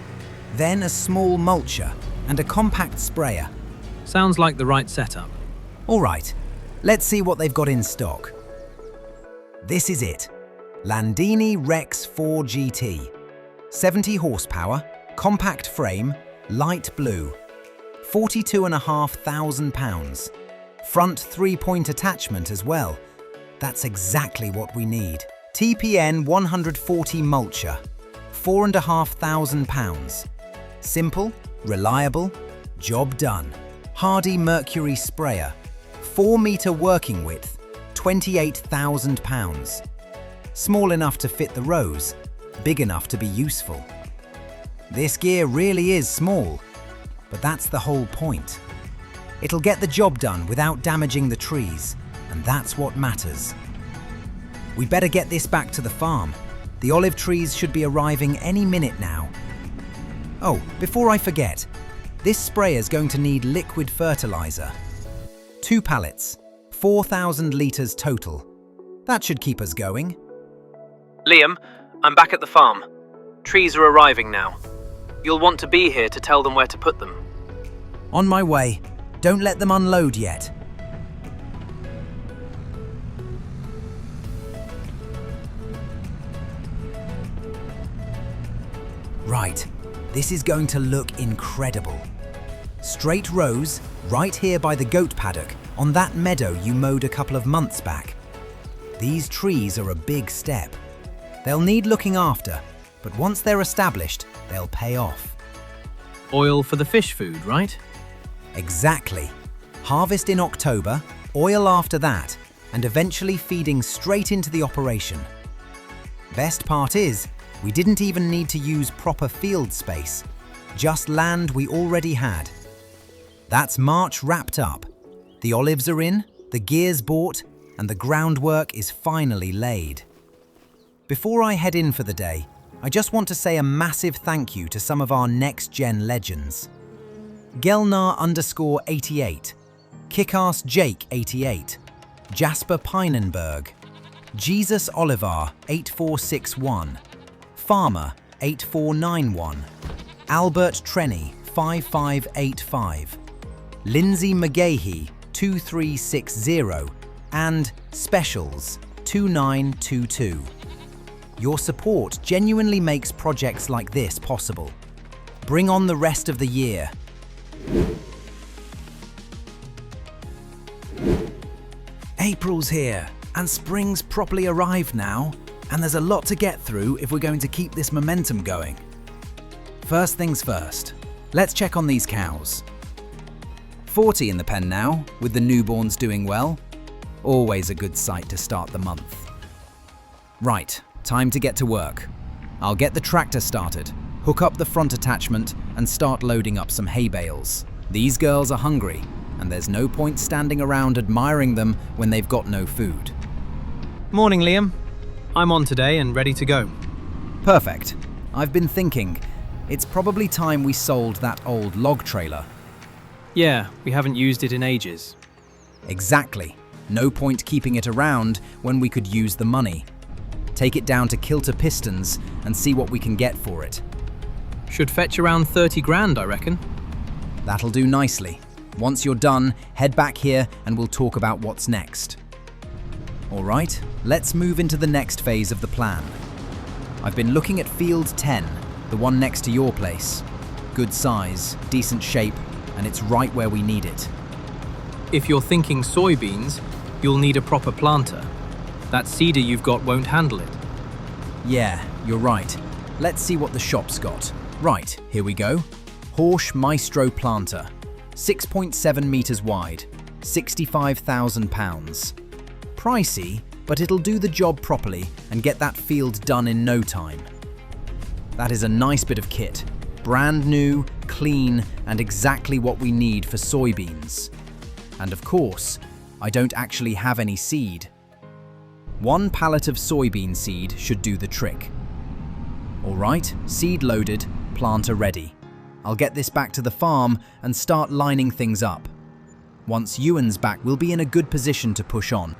Then a small mulcher and a compact sprayer. Sounds like the right setup. All right, let's see what they've got in stock. This is it. Landini Rex 4 GT. 70 horsepower, compact frame, light blue. 42,500 pounds. Front 3-point attachment as well. That's exactly what we need. TPN 140 mulcher. 4,500 pounds. Simple, reliable, job done. Hardy Mercury sprayer. 4-meter working width, 28,000 pounds. Small enough to fit the rows, big enough to be useful. This gear really is small, but that's the whole point. It'll get the job done without damaging the trees, and that's what matters. We better get this back to the farm. The olive trees should be arriving any minute now. Oh, before I forget, this sprayer's going to need liquid fertilizer. 2 pallets, 4,000 litres total. That should keep us going. Liam, I'm back at the farm. Trees are arriving now. You'll want to be here to tell them where to put them. On my way. Don't let them unload yet. Right, this is going to look incredible. Straight rows, right here by the goat paddock, on that meadow you mowed a couple of months back. These trees are a big step. They'll need looking after, but once they're established, they'll pay off. Oil for the fish food, right? Exactly. Harvest in October, oil after that, and eventually feeding straight into the operation. Best part is, we didn't even need to use proper field space, just land we already had. That's March wrapped up. The olives are in, the gear's bought, and the groundwork is finally laid. Before I head in for the day, I just want to say a massive thank you to some of our next-gen legends. Gelnar_88, Kickass Jake 88, Jasper Pinenberg, Jesus Olivar 8461, Farmer 8491, Albert Trenny 5585, Lindsay McGahey 2360, and Specials 2922. Your support genuinely makes projects like this possible. Bring on the rest of the year. April's here, and spring's properly arrived now, and there's a lot to get through if we're going to keep this momentum going. First things first, let's check on these cows. 40 in the pen now, with the newborns doing well. Always a good sight to start the month. Right, time to get to work. I'll get the tractor started, hook up the front attachment, and start loading up some hay bales. These girls are hungry, and there's no point standing around admiring them when they've got no food. Morning, Liam. I'm on today and ready to go. Perfect. I've been thinking, it's probably time we sold that old log trailer. Yeah, we haven't used it in ages. Exactly. No point keeping it around when we could use the money. Take it down to Kilter Pistons and see what we can get for it. Should fetch around 30 grand, I reckon. That'll do nicely. Once you're done, head back here and we'll talk about what's next. All right, let's move into the next phase of the plan. I've been looking at Field 10, the one next to your place. Good size, decent shape, and it's right where we need it. If you're thinking soybeans, you'll need a proper planter. That seeder you've got won't handle it. Yeah, you're right. Let's see what the shop's got. Right, here we go. Horsch Maestro Planter. 6.7 meters wide. £65,000. Pricey, but it'll do the job properly and get that field done in no time. That is a nice bit of kit. Brand new, clean, and exactly what we need for soybeans. And of course, I don't actually have any seed. 1 pallet of soybean seed should do the trick. All right, seed loaded, planter ready. I'll get this back to the farm and start lining things up. Once Euan's back, we'll be in a good position to push on.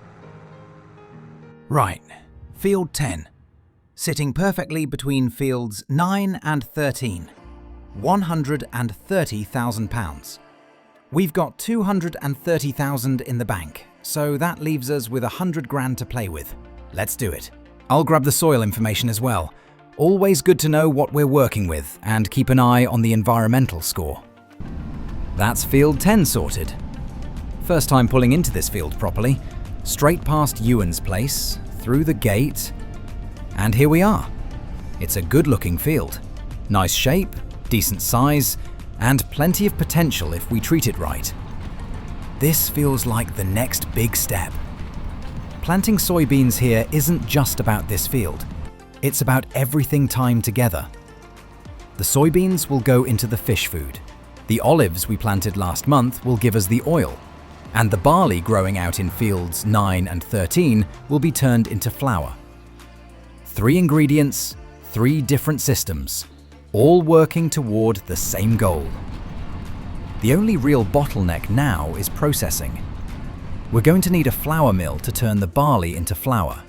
Right, Field 10. Sitting perfectly between Fields 9 and 13. £130,000. We've got 230,000 in the bank, so that leaves us with 100 grand to play with. Let's do it. I'll grab the soil information as well. Always good to know what we're working with and keep an eye on the environmental score. That's Field 10 sorted. First time pulling into this field properly. Straight past Euan's place, through the gate, and here we are. It's a good-looking field. Nice shape, decent size, and plenty of potential if we treat it right. This feels like the next big step. Planting soybeans here isn't just about this field. It's about everything timed together. The soybeans will go into the fish food. The olives we planted last month will give us the oil. And the barley growing out in fields 9 and 13 will be turned into flour. 3 ingredients, 3 different systems, all working toward the same goal. The only real bottleneck now is processing. We're going to need a flour mill to turn the barley into flour,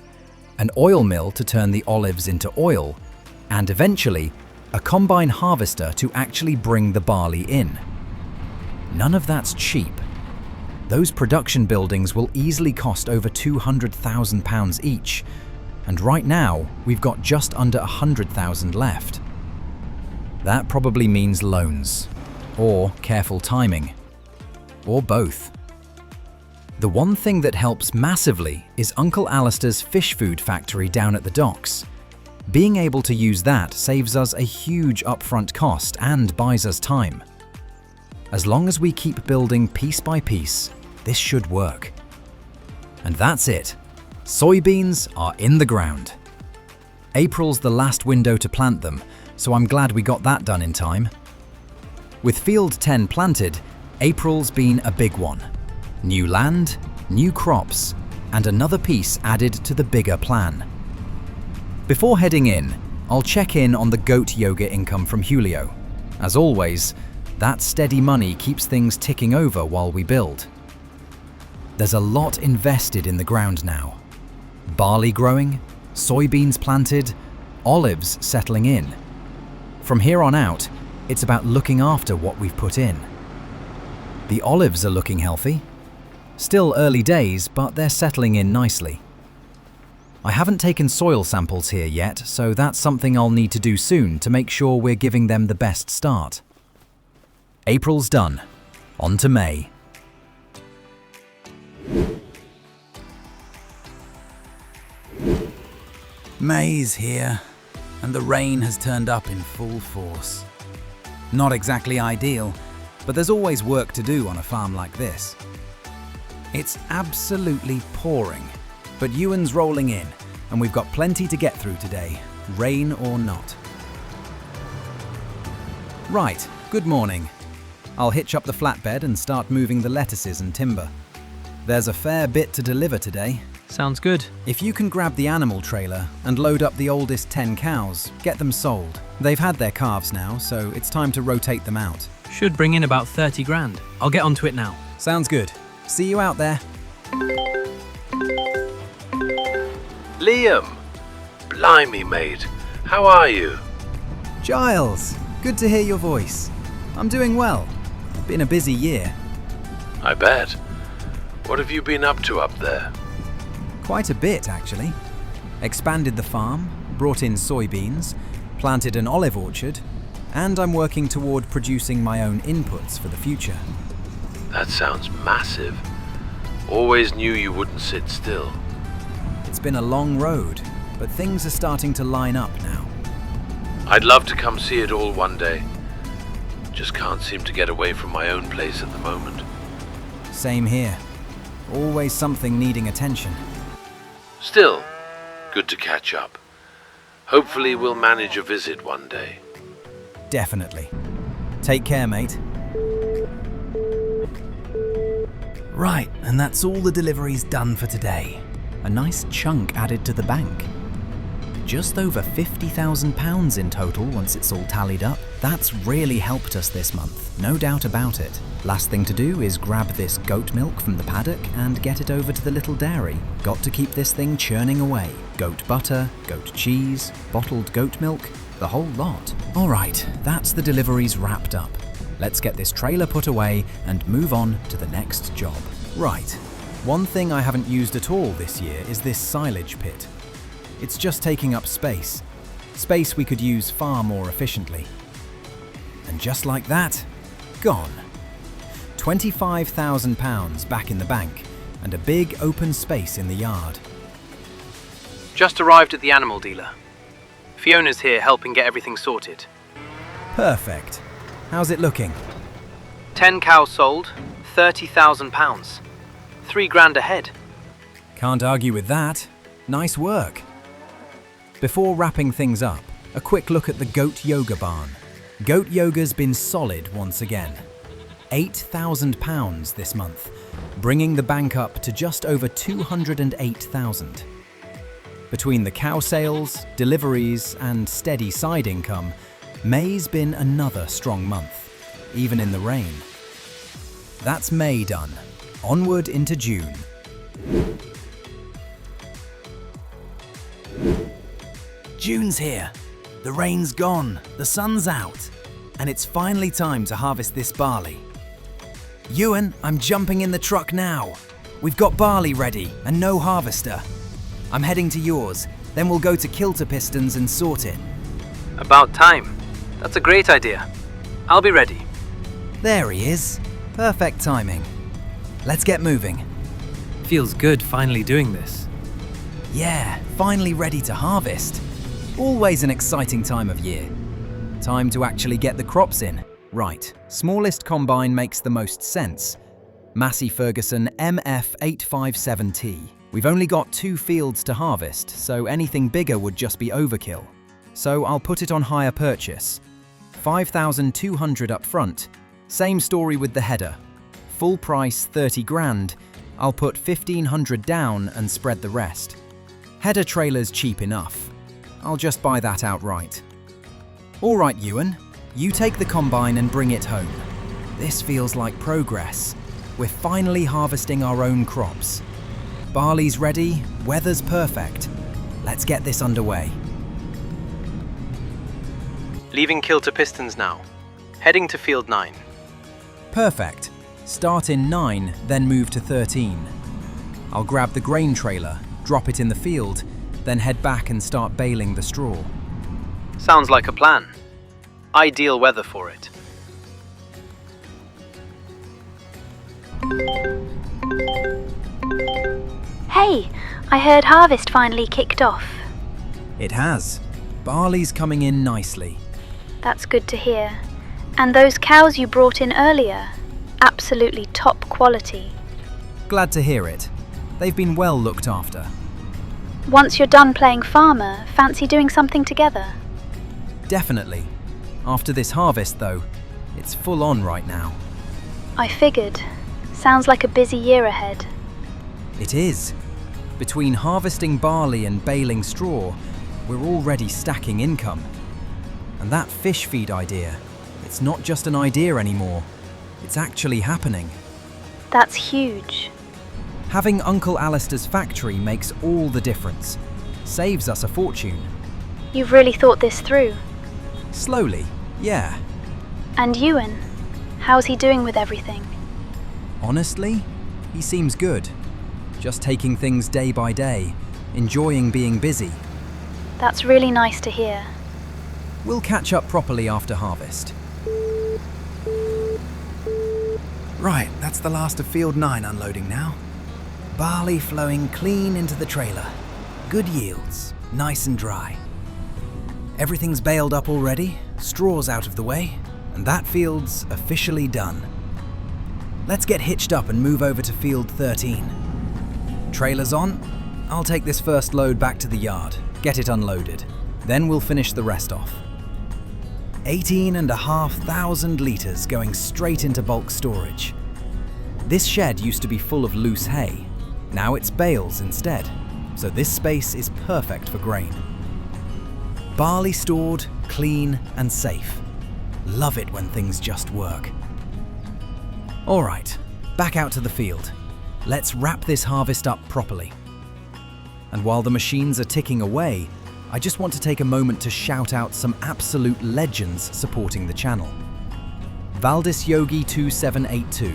an oil mill to turn the olives into oil, and eventually a combine harvester to actually bring the barley in. None of that's cheap. Those production buildings will easily cost over £200,000 each, and right now we've got just under 100,000 left. That probably means loans, or careful timing, or both. The one thing that helps massively is Uncle Alistair's fish food factory down at the docks. Being able to use that saves us a huge upfront cost and buys us time. As long as we keep building piece by piece, this should work. And that's it. Soybeans are in the ground. April's the last window to plant them, so I'm glad we got that done in time. With Field 10 planted, April's been a big one. New land, new crops, and another piece added to the bigger plan. Before heading in, I'll check in on the goat yoga income from Julio. As always, that steady money keeps things ticking over while we build. There's a lot invested in the ground now. Barley growing, soybeans planted, olives settling in. From here on out, it's about looking after what we've put in. The olives are looking healthy. Still early days, but they're settling in nicely. I haven't taken soil samples here yet, so that's something I'll need to do soon to make sure we're giving them the best start. April's done. On to May. May's here, and the rain has turned up in full force. Not exactly ideal, but there's always work to do on a farm like this. It's absolutely pouring, but Euan's rolling in, and we've got plenty to get through today, rain or not. Right, good morning. I'll hitch up the flatbed and start moving the lettuces and timber. There's a fair bit to deliver today. Sounds good. If you can grab the animal trailer and load up the oldest 10 cows, get them sold. They've had their calves now, so it's time to rotate them out. Should bring in about 30 grand. I'll get onto it now. Sounds good. See you out there. Liam! Blimey, mate. How are you? Giles, good to hear your voice. I'm doing well. Been a busy year. I bet. What have you been up to up there? Quite a bit, actually. Expanded the farm, brought in soybeans, planted an olive orchard, and I'm working toward producing my own inputs for the future. That sounds massive. Always knew you wouldn't sit still. It's been a long road, but things are starting to line up now. I'd love to come see it all one day. Just can't seem to get away from my own place at the moment. Same here. Always something needing attention. Still, good to catch up. Hopefully we'll manage a visit one day. Definitely. Take care, mate. Right, and that's all the deliveries done for today. A nice chunk added to the bank. Just over £50,000 in total once it's all tallied up. That's really helped us this month, no doubt about it. Last thing to do is grab this goat milk from the paddock and get it over to the little dairy. Got to keep this thing churning away. Goat butter, goat cheese, bottled goat milk, the whole lot. All right, that's the deliveries wrapped up. Let's get this trailer put away and move on to the next job. Right, one thing I haven't used at all this year is this silage pit. It's just taking up space. Space we could use far more efficiently. And just like that, gone. £25,000 back in the bank and a big open space in the yard. Just arrived at the animal dealer. Fiona's here helping get everything sorted. Perfect. How's it looking? 10 cows sold, £30,000. 3 grand ahead. Can't argue with that. Nice work. Before wrapping things up, a quick look at the goat yoga barn. Goat yoga's been solid once again. £8,000 this month, bringing the bank up to just over 208,000. Between the cow sales, deliveries, and steady side income, May's been another strong month, even in the rain. That's May done. Onward into June. June's here. The rain's gone, the sun's out, and it's finally time to harvest this barley. Euan, I'm jumping in the truck now. We've got barley ready and no harvester. I'm heading to yours, then we'll go to Kilter Pistons and sort it. About time. That's a great idea. I'll be ready. There he is. Perfect timing. Let's get moving. Feels good finally doing this. Yeah, finally ready to harvest. Always an exciting time of year. Time to actually get the crops in. Right, smallest combine makes the most sense. Massey Ferguson MF857T. We've only got 2 fields to harvest, so anything bigger would just be overkill. So I'll put it on hire purchase. 5,200 up front. Same story with the header. Full price 30 grand. I'll put 1,500 down and spread the rest. Header trailer's cheap enough. I'll just buy that outright. All right, Euan, you take the combine and bring it home. This feels like progress. We're finally harvesting our own crops. Barley's ready, weather's perfect. Let's get this underway. Leaving Kilter Pistons now. Heading to field 9. Perfect. Start in 9, then move to 13. I'll grab the grain trailer, drop it in the field, then head back and start baling the straw. Sounds like a plan. Ideal weather for it. Hey, I heard harvest finally kicked off. It has. Barley's coming in nicely. That's good to hear. And those cows you brought in earlier, absolutely top quality. Glad to hear it. They've been well looked after. Once you're done playing farmer, fancy doing something together? Definitely. After this harvest, though, it's full on right now. I figured. Sounds like a busy year ahead. It is. Between harvesting barley and baling straw, we're already stacking income. And that fish feed idea, it's not just an idea anymore. It's actually happening. That's huge. Having Uncle Alistair's factory makes all the difference. Saves us a fortune. You've really thought this through. Slowly, yeah. And Euan? How's he doing with everything? Honestly, he seems good. Just taking things day by day, enjoying being busy. That's really nice to hear. We'll catch up properly after harvest. Right, that's the last of Field 9 unloading now. Barley flowing clean into the trailer. Good yields, nice and dry. Everything's baled up already, straw's out of the way, and that field's officially done. Let's get hitched up and move over to Field 13. Trailer's on. I'll take this first load back to the yard, get it unloaded. Then we'll finish the rest off. 18,500 litres going straight into bulk storage. This shed used to be full of loose hay. Now it's bales instead, so this space is perfect for grain. Barley stored, clean and safe. Love it when things just work. All right, back out to the field. Let's wrap this harvest up properly. And while the machines are ticking away, I just want to take a moment to shout out some absolute legends supporting the channel. Valdis Yogi 2782,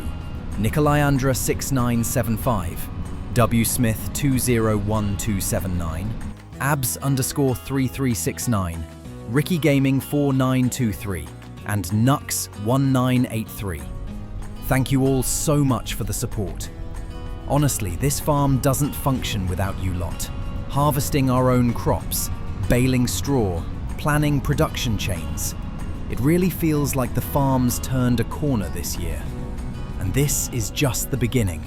Nikolai 6975, W Smith 201279, Abs_3369, Ricky Gaming 4923, and Nux 1983. Thank you all so much for the support. Honestly, this farm doesn't function without you lot. Harvesting our own crops, baling straw, planning production chains. It really feels like the farm's turned a corner this year. And this is just the beginning.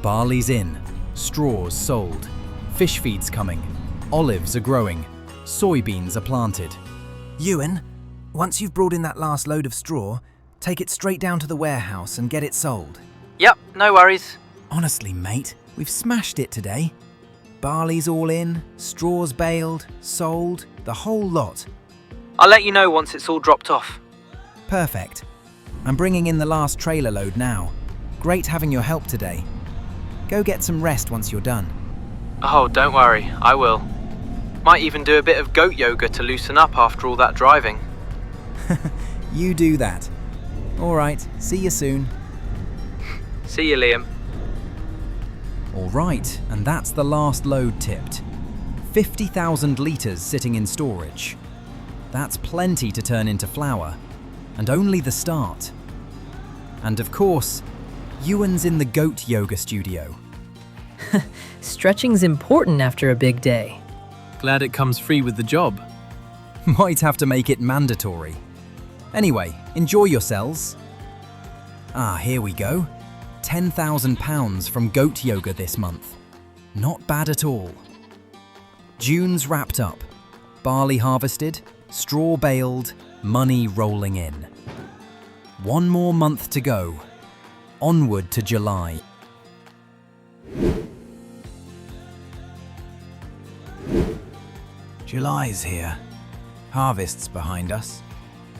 Barley's in, straws sold, fish feed's coming, olives are growing, soybeans are planted. Euan, once you've brought in that last load of straw, take it straight down to the warehouse and get it sold. Yep, no worries. Honestly, mate, we've smashed it today. Barley's all in, straws baled, sold, the whole lot. I'll let you know once it's all dropped off. Perfect. I'm bringing in the last trailer load now. Great having your help today. Go get some rest once you're done. Oh, don't worry, I will. Might even do a bit of goat yoga to loosen up after all that driving. You do that. All right, see you soon. See you, Liam. All right, and that's the last load tipped. 50,000 litres sitting in storage. That's plenty to turn into flour, and only the start. And of course, Euan's in the goat yoga studio. Stretching's important after a big day. Glad it comes free with the job. Might have to make it mandatory. Anyway, enjoy yourselves. Here we go. £10,000 from goat yoga this month. Not bad at all. June's wrapped up. Barley harvested, straw baled, money rolling in. One more month to go. Onward to July. July's here. Harvest's behind us.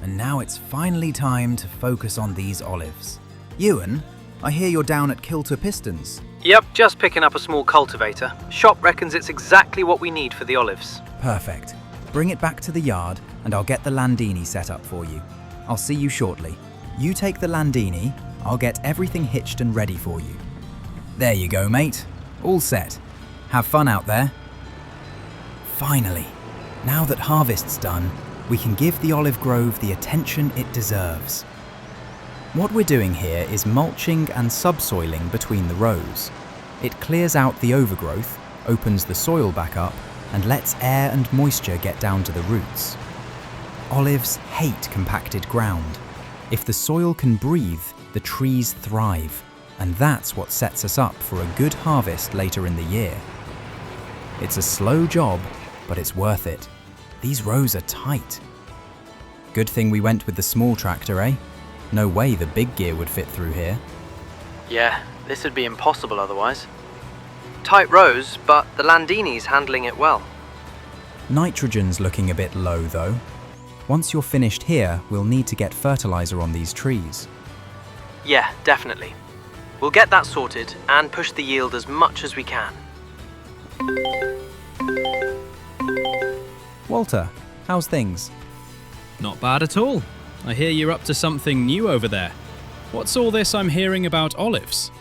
And now it's finally time to focus on these olives. Euan, I hear you're down at Kilter Pistons. Yep, just picking up a small cultivator. Shop reckons it's exactly what we need for the olives. Perfect. Bring it back to the yard and I'll get the Landini set up for you. I'll see you shortly. You take the Landini, I'll get everything hitched and ready for you. There you go, mate. All set. Have fun out there. Finally, now that harvest's done, we can give the olive grove the attention it deserves. What we're doing here is mulching and subsoiling between the rows. It clears out the overgrowth, opens the soil back up, and lets air and moisture get down to the roots. Olives hate compacted ground. If the soil can breathe, the trees thrive, and that's what sets us up for a good harvest later in the year. It's a slow job, but it's worth it. These rows are tight. Good thing we went with the small tractor, eh? No way the big gear would fit through here. Yeah, this would be impossible otherwise. Tight rows, but the Landini's handling it well. Nitrogen's looking a bit low though. Once you're finished here, we'll need to get fertilizer on these trees. Yeah, definitely. We'll get that sorted and push the yield as much as we can. Walter, how's things? Not bad at all. I hear you're up to something new over there. What's all this I'm hearing about olives?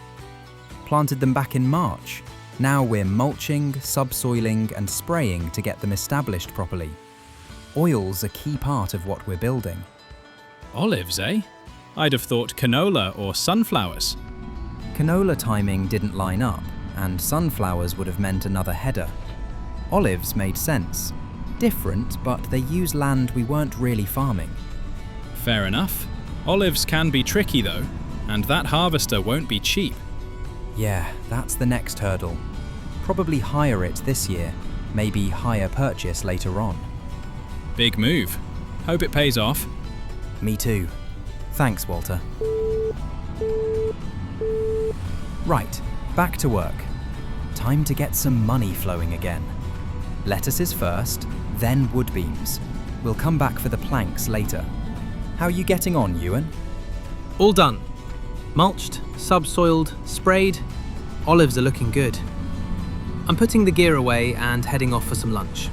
Planted them back in March. Now we're mulching, subsoiling and spraying to get them established properly. Oil's a key part of what we're building. Olives, eh? I'd have thought canola or sunflowers. Canola timing didn't line up, and sunflowers would have meant another header. Olives made sense. Different, but they use land we weren't really farming. Fair enough. Olives can be tricky though, and that harvester won't be cheap. Yeah, that's the next hurdle. Probably hire it this year, maybe hire purchase later on. Big move. Hope it pays off. Me too. Thanks, Walter. Right, back to work. Time to get some money flowing again. Lettuces first, then wood beams. We'll come back for the planks later. How are you getting on, Euan? All done. Mulched, subsoiled, sprayed. Olives are looking good. I'm putting the gear away and heading off for some lunch.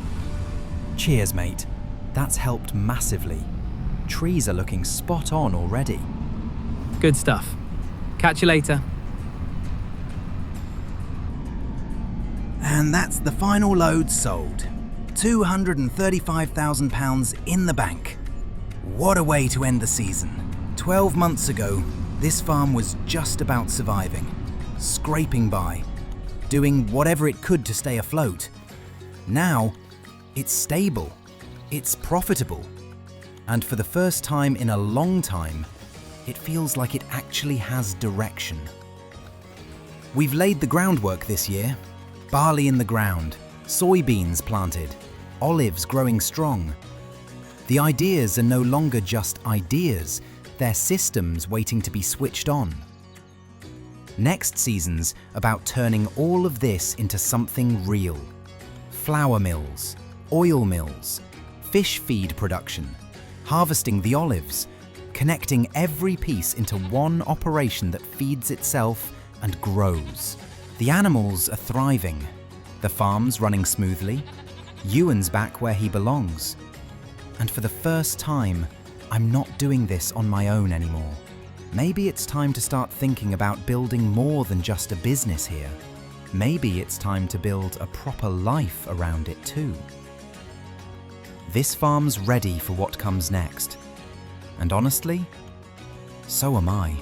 Cheers, mate. That's helped massively. Trees are looking spot on already. Good stuff. Catch you later. And that's the final load sold. £235,000 in the bank. What a way to end the season. 12 months ago, this farm was just about surviving, scraping by, doing whatever it could to stay afloat. Now, it's stable, it's profitable, and for the first time in a long time, it feels like it actually has direction. We've laid the groundwork this year. Barley in the ground, soybeans planted, olives growing strong. The ideas are no longer just ideas, they're systems waiting to be switched on. Next season's about turning all of this into something real. Flour mills, oil mills, fish feed production, harvesting the olives, connecting every piece into one operation that feeds itself and grows. The animals are thriving, the farm's running smoothly, Euan's back where he belongs. And for the first time, I'm not doing this on my own anymore. Maybe it's time to start thinking about building more than just a business here. Maybe it's time to build a proper life around it too. This farm's ready for what comes next. And honestly, so am I.